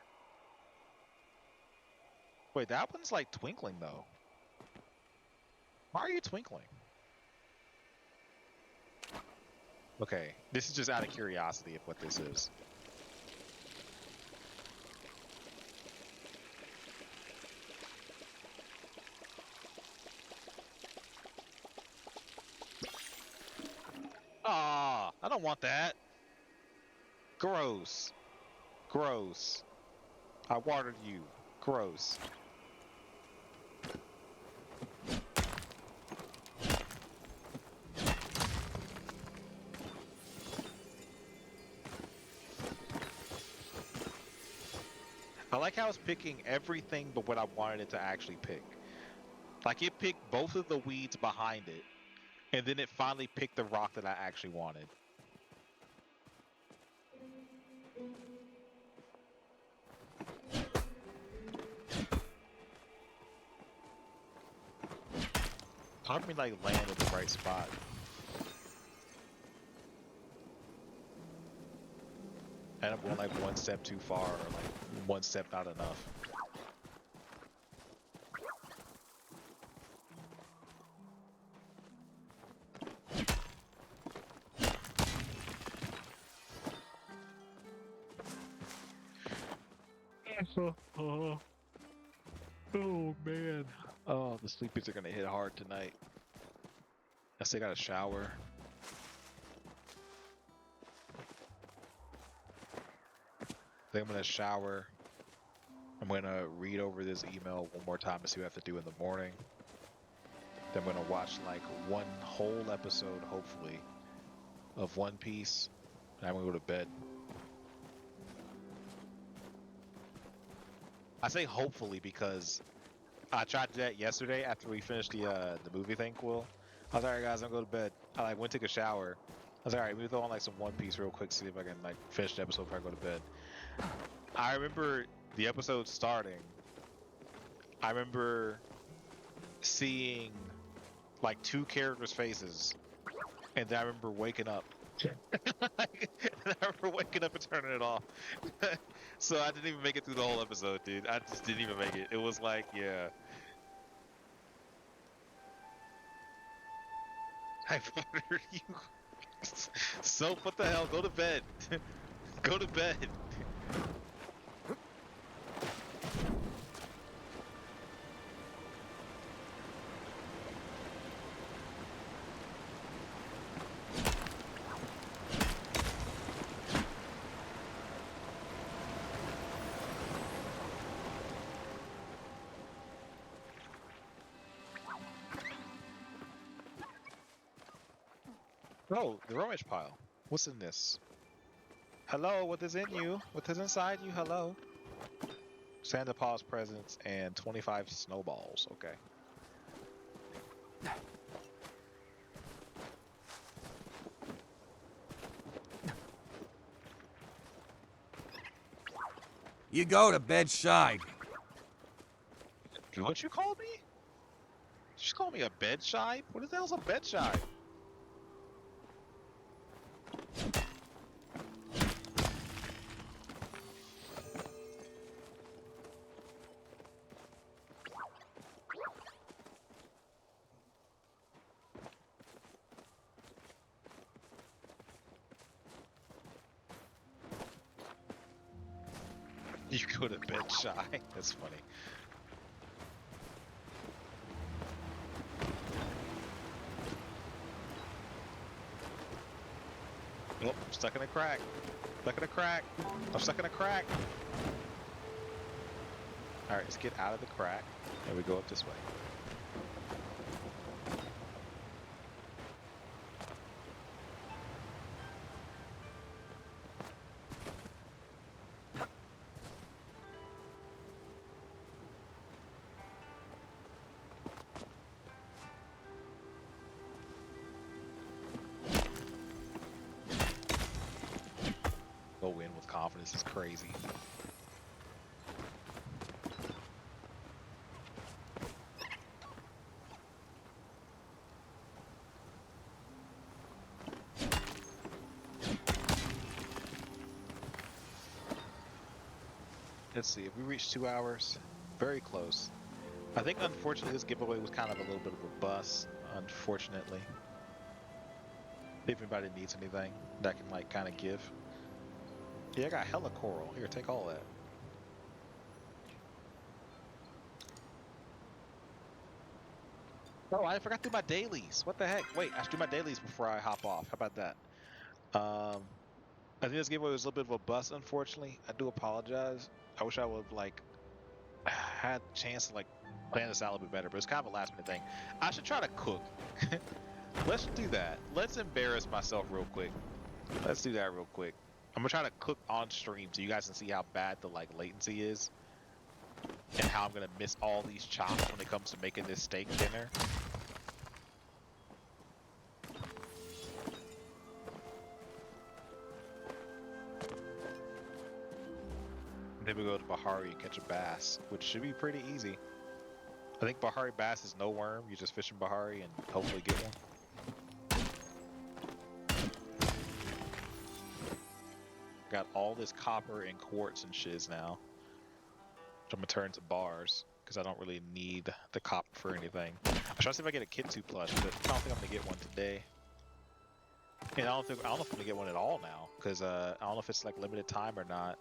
Wait, that one's like twinkling though. Why are you twinkling? Okay, this is just out of curiosity of what this is. Ah, I don't want that. Gross. Gross. I watered you. Gross. I like how it's picking everything but what I wanted it to actually pick. Like it picked both of the weeds behind it, and then it finally picked the rock that I actually wanted. Part of me like land at the right spot. And I'm going like one step too far, or like one step not enough. Oh man. Oh, the sleepies are gonna hit hard tonight. I still got a shower. Then I'm gonna shower. I'm gonna read over this email one more time to see what I have to do in the morning. Then I'm gonna watch like one whole episode, hopefully, of One Piece. And I'm gonna go to bed. I say hopefully because I tried to do that yesterday after we finished the movie thing, Quill. I was like, alright guys, I'm gonna go to bed. I like went to take a shower. I was like, alright, let me throw on like some One Piece real quick, see if I can like finish the episode before I go to bed. I remember the episode starting. I remember seeing like two characters' faces, and then I remember waking up. I remember waking up and turning it off. So I didn't even make it through the whole episode, dude. I just didn't even make it. It was like, yeah. I bothered you. So what the hell? Go to bed. Go to bed. Oh, the rubbish pile. What's in this? Hello, what is in you? What is inside you? Hello. Santa Paws presents and 25 snowballs. Okay. You go to bed shy. What you called me? You called me a bed shy? What the hell's a bed shy? You go to bed shy? That's funny. Nope, I'm stuck in a crack. Stuck in a crack. I'm stuck in a crack. Alright, let's get out of the crack. And we go up this way. Go in with confidence is crazy. Let's see, if we reach 2 hours, very close. I think unfortunately this giveaway was kind of a little bit of a bust, unfortunately. If anybody needs anything that can like kind of give. Yeah, I got hella coral. Here, take all that. Oh, I forgot to do my dailies. What the heck? Wait, I should do my dailies before I hop off. How about that? I think this giveaway was a little bit of a bust, unfortunately. I do apologize. I wish I would have like had a chance to like plan this out a little bit better, but it's kind of a last minute thing. I should try to cook. Let's do that. Let's embarrass myself real quick. Let's do that real quick. I'm gonna try to cook on stream so you guys can see how bad the like latency is and how I'm gonna miss all these chops when it comes to making this steak dinner. Then we go to Bahari and catch a bass, which should be pretty easy. I think Bahari bass is no worm. You just fish in Bahari and hopefully get one. Got all this copper and quartz and shiz now, which I'm gonna turn into bars because I don't really need the copper for anything. I'm trying to see if I get a Kitsu plush, but I don't think I'm gonna get one today. And I don't know if I'm gonna get one at all now because I don't know if it's like limited time or not.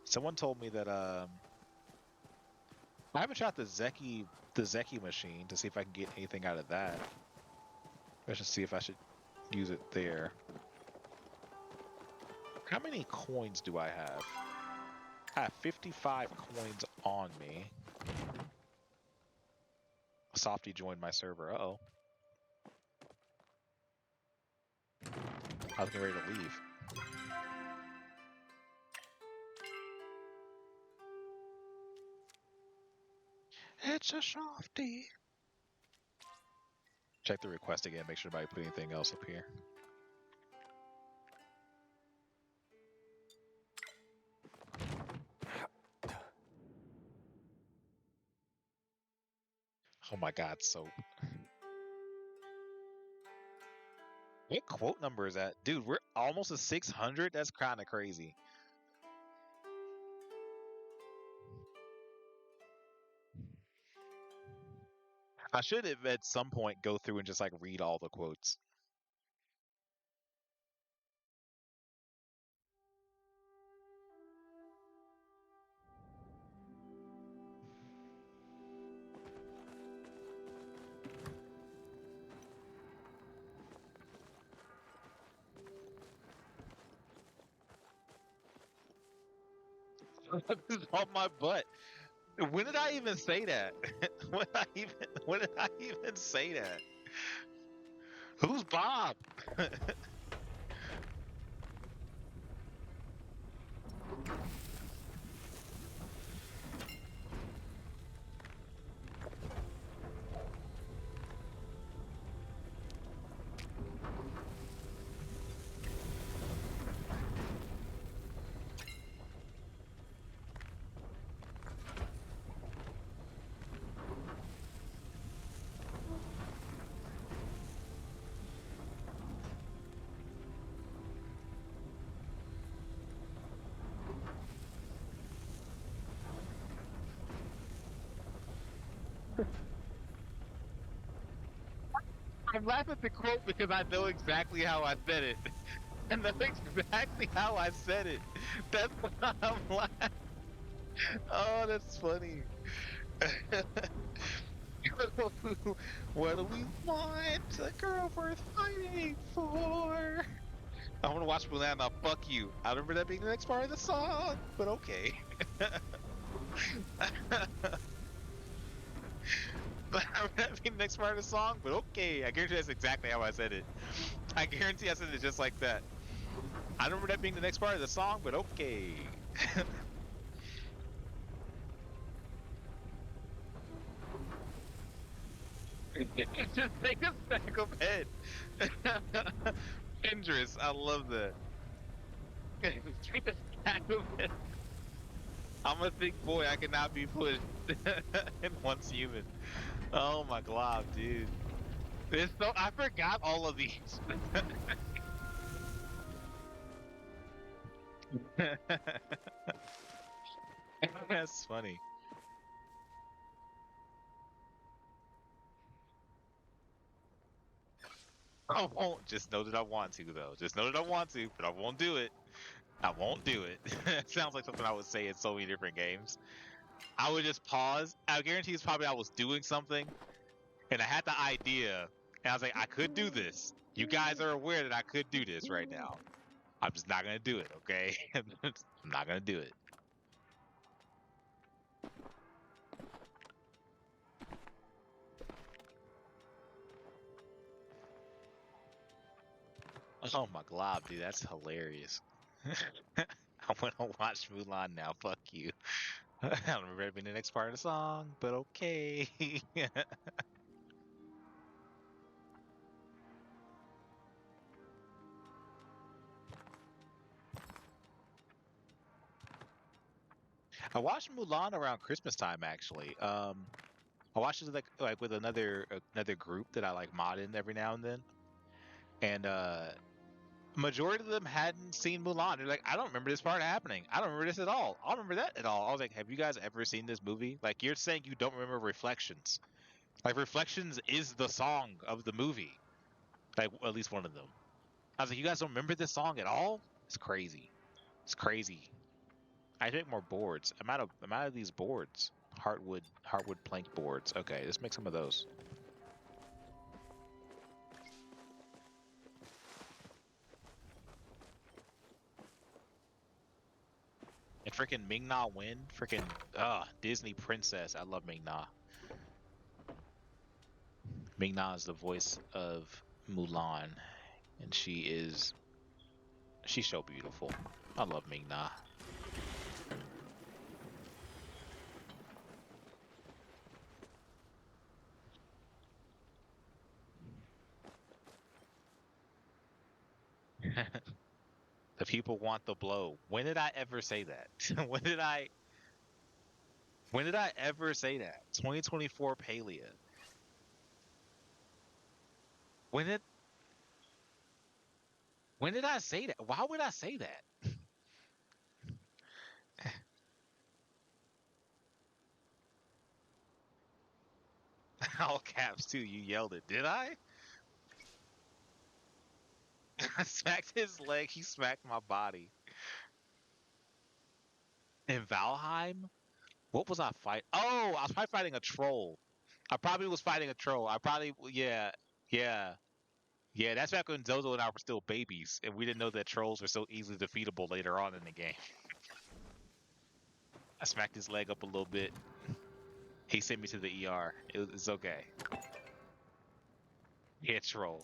Someone told me that I haven't tried the Zeki machine to see if I can get anything out of that. I should see if I should use it there. How many coins do I have? I have 55 coins on me. Softy joined my server. Uh-oh. I was getting ready to leave. It's a softy. Check the request again. Make sure nobody put anything else up here. Oh my god, soap. What quote number is that? Dude, we're almost at 600? That's kind of crazy. I should have at some point go through and just like read all the quotes. This is on my butt. When did I even say that? When did I even say that? Who's Bob? I'm laughing at the quote because I know exactly how I said it. And that's exactly how I said it. That's why I'm laughing. Oh, that's funny. What do we want? A girl worth fighting for. I want to watch Mulan now. Fuck you. I remember that being the next part of the song, but okay. I remember that being the next part of the song, but okay. I guarantee that's exactly how I said it. I guarantee I said it just like that. I remember that being the next part of the song, but okay. Just take a stack of head. Pinterest, I love that. Take a stack of head. I'm a thick boy, I cannot be pushed. And once human. Oh my god, dude. It's so I forgot all of these. That's funny. I won't. Just know that I want to, though. Just know that I want to, but I won't do it. I won't do it. It sounds like something I would say in so many different games. I would just pause. I guarantee it's probably I was doing something, and I had the idea, and I was like, I could do this. You guys are aware that I could do this right now. I'm just not gonna do it, okay? I'm not gonna do it. Oh my glob, dude, that's hilarious. I want to watch Mulan now. Fuck you. I don't remember it being the next part of the song, but okay. I watched Mulan around Christmas time actually. I watched it like with another group that I like mod in every now and then, and majority of them hadn't seen Mulan. They're like, I don't remember this part happening. I don't remember this at all. I don't remember that at all. I was like, have you guys ever seen this movie? Like, you're saying you don't remember Reflections. Like, Reflections is the song of the movie. Like, at least one of them. I was like, you guys don't remember this song at all? It's crazy. It's crazy. I need more boards. I'm out of these boards. Heartwood plank boards. Okay, let's make some of those. And freaking Ming Na Wen, freaking Disney princess. I love Ming Na. Ming Na is the voice of Mulan, and she's so beautiful. I love Ming Na. The people want the blow. When did I ever say that? When did I ever say that? 2024 Palia. When did when did I say that? Why would I say that? All caps too. You yelled it. Did I? I smacked his leg. He smacked my body. In Valheim? What was I fight? Oh, I was probably fighting a troll. I probably was fighting a troll. Yeah. Yeah, that's back when Zozo and I were still babies, and we didn't know that trolls were so easily defeatable later on in the game. I smacked his leg up a little bit. He sent me to the ER. It's okay. Yeah, troll.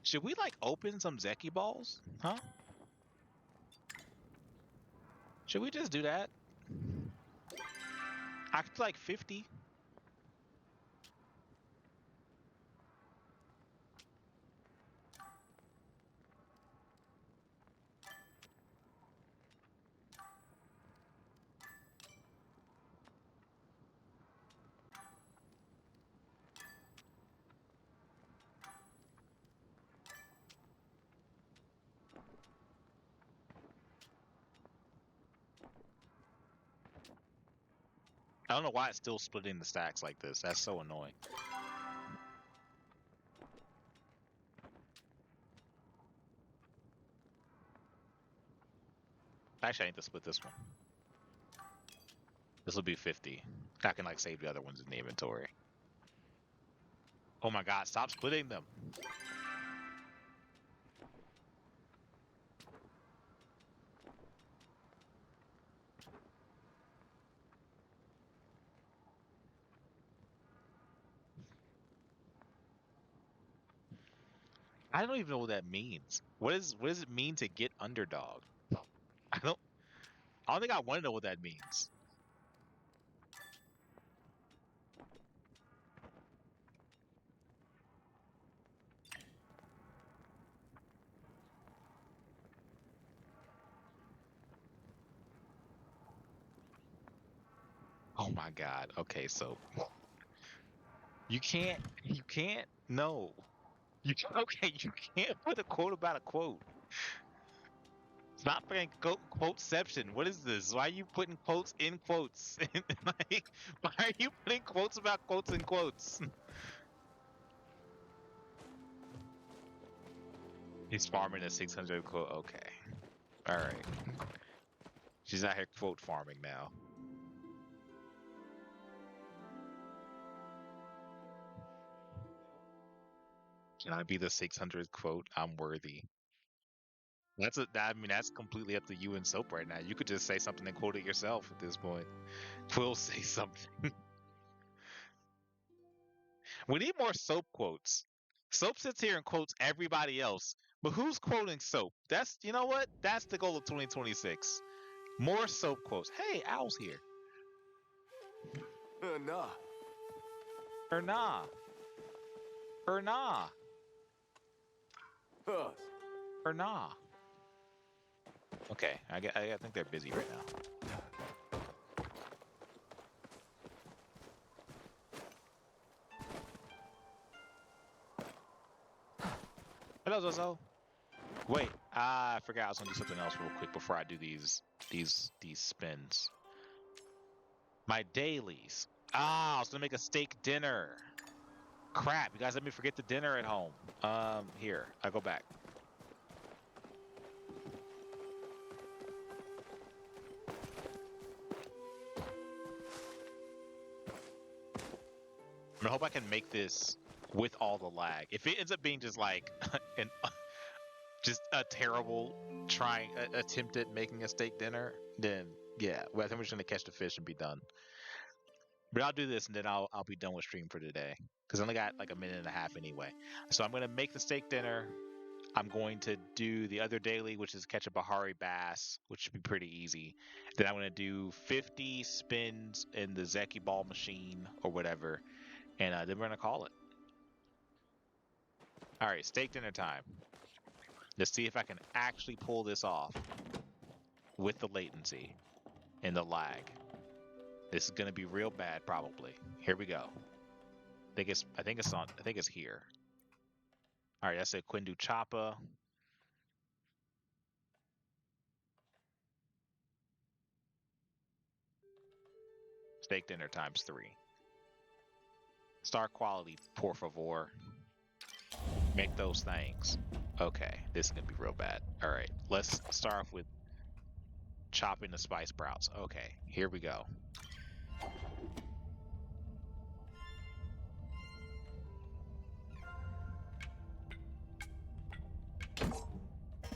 Should we like open some Zeki balls? Huh? Should we just do that? I could like 50. I don't know why it's still splitting the stacks like this. That's so annoying. Actually, I need to split this one. This will be 50. I can like save the other ones in the inventory. Oh my god, stop splitting them. I don't even know what that means. What does it mean to get underdog? I don't think I want to know what that means. Oh my god. Okay, so you can't no. You okay, you can't put a quote about a quote. It's not fucking quoteception. What is this? Why are you putting quotes in quotes? Like, why are you putting quotes about quotes in quotes? He's farming a 600 quote. Okay. Alright. She's out here quote farming now. Can I be the 600th quote? I'm worthy. I mean, that's completely up to you and Soap right now. You could just say something and quote it yourself at this point. We'll say something. We need more Soap quotes. Soap sits here and quotes everybody else, but who's quoting Soap? That's, you know what? That's the goal of 2026. More Soap quotes. Hey, Owl's here. Nah. Or nah. Or nah. Or nah. Okay, I think they're busy right now. Hello, Zozo. Wait, I forgot I was gonna do something else real quick before I do these spins. My dailies. I was gonna make a steak dinner. Crap, you guys let me forget the dinner at home. Here, I go back. I hope I can make this with all the lag. If it ends up being just like just a terrible attempt at making a steak dinner, then yeah, well, I think we're just gonna catch the fish and be done. But I'll do this and then I'll be done with stream for today because I only got like a minute and a half anyway. So I'm gonna make the steak dinner. I'm going to do the other daily, which is catch a Bahari bass, which should be pretty easy. Then I'm gonna do 50 spins in the Zeki ball machine or whatever. And then we're gonna call it. All right, steak dinner time. Let's see if I can actually pull this off with the latency and the lag. This is gonna be real bad, probably. Here we go. I think it's here. All right, that's a Quindu Choppa. Steak dinner times 3. Star quality, por favor. Make those things. Okay, this is gonna be real bad. All right, let's start off with chopping the spice sprouts. Okay, here we go.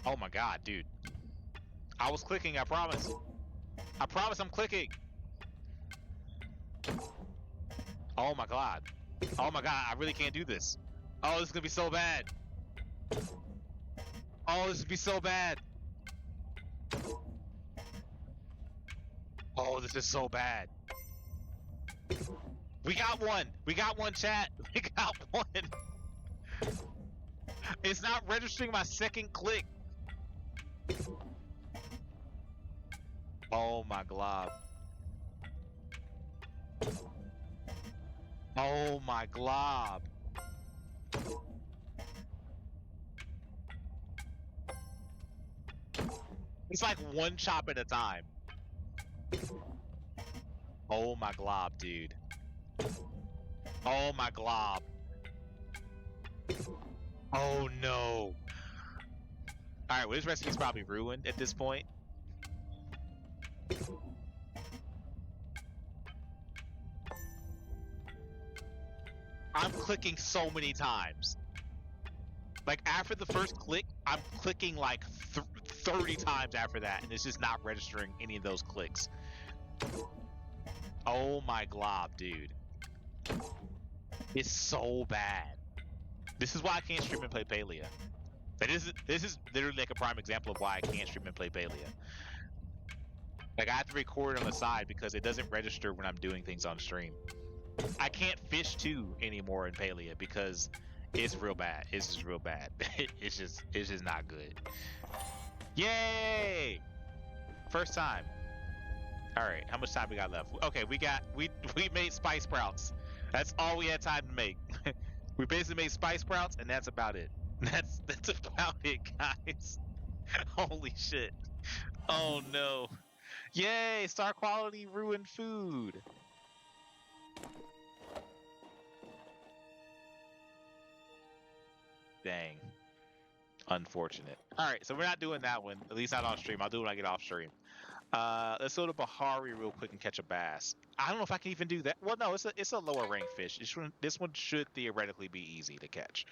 Oh my god, dude. I was clicking, I promise. I promise I'm clicking. Oh my god. Oh my god, I really can't do this. Oh, this is gonna be so bad. Oh, this would be so bad. Oh, this is so bad. We got one. We got one, chat. We got one. It's not registering my second click. Oh my glob. Oh my glob. It's like one chop at a time. Oh my glob, dude. Oh my glob. Oh no. Alright, well this recipe's probably ruined at this point. I'm clicking so many times. Like after the first click, I'm clicking like 30 times after that, and it's just not registering any of those clicks. Oh my glob, dude. It's so bad. This is why I can't stream and play Palia. This is literally like a prime example of why I can't stream and play Palia. Like I have to record on the side because it doesn't register when I'm doing things on stream. I can't fish 2 anymore in Palia because it's real bad. It's just real bad. It's just not good. Yay! First time. All right, how much time we got left? Okay, we made spice sprouts. That's all we had time to make. We basically made spice sprouts, and that's about it. That's about it, guys. Holy shit! Oh no! Yay! Star quality ruined food. Dang. Unfortunate. All right, so we're not doing that one. At least not on stream. I'll do it when I get off stream. Let's go to Bahari real quick and catch a bass. I don't know if I can even do that. Well, no, it's a lower ranked fish. This one should theoretically be easy to catch.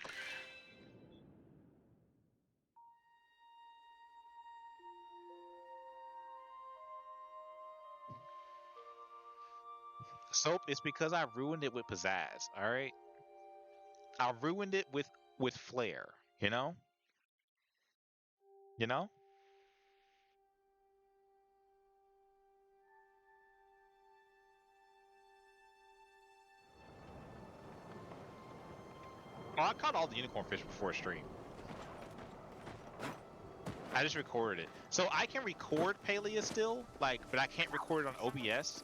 Soap, it's because I ruined it with pizzazz. All right, I ruined it with flair. You know. You know. Oh, I caught all the unicorn fish before stream. I just recorded it. So I can record Palia still, like, but I can't record it on OBS.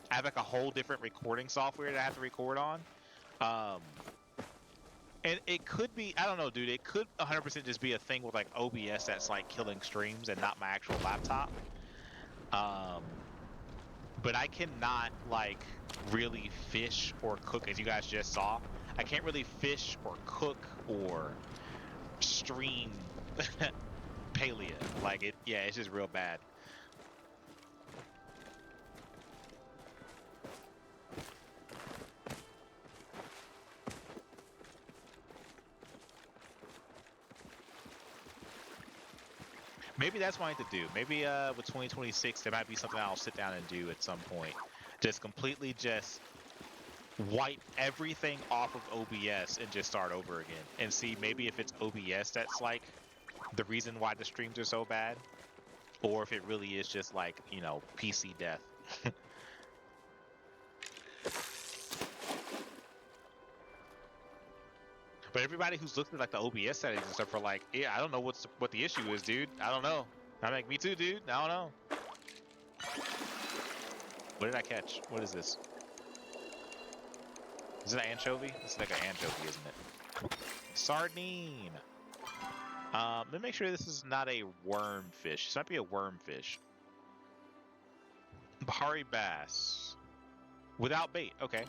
I have like a whole different recording software that I have to record on. And it could be, I don't know, dude, it could 100% just be a thing with like OBS that's like killing streams and not my actual laptop. But I cannot like really fish or cook, as you guys just saw. I can't really fish or cook or stream Palia. Like it, yeah, it's just real bad. Maybe that's what I need to do. Maybe with 2026, there might be something I'll sit down and do at some point. Just completely just wipe everything off of OBS and just start over again. And see maybe if it's OBS that's like the reason why the streams are so bad. Or if it really is just like, you know, PC death. But everybody who's looked at like the OBS settings and stuff are like, yeah, I don't know what the issue is, dude. I don't know. I'm like, me too, dude. I don't know. What did I catch? What is this? Is it an anchovy? It's like an anchovy, isn't it? Sardine. Let me make sure this is not a worm fish. This might be a worm fish. Bahari bass. Without bait. Okay.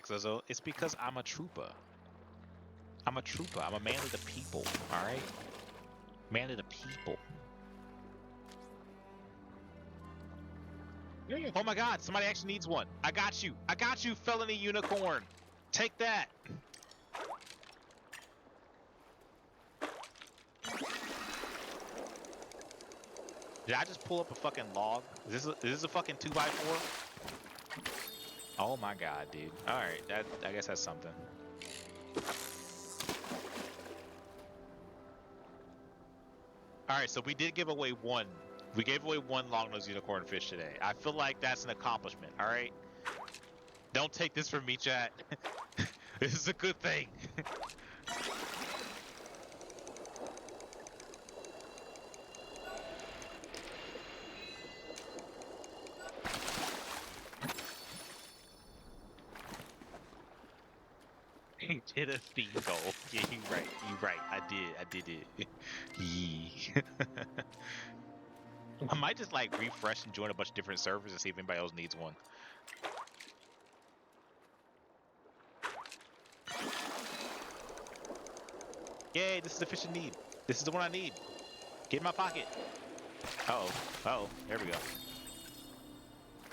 Zozo, it's because I'm a trooper. I'm a trooper. I'm a man of the people. All right, man of the people. Oh my God! Somebody actually needs one. I got you. I got you, felony unicorn. Take that. Did I just pull up a fucking log? Is this a fucking 2x4? Oh my God, dude. Alright, I guess that's something. Alright, so we did give away one. We gave away one long-nosed unicorn fish today. I feel like that's an accomplishment, alright? Don't take this from me, chat. This is a good thing. I did a Steam goal. Yeah, you right. You right. I did it. Yeah. I might just like refresh and join a bunch of different servers and see if anybody else needs one. Yay, this is the fish in need. This is the one I need. Get in my pocket. Uh-oh. Uh-oh. There we go.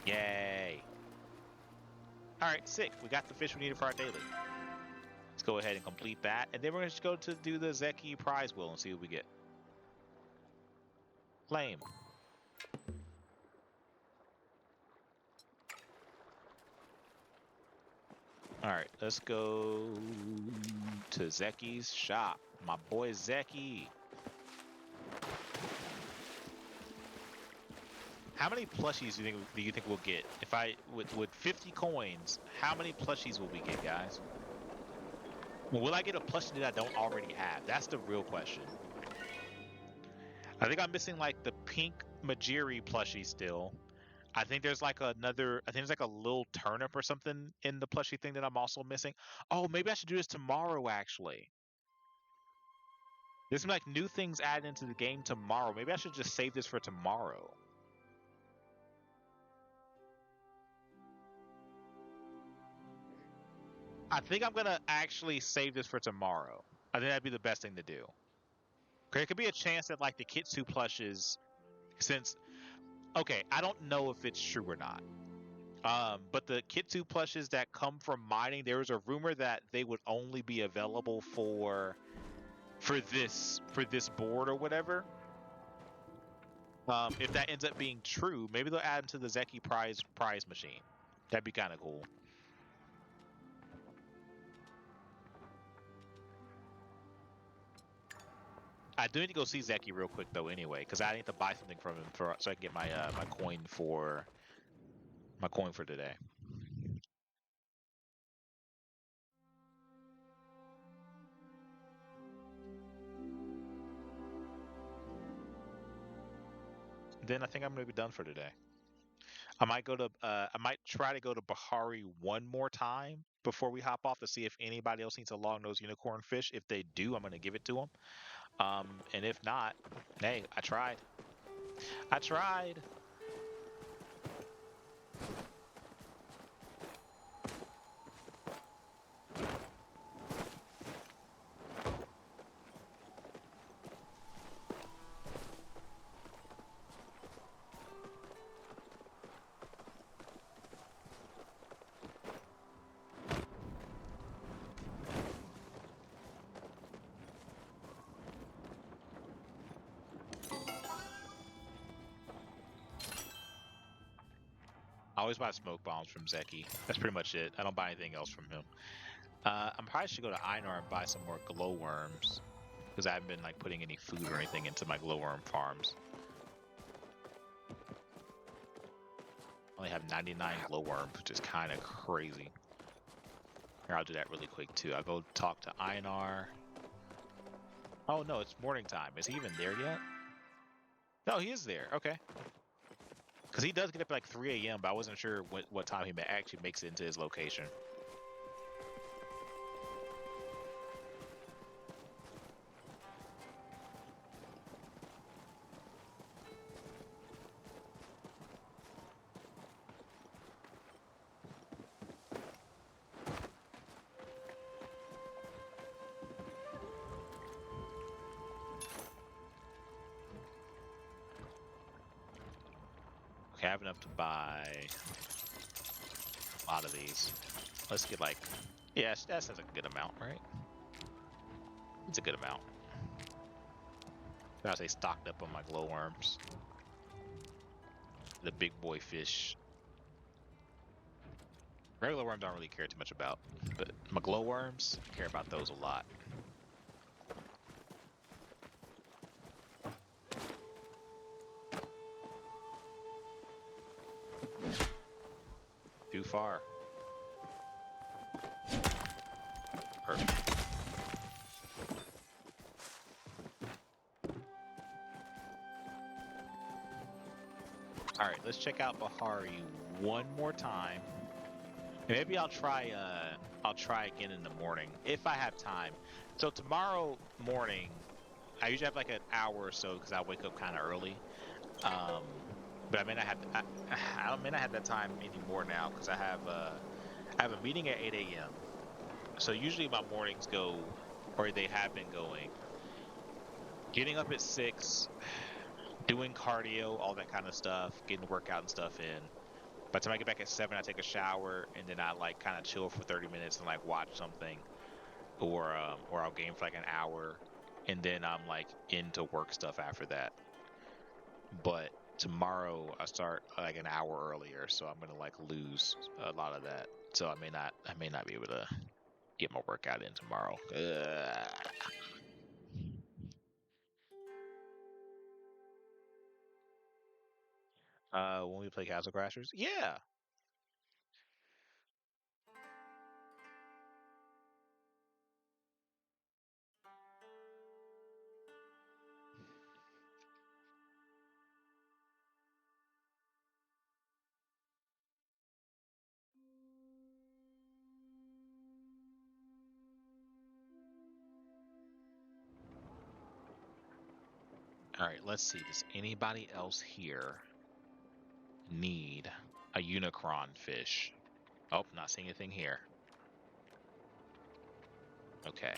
Yay. Alright, sick. We got the fish we needed for our daily. Let's go ahead and complete that. And then we're going to just go to do the Zeki prize wheel and see what we get. Lame. Alright, let's go to Zeki's shop. My boy Zeki. How many plushies do you think we'll get? If I with 50 coins, how many plushies will we get, guys? Well, will I get a plushie that I don't already have? That's the real question. I think I'm missing like the pink Majiri plushie still. I think there's like another. I think there's like a little turnip or something in the plushie thing that I'm also missing. Oh, maybe I should do this tomorrow. Actually, there's some like new things added into the game tomorrow. Maybe I should just save this for tomorrow. I think I'm gonna actually save this for tomorrow. I think that'd be the best thing to do. Okay, it could be a chance that like the Kitsu plushes, since okay, I don't know if it's true or not. But the Kitsu plushes that come from mining, there was a rumor that they would only be available for this board or whatever. If that ends up being true, maybe they'll add them to the Zeki prize machine. That'd be kind of cool. I do need to go see Zeki real quick though, anyway, because I need to buy something from him so I can get my my coin for today. Then I think I'm gonna be done for today. I might try to go to Bahari one more time before we hop off to see if anybody else needs a long-nosed unicorn fish. If they do, I'm gonna give it to them. And if not, hey, I tried. I tried. I always buy smoke bombs from Zeki. That's pretty much it. I don't buy anything else from him. I probably should go to Einar and buy some more glowworms, because I haven't been like putting any food or anything into my glowworm farms. I only have 99 glowworms, which is kind of crazy. Here, I'll do that really quick too. I'll go talk to Einar. Oh no, it's morning time. Is he even there yet? No, he is there. Okay. Because he does get up at like 3 a.m., but I wasn't sure what time he actually makes it into his location. Okay, I have enough to buy a lot of these. Let's get like, yeah, that sounds like a good amount, right? It's a good amount. I say stocked up on my glowworms. The big boy fish. Regular worms I don't really care too much about, but my glowworms, I care about those a lot. Too far. Perfect. Alright, let's check out Bahari one more time. And maybe I'll try I'll try again in the morning if I have time. So tomorrow morning, I usually have like an hour or so because I wake up kind of early. But I may not have I may not have that time anymore now because I have a meeting at 8 a.m. So usually my mornings go, or they have been going, getting up at 6, doing cardio, all that kind of stuff, getting the workout and stuff in. By the time I get back at 7, I take a shower and then I like kind of chill for 30 minutes and like watch something, or I'll game for like an hour, and then I'm like into work stuff after that. But tomorrow I start like an hour earlier, so I'm gonna like lose a lot of that. So I may not be able to get my workout in tomorrow. When we play Castle Crashers, yeah. All right, let's see. Does anybody else here need a Unicron fish? Oh, not seeing anything here. Okay.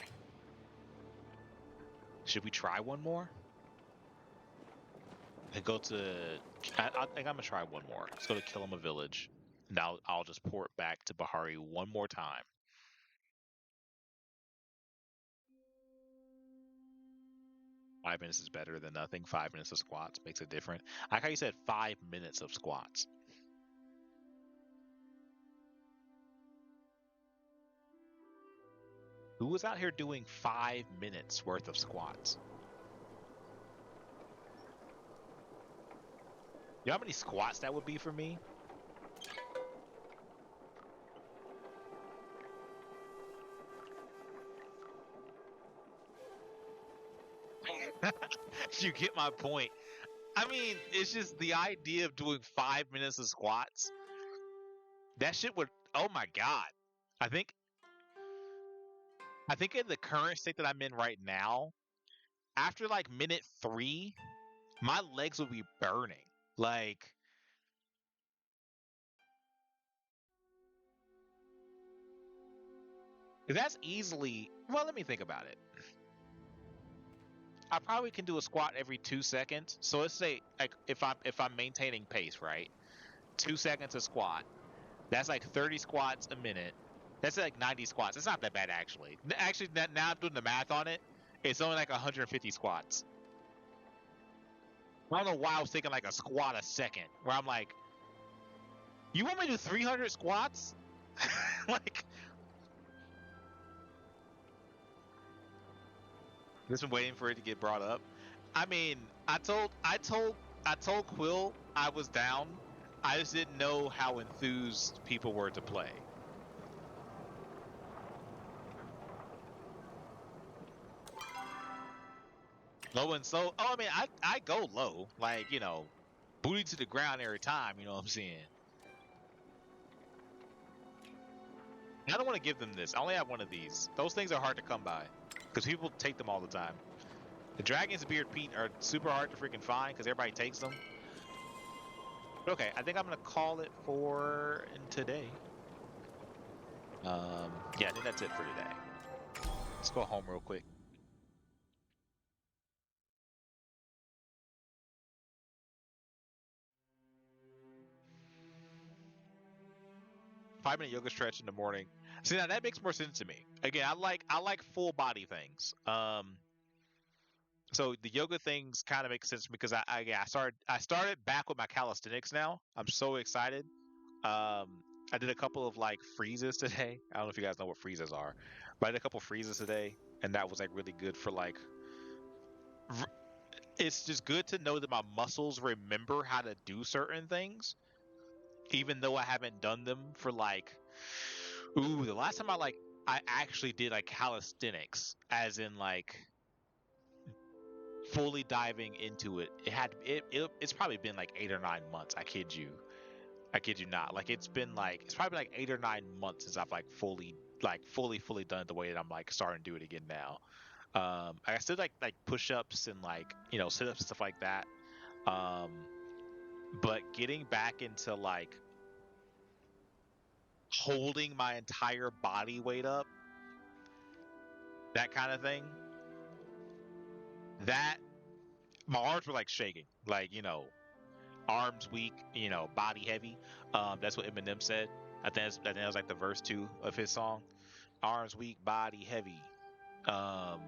Should we try one more? I go to. I think I'm gonna try one more. Let's go to Kilima Village. Now I'll just port back to Bahari one more time. Five minutes is better than nothing. 5 minutes of squats makes it different. I like how you said 5 minutes of squats. Who was out here doing 5 minutes worth of squats? You know how many squats that would be for me? You get my point. I mean, it's just the idea of doing 5 minutes of squats. That shit would. Oh my god. I think. I think in the current state that I'm in right now, after like minute 3, my legs would be burning. Like. That's easily. Well, let me think about it. I probably can do a squat every 2 seconds. So let's say like if I'm maintaining pace, right? 2 seconds a squat. That's like 30 squats a minute. That's like 90 squats. It's not that bad actually. Actually, now I'm doing the math on it. It's only like 150 squats. I don't know why I was thinking like a squat a second. Where I'm like, you want me to do 300 squats? Like, just been waiting for it to get brought up. I mean, I told Quill I was down. I just didn't know how enthused people were to play. Low and slow. Oh, I mean, I go low, like booty to the ground every time. You know what I'm saying? I don't want to give them this. I only have one of these. Those things are hard to come by because people take them all the time. The Dragon's Beard Pete are super hard to freaking find because everybody takes them. But okay, I think I'm gonna call it for today. Yeah, I think that's it for today. Let's go home real quick. 5 minute yoga stretch in the morning. See, now that makes more sense to me. Again, I like full body things. So the yoga things kind of make sense because I started back with my calisthenics now. I'm so excited. I did a couple of like freezes today. I don't know if you guys know what freezes are, but I did a couple freezes today, and that was like really good for like. It's just good to know that my muscles remember how to do certain things, even though I haven't done them for like. Ooh, the last time I actually did like calisthenics, as in like fully diving into it. It's probably been like 8 or 9 months. I kid you not. Like it's probably been like 8 or 9 months since I've like fully like fully done it the way that I'm like starting to do it again now. I still like push-ups and like sit-ups and stuff like that. Um, but getting back into like holding my entire body weight up, that kind of thing, that my arms were like shaking, like arms weak, body heavy. That's what Eminem said. I think that was like the verse 2 of his song. Arms weak, body heavy. Um,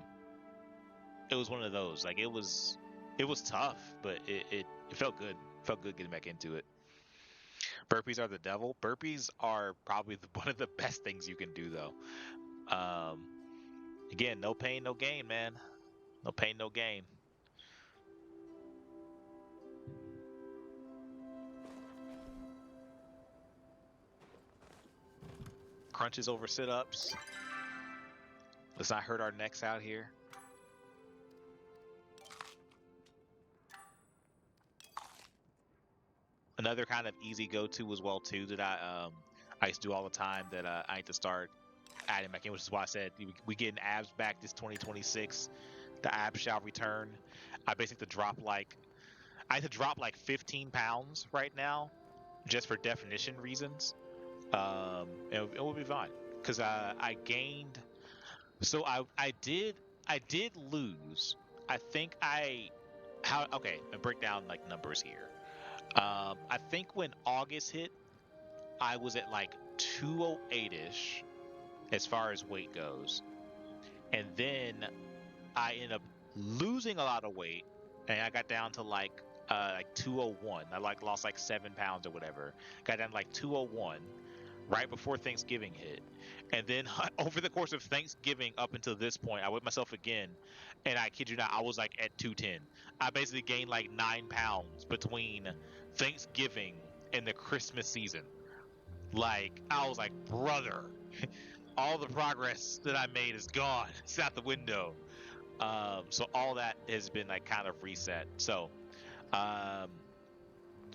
it was one of those. Like it was tough, but it felt good. Felt good getting back into it. Burpees are the devil. Burpees are probably one of the best things you can do, though. Again, no pain, no gain, man. No pain, no gain. Crunches over sit-ups. Let's not hurt our necks out here. Another kind of easy go-to as well too that I used to do all the time that I need to start adding back in, which is why I said we getting abs back this 2026. The abs shall return. I basically I had to drop like 15 pounds right now, just for definition reasons. It will be fine because I gained. So I did lose. I think okay. I break down like numbers here. I think when August hit, I was at like 208-ish as far as weight goes. And then I ended up losing a lot of weight and I got down to like 201. I like lost like 7 pounds or whatever. Got down to like 201 right before Thanksgiving hit. And then over the course of Thanksgiving up until this point, I weighed myself again, and I kid you not, I was like at 210. I basically gained like 9 pounds between Thanksgiving and the Christmas season. Like, I was like, brother, all the progress that I made is gone. It's out the window. So all that has been like kind of reset. So, I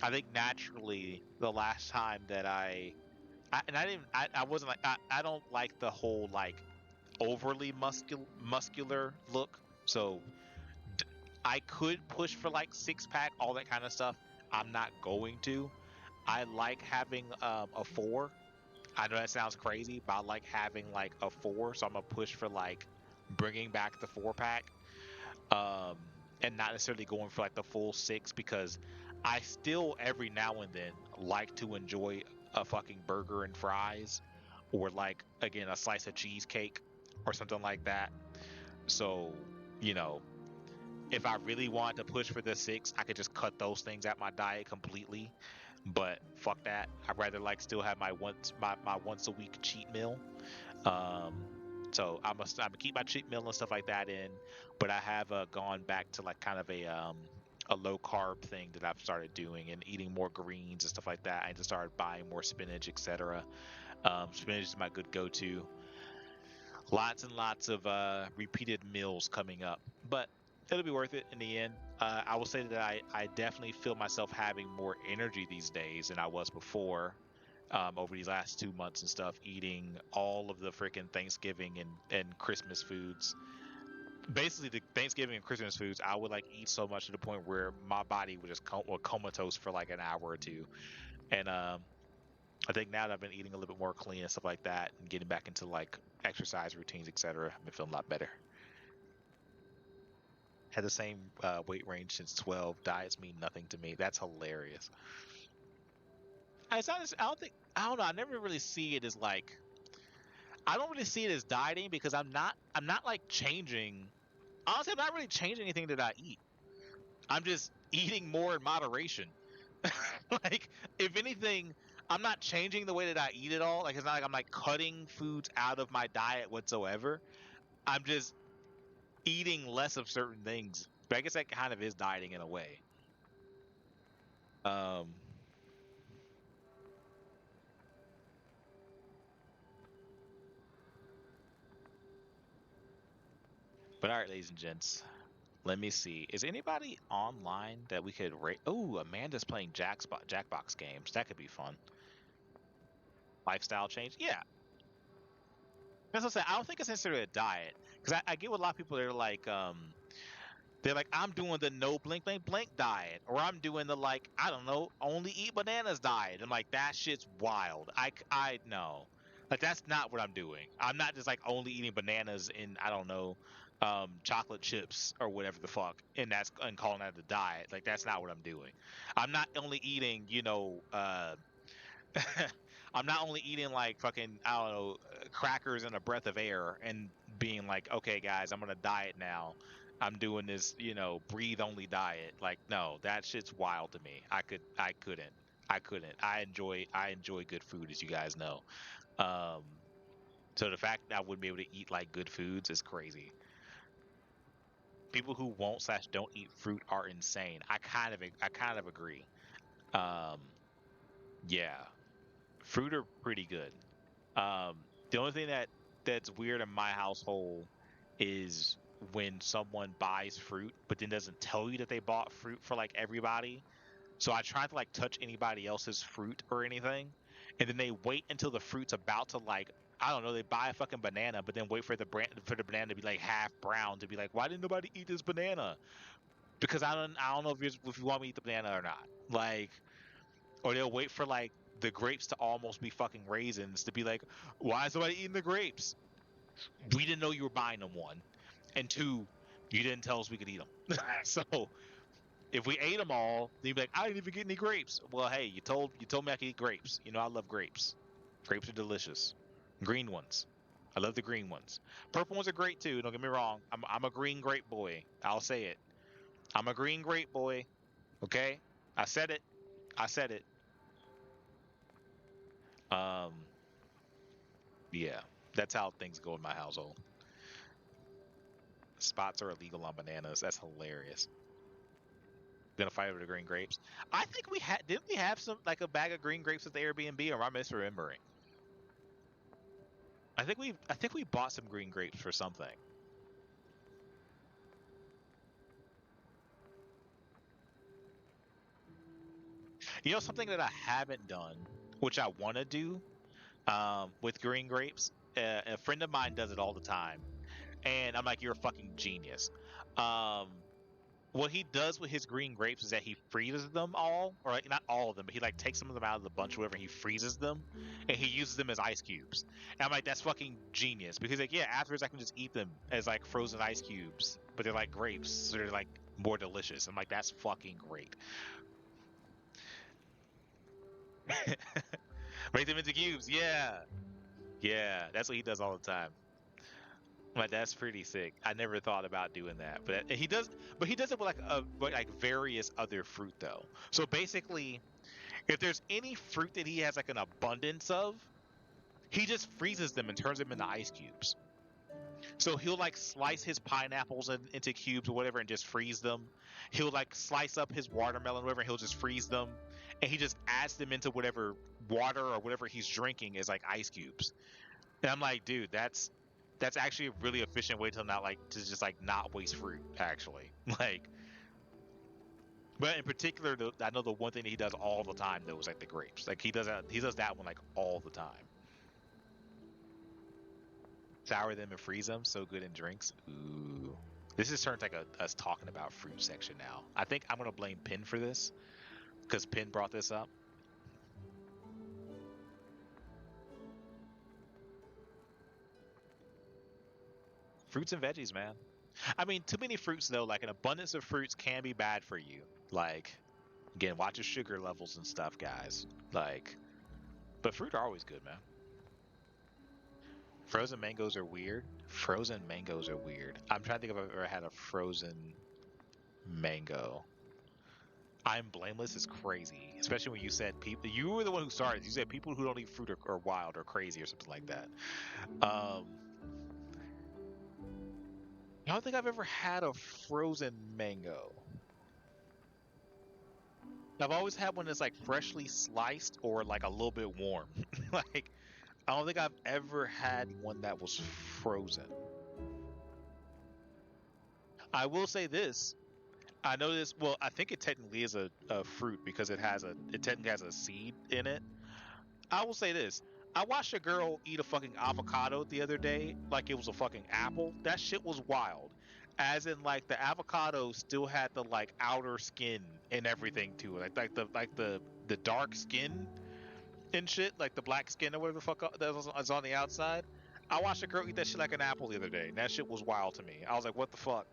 think naturally the last time that I wasn't like I don't like the whole like overly muscular look. So I could push for like 6-pack, all that kind of stuff. I'm not going to. I like having a 4. I know that sounds crazy, but I like having like a 4. So I'm gonna push for like bringing back the 4-pack, and not necessarily going for like the full 6 because I still every now and then like to enjoy a fucking burger and fries, or like again a slice of cheesecake or something like that. So if I really wanted to push for the 6, I could just cut those things out my diet completely. But fuck that. I'd rather like still have my once a week cheat meal. So I'm gonna keep my cheat meal and stuff like that in, but I have gone back to like kind of a low carb thing that I've started doing and eating more greens and stuff like that. I just started buying more spinach, etc. Spinach is my good go-to. Lots and lots of repeated meals coming up, but it'll be worth it in the end. I will say that I definitely feel myself having more energy these days than I was before. Over these last 2 months and stuff, eating all of the freaking Thanksgiving and Christmas foods. Basically, the Thanksgiving and Christmas foods, I would like eat so much to the point where my body would just comatose for like an hour or two. And I think now that I've been eating a little bit more clean and stuff like that, and getting back into like exercise routines, etc., I've been feeling a lot better. Had the same weight range since 12. Diets mean nothing to me. That's hilarious. It's not. I don't think. I don't know. I never really see it as like. I don't really see it as dieting because I'm not. I'm not like changing. Honestly, I'm not really changing anything that I eat. I'm just eating more in moderation. Like, if anything, I'm not changing the way that I eat at all. Like, it's not like I'm like cutting foods out of my diet whatsoever. I'm just eating less of certain things. But I guess that kind of is dieting in a way. Um, but all right, ladies and gents, let me see. Is anybody online that we could rate? Oh, Amanda's playing Jackbox games. That could be fun. Lifestyle change? Yeah. That's what I'm saying. I don't think it's necessarily a diet because I get what a lot of people they're like I'm doing the no blink blink blink diet or I'm doing the like I don't know only eat bananas diet. I'm like that shit's wild. I know like that's not what I'm doing. I'm not just like only eating bananas and I don't know chocolate chips or whatever the fuck and calling that a diet. Like that's not what I'm doing. I'm not only eating I'm not only eating like fucking I don't know crackers and a breath of air and being like, okay, guys, I'm gonna diet now. I'm doing this, breathe only diet. Like, no, that shit's wild to me. I couldn't. I enjoy good food, as you guys know. Um, so the fact that I wouldn't be able to eat like good foods is crazy. People who won't slash don't eat fruit are insane. I kind of agree. Um, yeah, fruit are pretty good. Um, the only thing that's weird in my household is when someone buys fruit but then doesn't tell you that they bought fruit for like everybody. So I try to like touch anybody else's fruit or anything, and then they wait until the fruit's about to like I don't know. They buy a fucking banana, but then wait for the banana to be like half brown to be like, why didn't nobody eat this banana? Because I don't know if you want me to eat the banana or not. Like or they'll wait for like the grapes to almost be fucking raisins to be like, why is somebody eating the grapes? We didn't know you were buying them, one, and two, you didn't tell us we could eat them. So if we ate them all, then you'd be like, I didn't even get any grapes. Well, hey, you told me I could eat grapes. I love grapes. Grapes are delicious. Green ones. I love the green ones. Purple ones are great too. Don't get me wrong. I'm a green grape boy. I'll say it. I'm a green grape boy. Okay, I said it. I said it. Um, yeah, that's how things go in my household. Spots are illegal on bananas. That's hilarious. Gonna fight over the green grapes. I think we had didn't we have some like a bag of green grapes at the Airbnb, or am I misremembering? I think we bought some green grapes for something. Something that I haven't done, which I want to do, with green grapes. A friend of mine does it all the time, and I'm like, you're a fucking genius. Um, what he does with his green grapes is that he freezes them all, or like not all of them, but he like takes some of them out of the bunch, or whatever. And he freezes them, and he uses them as ice cubes. And I'm like, that's fucking genius because like yeah, afterwards I can just eat them as like frozen ice cubes, but they're like grapes, so they're like more delicious. I'm like, that's fucking great. Make them into cubes, yeah, yeah. That's what he does all the time. Like that's pretty sick. I never thought about doing that, but he does. But he does it with like various other fruit though. So basically, if there's any fruit that he has like an abundance of, he just freezes them and turns them into ice cubes. So he'll like slice his pineapples into cubes or whatever and just freeze them. He'll like slice up his watermelon or whatever and he'll just freeze them. And he just adds them into whatever water or whatever he's drinking as like ice cubes. And I'm like, dude, that's actually a really efficient way to just like not waste fruit actually. Like but in particular I know the one thing that he does all the time though is like the grapes. Like he does that one like all the time. Sour them and freeze them, so good in drinks. Ooh. This has turned like us talking about fruit section now. I think I'm gonna blame Pin for this because Pin brought this up. Fruits and veggies, man. I mean, too many fruits though. Like an abundance of fruits can be bad for you. Like, again, watch your sugar levels and stuff, guys. Like, but fruit are always good, man. Frozen mangoes are weird. Frozen mangoes are weird. I'm trying to think if I've ever had a frozen mango. I'm blameless is crazy, especially when you said people. You were the one who started. You said people who don't eat fruit are wild or crazy or something like that. Um, I don't think I've ever had a frozen mango. I've always had one that's like freshly sliced or like a little bit warm. Like I don't think I've ever had one that was frozen. I will say this. I know this. Well, I think it technically is a fruit because it technically has a seed in it. I will say this. I watched a girl eat a fucking avocado the other day like it was a fucking apple. That shit was wild. As in, like, the avocado still had the like outer skin and everything to it, like the dark skin and shit, like the black skin or whatever the fuck that was on the outside. I watched a girl eat that shit like an apple the other day, and that shit was wild to me. I was like, what the fuck?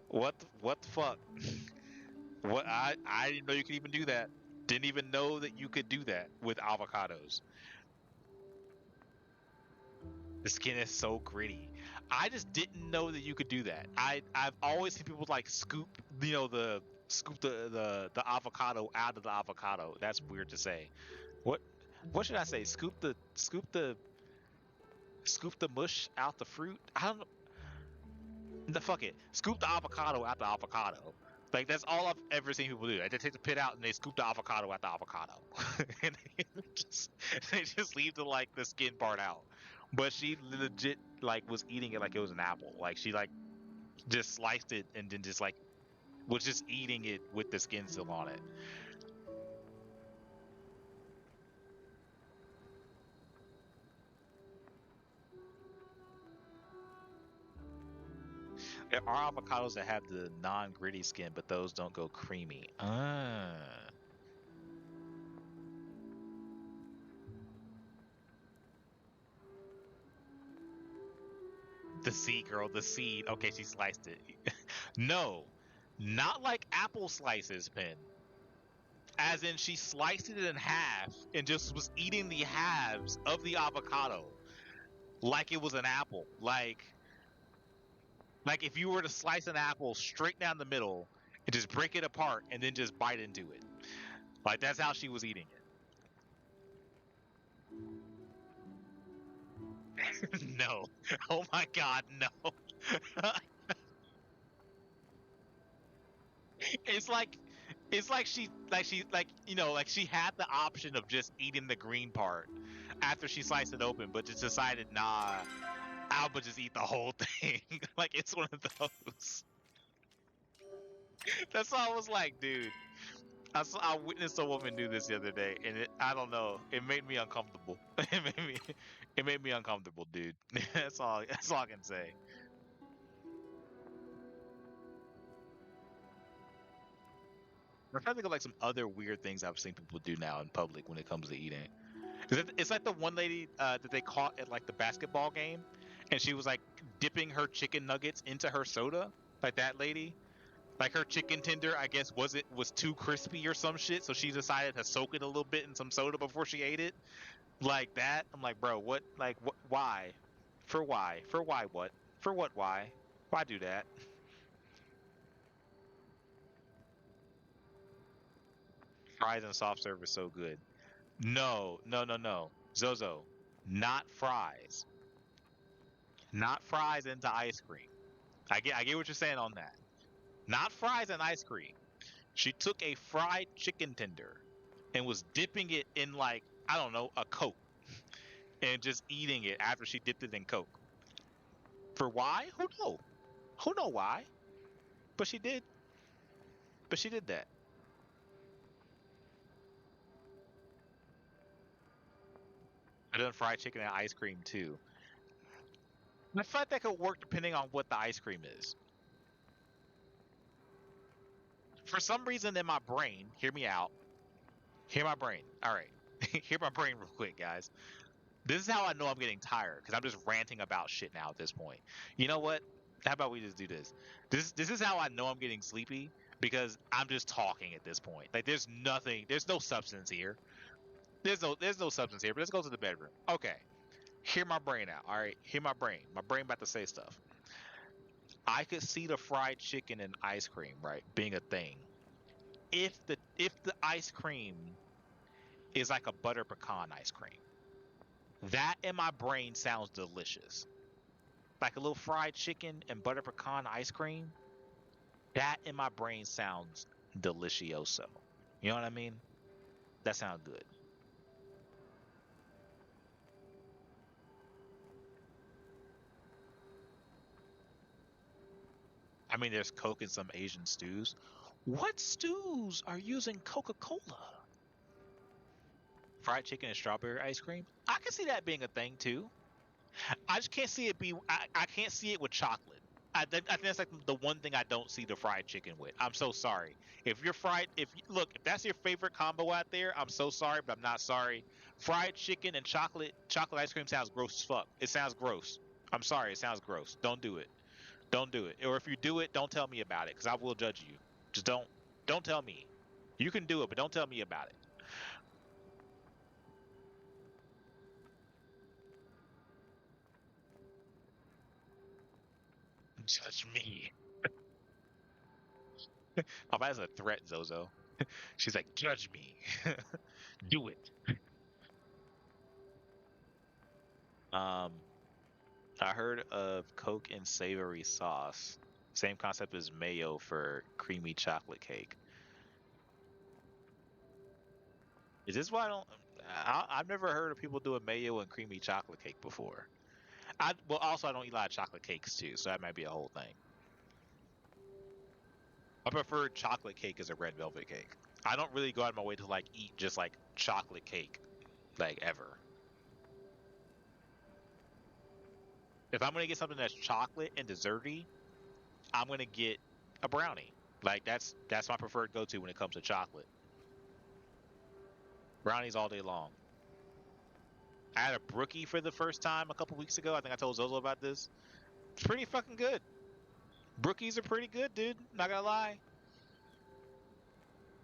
What the fuck? I didn't know you could even do that. Didn't even know that you could do that with avocados. The skin is so gritty. I just didn't know that you could do that. I've always seen people like scoop, scoop the avocado out of the avocado. That's weird to say. What what should I say? Scoop the mush out the fruit. I don't know. The fuck it. Scoop the avocado out the avocado. Like that's all I've ever seen people do. They take the pit out and they scoop the avocado out the avocado, and just they just leave the skin part out. But she legit like was eating it like it was an apple. Like she like just sliced it and then just like was just eating it with the skin still on it. There are avocados that have the non-gritty skin, but those don't go creamy. The seed, girl, the seed. Okay, she sliced it. No, not like apple slices, Pin. As in, she sliced it in half and just was eating the halves of the avocado like it was an apple. Like if you were to slice an apple straight down the middle and just break it apart and then just bite into it. Like that's how she was eating it. No. Oh my god, no. It's like like she had the option of just eating the green part after she sliced it open, but just decided, nah, I'll just eat the whole thing. Like it's one of those. That's why I was like, dude. I witnessed a woman do this the other day, and I don't know. It made me uncomfortable. It made me uncomfortable, dude. That's all. That's all I can say. I'm trying to think of like some other weird things I've seen people do now in public when it comes to eating. It's like the one lady that they caught at like the basketball game, and she was like dipping her chicken nuggets into her soda. Like that lady, like her chicken tender, I guess was too crispy or some shit, so she decided to soak it a little bit in some soda before she ate it. Like that, I'm like, bro, what? Like, what? Why? For why? For why? What? For what? Why? Why do that? Fries and soft serve is so good. No, no, no, no. Zozo, not fries. Not fries into ice cream. I get what you're saying on that. Not fries and ice cream. She took a fried chicken tender and was dipping it in like, I don't know, a Coke and just eating it after she dipped it in Coke. For why? Who know? Who know why? But she did. But she did that. I done fried chicken and ice cream too. I feel like that could work depending on what the ice cream is. For some reason in my brain, hear me out. Hear my brain. All right. Hear my brain real quick, guys. This is how I know I'm getting tired because I'm just ranting about shit now at this point. You know what? How about we just do this? This is how I know I'm getting sleepy because I'm just talking at this point. Like there's no substance here. There's no substance here. But let's go to the bedroom. Okay. Hear my brain out. All right. Hear my brain. My brain about to say stuff. I could see the fried chicken and ice cream, right, being a thing. If the ice cream is like a butter pecan ice cream, that in my brain sounds delicious. Like a little fried chicken and butter pecan ice cream, that in my brain sounds delicioso. You know what I mean? That sounds good. I mean, there's Coke in some Asian stews. What stews are using Coca-Cola? Fried chicken and strawberry ice cream. I can see that being a thing too. I just can't see it be. I can't see it with chocolate. I think that's like the one thing I don't see the fried chicken with. I'm so sorry. If you're fried, if that's your favorite combo out there, I'm so sorry, but I'm not sorry. Fried chicken and chocolate ice cream sounds gross as fuck. It sounds gross. I'm sorry, it sounds gross. Don't do it. Don't do it. Or if you do it, don't tell me about it, because I will judge you. Just don't tell me. You can do it, but don't tell me about it. Judge me. Oh, that's a threat, Zozo. She's like, judge me. Do it. I heard of Coke and savory sauce. Same concept as mayo for creamy chocolate cake. Is this why I've never heard of people doing mayo and creamy chocolate cake before. Well, also I don't eat a lot of chocolate cakes too, so that might be a whole thing. My preferred chocolate cake is a red velvet cake. I don't really go out of my way to like eat just like chocolate cake, like ever. If I'm gonna get something that's chocolate and desserty, I'm gonna get a brownie. Like that's my preferred go-to when it comes to chocolate. Brownies all day long. I had a brookie for the first time a couple weeks ago. I think I told Zozo about this. It's pretty fucking good. Brookies are pretty good, dude. Not gonna lie.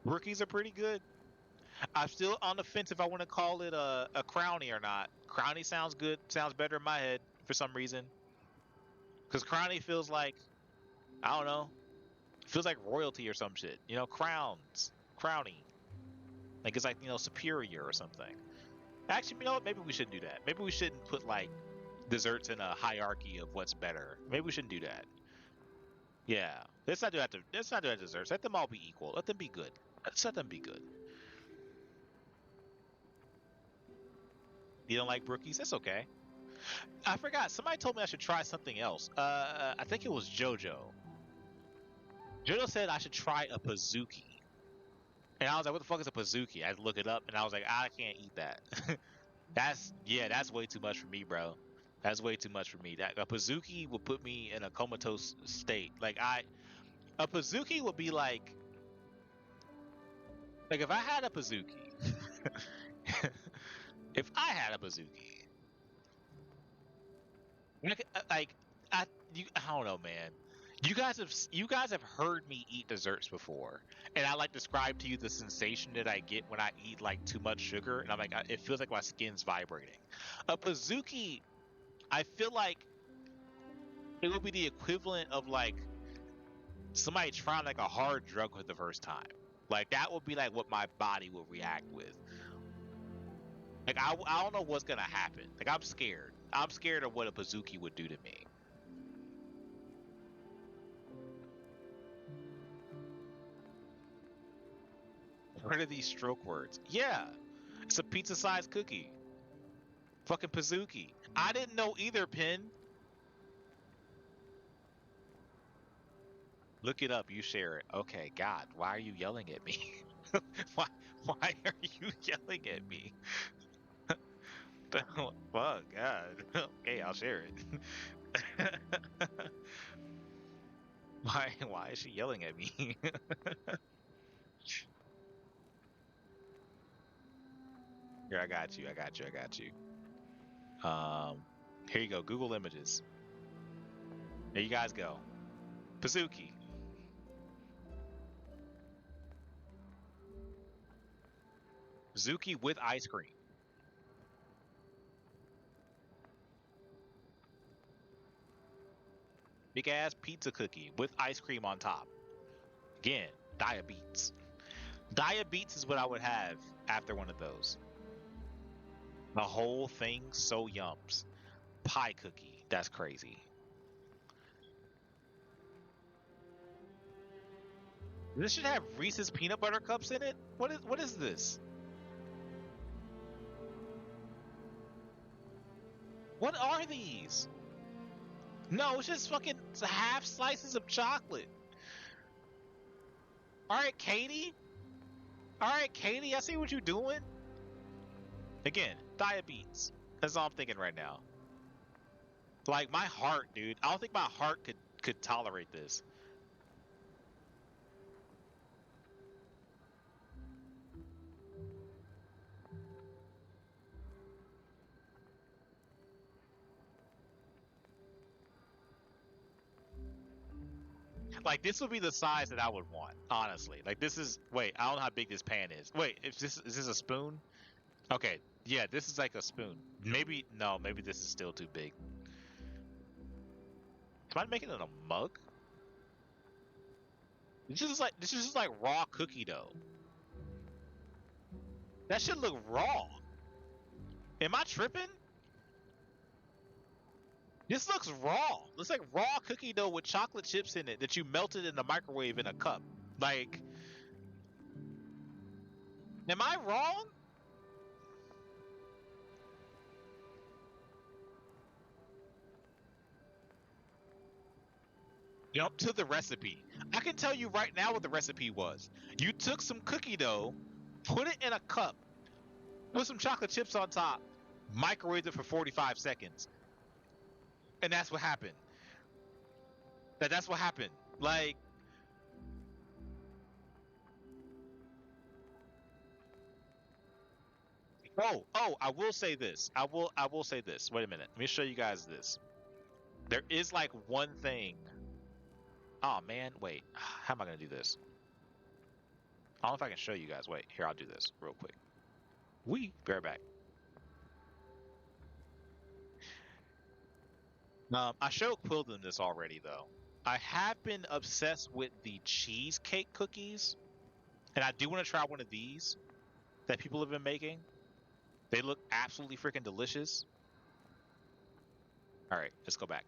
Brookies are pretty good. I'm still on the fence if I want to call it a crownie or not. Crownie sounds good. Sounds better in my head for some reason. Because crownie feels like, I don't know, feels like royalty or some shit. You know, crowns. Crownie. Like it's like, you know, superior or something. Actually, you know what? Maybe we shouldn't do that. Maybe we shouldn't put like desserts in a hierarchy of what's better. Maybe we shouldn't do that. Yeah. Let's not do that to desserts. Let them all be equal. Let them be good. Let's let them be good. You don't like brookies? That's okay. I forgot. Somebody told me I should try something else. I think it was JoJo. JoJo said I should try a Pizookie. And I was like, what the fuck is a Pizookie? I had to look it up and I was like, I can't eat that. That's way too much for me, bro. That's way too much for me. That a Pizookie would put me in a comatose state. A Pizookie would be like if I had a Pizookie, if I had a Pizookie, I don't know, man. You guys have heard me eat desserts before, and I like describe to you the sensation that I get when I eat like too much sugar, and I'm like, it feels like my skin's vibrating. A Pizookie, I feel like it would be the equivalent of like somebody trying like a hard drug for the first time. Like that would be like what my body would react with. Like I don't know what's gonna happen. Like I'm scared. I'm scared of what a Pizookie would do to me. What are these stroke words? Yeah, it's a pizza-sized cookie. Fucking Pizookie. I didn't know either, Pin. Look it up. You share it. Okay, God, why are you yelling at me? why are you yelling at me? Fuck, God. Okay, I'll share it. Why is she yelling at me? Here, I got you. Here you go. Google Images. There you guys go. Pizookie. Pizookie with ice cream. Big ass pizza cookie with ice cream on top. Again, diabetes. Diabetes is what I would have after one of those. The whole thing so yums. Pie cookie. That's crazy. This should have Reese's peanut butter cups in it? What is this? What are these? No, it's just fucking half slices of chocolate. Alright, Katie, I see what you're doing. Again, diabetes. That's all I'm thinking right now. Like my heart, dude. I don't think my heart could tolerate this. Like this would be the size that I would want, honestly. Like this is wait, I don't know how big this pan is. Wait, is this a spoon? Okay, yeah, this is like a spoon. Maybe no, maybe this is still too big. Am I making it in a mug? This is just like raw cookie dough. That should look raw. Am I tripping? This looks raw. Looks like raw cookie dough with chocolate chips in it that you melted in the microwave in a cup. Like, am I wrong? Jump to the recipe. I can tell you right now what the recipe was. You took some cookie dough, put it in a cup, put some chocolate chips on top, microwaved it for 45 seconds. And that's what happened. That's what happened. Like, oh, I will say this. I will say this. Wait a minute. Let me show you guys this. There is like one thing. Oh man, wait. How am I gonna do this? I don't know if I can show you guys. Wait, here, I'll do this real quick. Be right back. I showed Quilden this already though. I have been obsessed with the cheesecake cookies, and I do want to try one of these that people have been making. They look absolutely freaking delicious. All right, let's go back.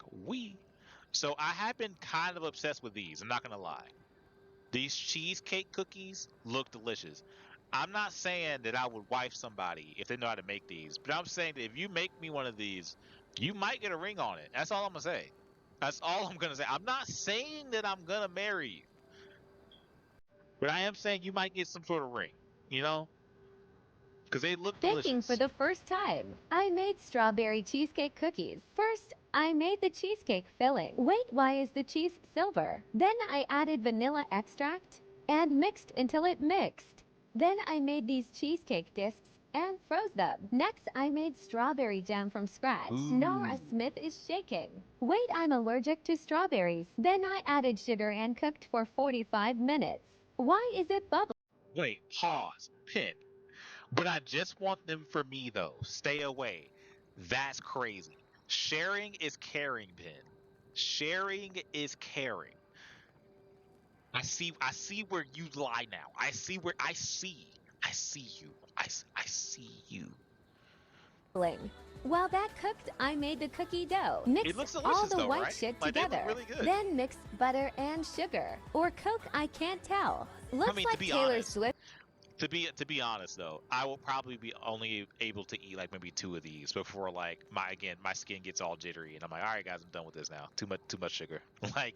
So I have been kind of obsessed with these. I'm not gonna lie. These cheesecake cookies look delicious. I'm not saying that I would wife somebody if they know how to make these, but I'm saying that if you make me one of these, you might get a ring on it. That's all I'm gonna say. That's all I'm gonna say. I'm not saying that I'm gonna marry you, but I am saying you might get some sort of ring. You know, because they look delicious. Baking for the first time. I made strawberry cheesecake cookies. First, I made the cheesecake filling. Wait, why is the cheese silver? Then I added vanilla extract and mixed until it mixed. Then I made these cheesecake discs and froze them. Next, I made strawberry jam from scratch. Nora Smith is shaking. Wait, I'm allergic to strawberries. Then I added sugar and cooked for 45 minutes. Why is it bubbling? Wait, pause, Pin. But I just want them for me though. Stay away. That's crazy. Sharing is caring, Pin. Sharing is caring. I see where you lie now. I see you. I see you. While that cooked, I made the cookie dough. It looks Mixed delicious all the though, white right? shit Like, they look together. really good. Then mixed butter and sugar. Or Coke, I can't tell. Looks mean, to like be Taylor honest, Swift. To be honest though, I will probably be only able to eat like maybe 2 of these before like my skin gets all jittery and I'm like, all right guys, I'm done with this now. Too much sugar. like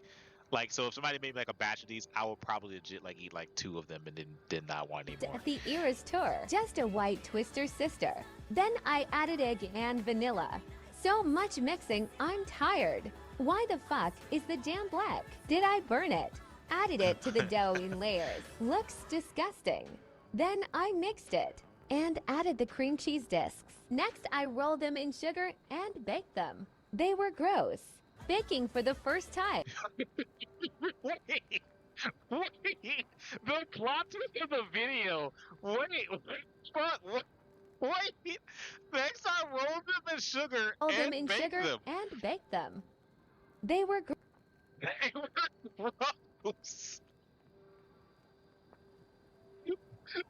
so if somebody made like a batch of these, I would probably legit like eat like 2 of them and then did not want any more. At the Eras Tour. Just a white Twister sister. Then I added egg and vanilla. So much mixing, I'm tired. Why the fuck is the jam black? Did I burn it? Added it to the dough in layers. Looks disgusting. Then I mixed it and added the cream cheese discs. Next, I rolled them in sugar and baked them. They were gross. Baking for the first time. Wait, the plot twist of the video. Wait. Next, I rolled them in sugar Rolled and them in baked sugar them. and baked them. They were They were gross.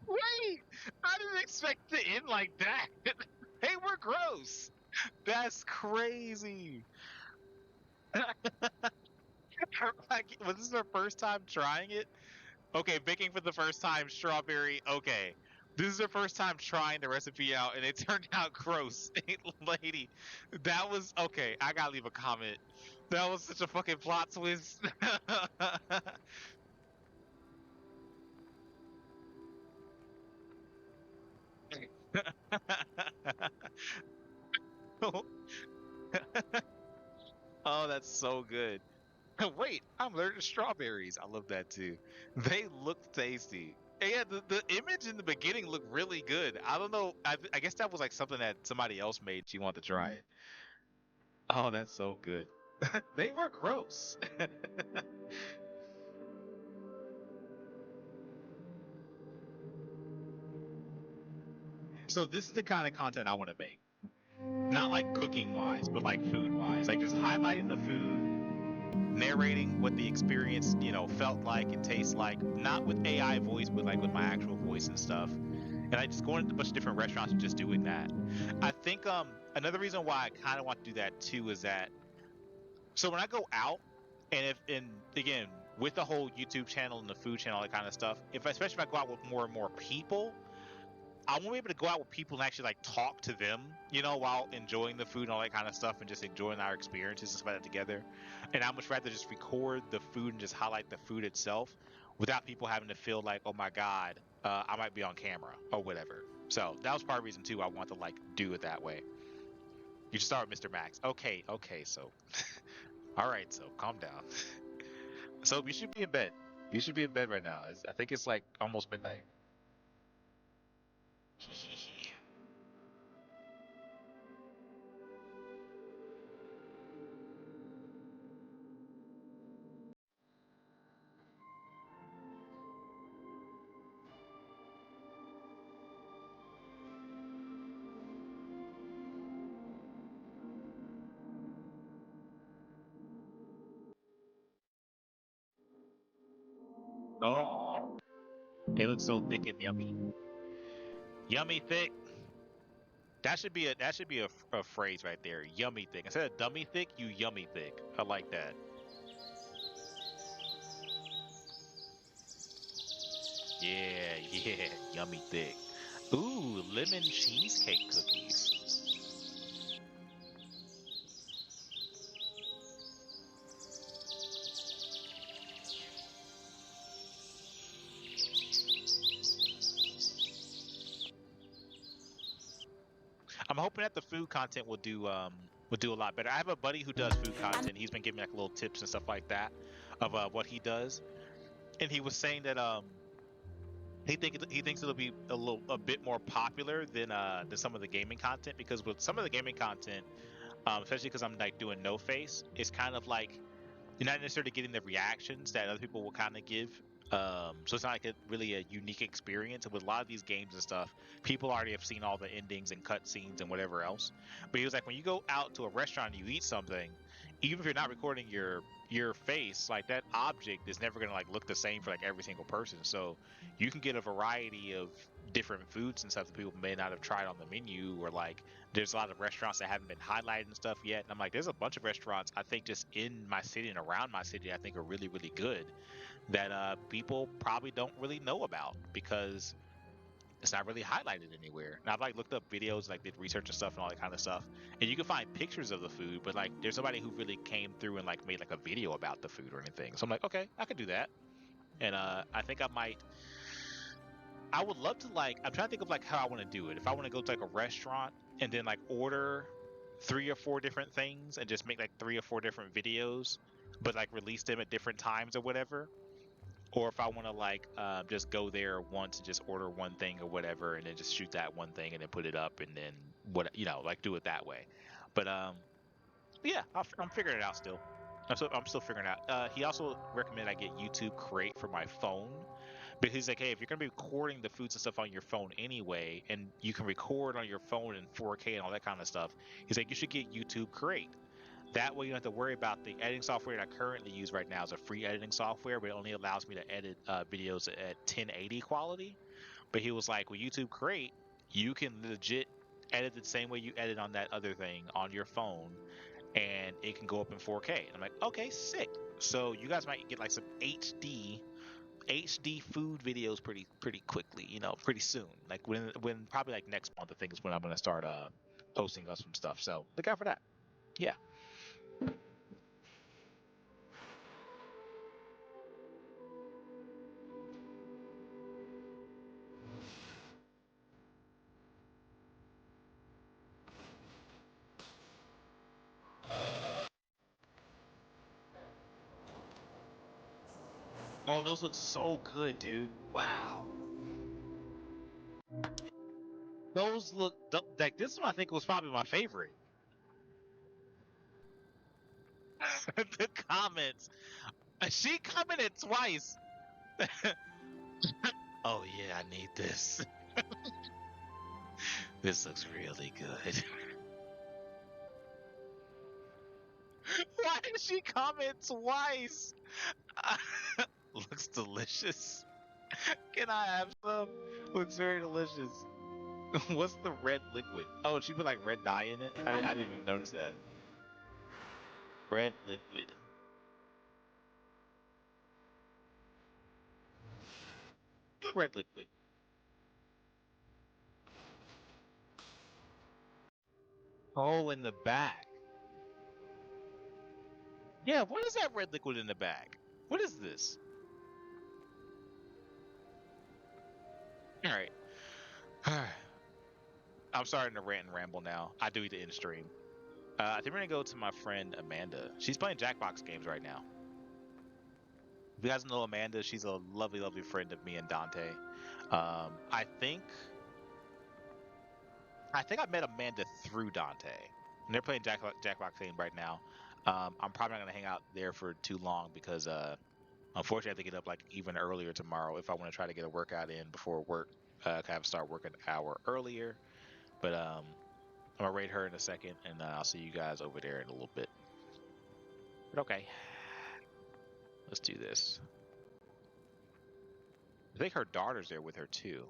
Wait, I didn't expect to end like that. They were gross. That's crazy. Like, was this our first time trying it? Okay, baking for the first time, strawberry. Okay, this is the first time trying the recipe out, and it turned out gross. Lady, that was okay. I gotta leave a comment. That was such a fucking plot twist. Oh, that's so good. Wait, I'm allergic to strawberries. I love that too. They look tasty. And yeah, the image in the beginning looked really good. I don't know. I guess that was like something that somebody else made. She wanted to try it. Oh, that's so good. They were gross. So this is the kind of content I want to make. Not like cooking wise, but like food wise. Like just highlighting the food, narrating what the experience, felt like and tastes like, not with AI voice, but like with my actual voice and stuff. And I just going to a bunch of different restaurants and just doing that. I think another reason why I kind of want to do that too is that so when I go out and again with the whole YouTube channel and the food channel, that kind of stuff, especially if I go out with more and more people, I want to be able to go out with people and actually like talk to them, while enjoying the food and all that kind of stuff and just enjoying our experiences and stuff like that together. And I much rather just record the food and just highlight the food itself without people having to feel like, oh my God, I might be on camera or whatever. So that was part of the reason too I want to like do it that way. You should start with Mr. Max. Okay, so all right, so calm down. So you should be in bed. You should be in bed right now. I think it's like almost midnight. Oh, they look so thick and yummy. Yummy thick. That should be a phrase right there. Yummy thick. Instead of dummy thick, you yummy thick. I like that. Yeah, yeah, yummy thick. Ooh, lemon cheesecake cookies. I'm hoping that the food content will do a lot better. I have a buddy who does food content. He's been giving me like little tips and stuff like that of what he does, and he was saying that he thinks it'll be a bit more popular than some of the gaming content, because with some of the gaming content, especially because I'm like doing no face, it's kind of like you're not necessarily getting the reactions that other people will kind of give. So it's not like really a unique experience. And with a lot of these games and stuff, people already have seen all the endings and cutscenes and whatever else. But he was like, when you go out to a restaurant and you eat something, even if you're not recording your face, like that object is never gonna like look the same for like every single person. So you can get a variety of different foods and stuff that people may not have tried on the menu, or like there's a lot of restaurants that haven't been highlighted and stuff yet. And I'm like, there's a bunch of restaurants I think just in my city and around my city I think are really, really good that people probably don't really know about because it's not really highlighted anywhere. And I've like looked up videos, like did research and stuff and all that kind of stuff, and you can find pictures of the food, but like there's nobody who really came through and like made like a video about the food or anything. So I'm like, okay, I could do that, and I think I might. I would love to like. I'm trying to think of like how I want to do it. If I want to go to like a restaurant and then like order 3 or 4 different things and just make like 3 or 4 different videos, but like release them at different times or whatever, or if I want to like just go there once and just order one thing or whatever, and then just shoot that one thing and then put it up, and then like do it that way. But yeah, I'm figuring it out still. I'm still figuring it out. He also recommended I get YouTube Create for my phone, because he's like, hey, if you're gonna be recording the foods and stuff on your phone anyway, and you can record on your phone in 4K and all that kind of stuff, he's like, you should get YouTube Create. That way you don't have to worry about the editing software that I currently use right now. Is a free editing software, but it only allows me to edit videos at 1080 quality. But he was like, with YouTube Create, you can legit edit the same way you edit on that other thing on your phone, and it can go up in 4K. And I'm like, okay, sick. So you guys might get like some HD food videos pretty quickly, pretty soon. Like when probably like next month, I think is when I'm gonna start posting us some stuff. So look out for that. Yeah. Oh, those look so good, dude. Wow. Those look like this one. I think was probably my favorite. The comments. She commented twice. Oh yeah, I need this. This looks really good. Why did she comment twice? Looks delicious. Can I have some? Looks very delicious. What's the red liquid? Oh, she put like red dye in it? I didn't even notice that. Red liquid. Red liquid. Oh, in the back. Yeah, what is that red liquid in the back? What is this? Alright. I'm starting to rant and ramble now. I do need to end stream. I think we're gonna go to my friend Amanda. She's playing Jackbox games right now. If you guys know Amanda, she's a lovely, lovely friend of me and Dante. I think I met Amanda through Dante. And they're playing Jackbox game right now. I'm probably not gonna hang out there for too long because unfortunately I have to get up like even earlier tomorrow if I want to try to get a workout in before work. Kind of start work an hour earlier. But I'm gonna rate her in a second, and I'll see you guys over there in a little bit. But okay, let's do this. I think her daughter's there with her too.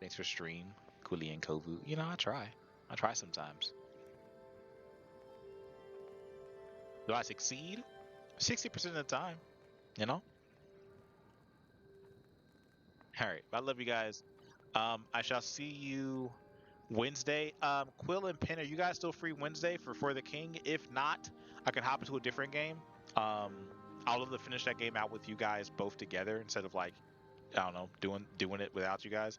Thanks for stream, Quilly and Kovu. You know, I try. I try sometimes. Do I succeed? 60% of the time, you know? Alright, I love you guys. I shall see you Wednesday. Quill and Penn, are you guys still free Wednesday for the King? If not, I can hop into a different game. I'll love to finish that game out with you guys both together instead of like, I don't know, doing it without you guys.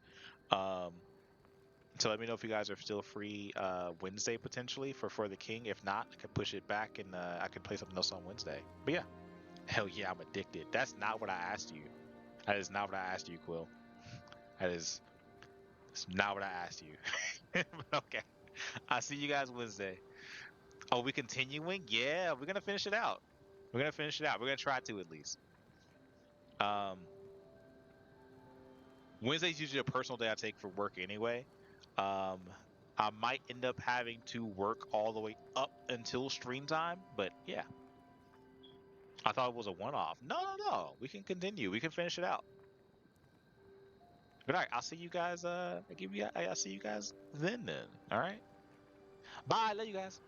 So let me know if you guys are still free Wednesday potentially for the King. If not, I could push it back and I could play something else on Wednesday. But yeah, hell yeah, I'm addicted. That's not what I asked you. That is not what I asked you, Quill. That's not what I asked you. But okay, I'll see you guys Wednesday. Oh, we continuing? Yeah, we're gonna finish it out. We're gonna finish it out. We're gonna try to at least. Um, Wednesday's usually a personal day I take for work anyway. I might end up having to work all the way up until stream time, but yeah. I thought it was a one-off. No, no, no. We can continue. We can finish it out. But all right, I'll see you guys. I'll see you guys then. All right. Bye. Love you guys.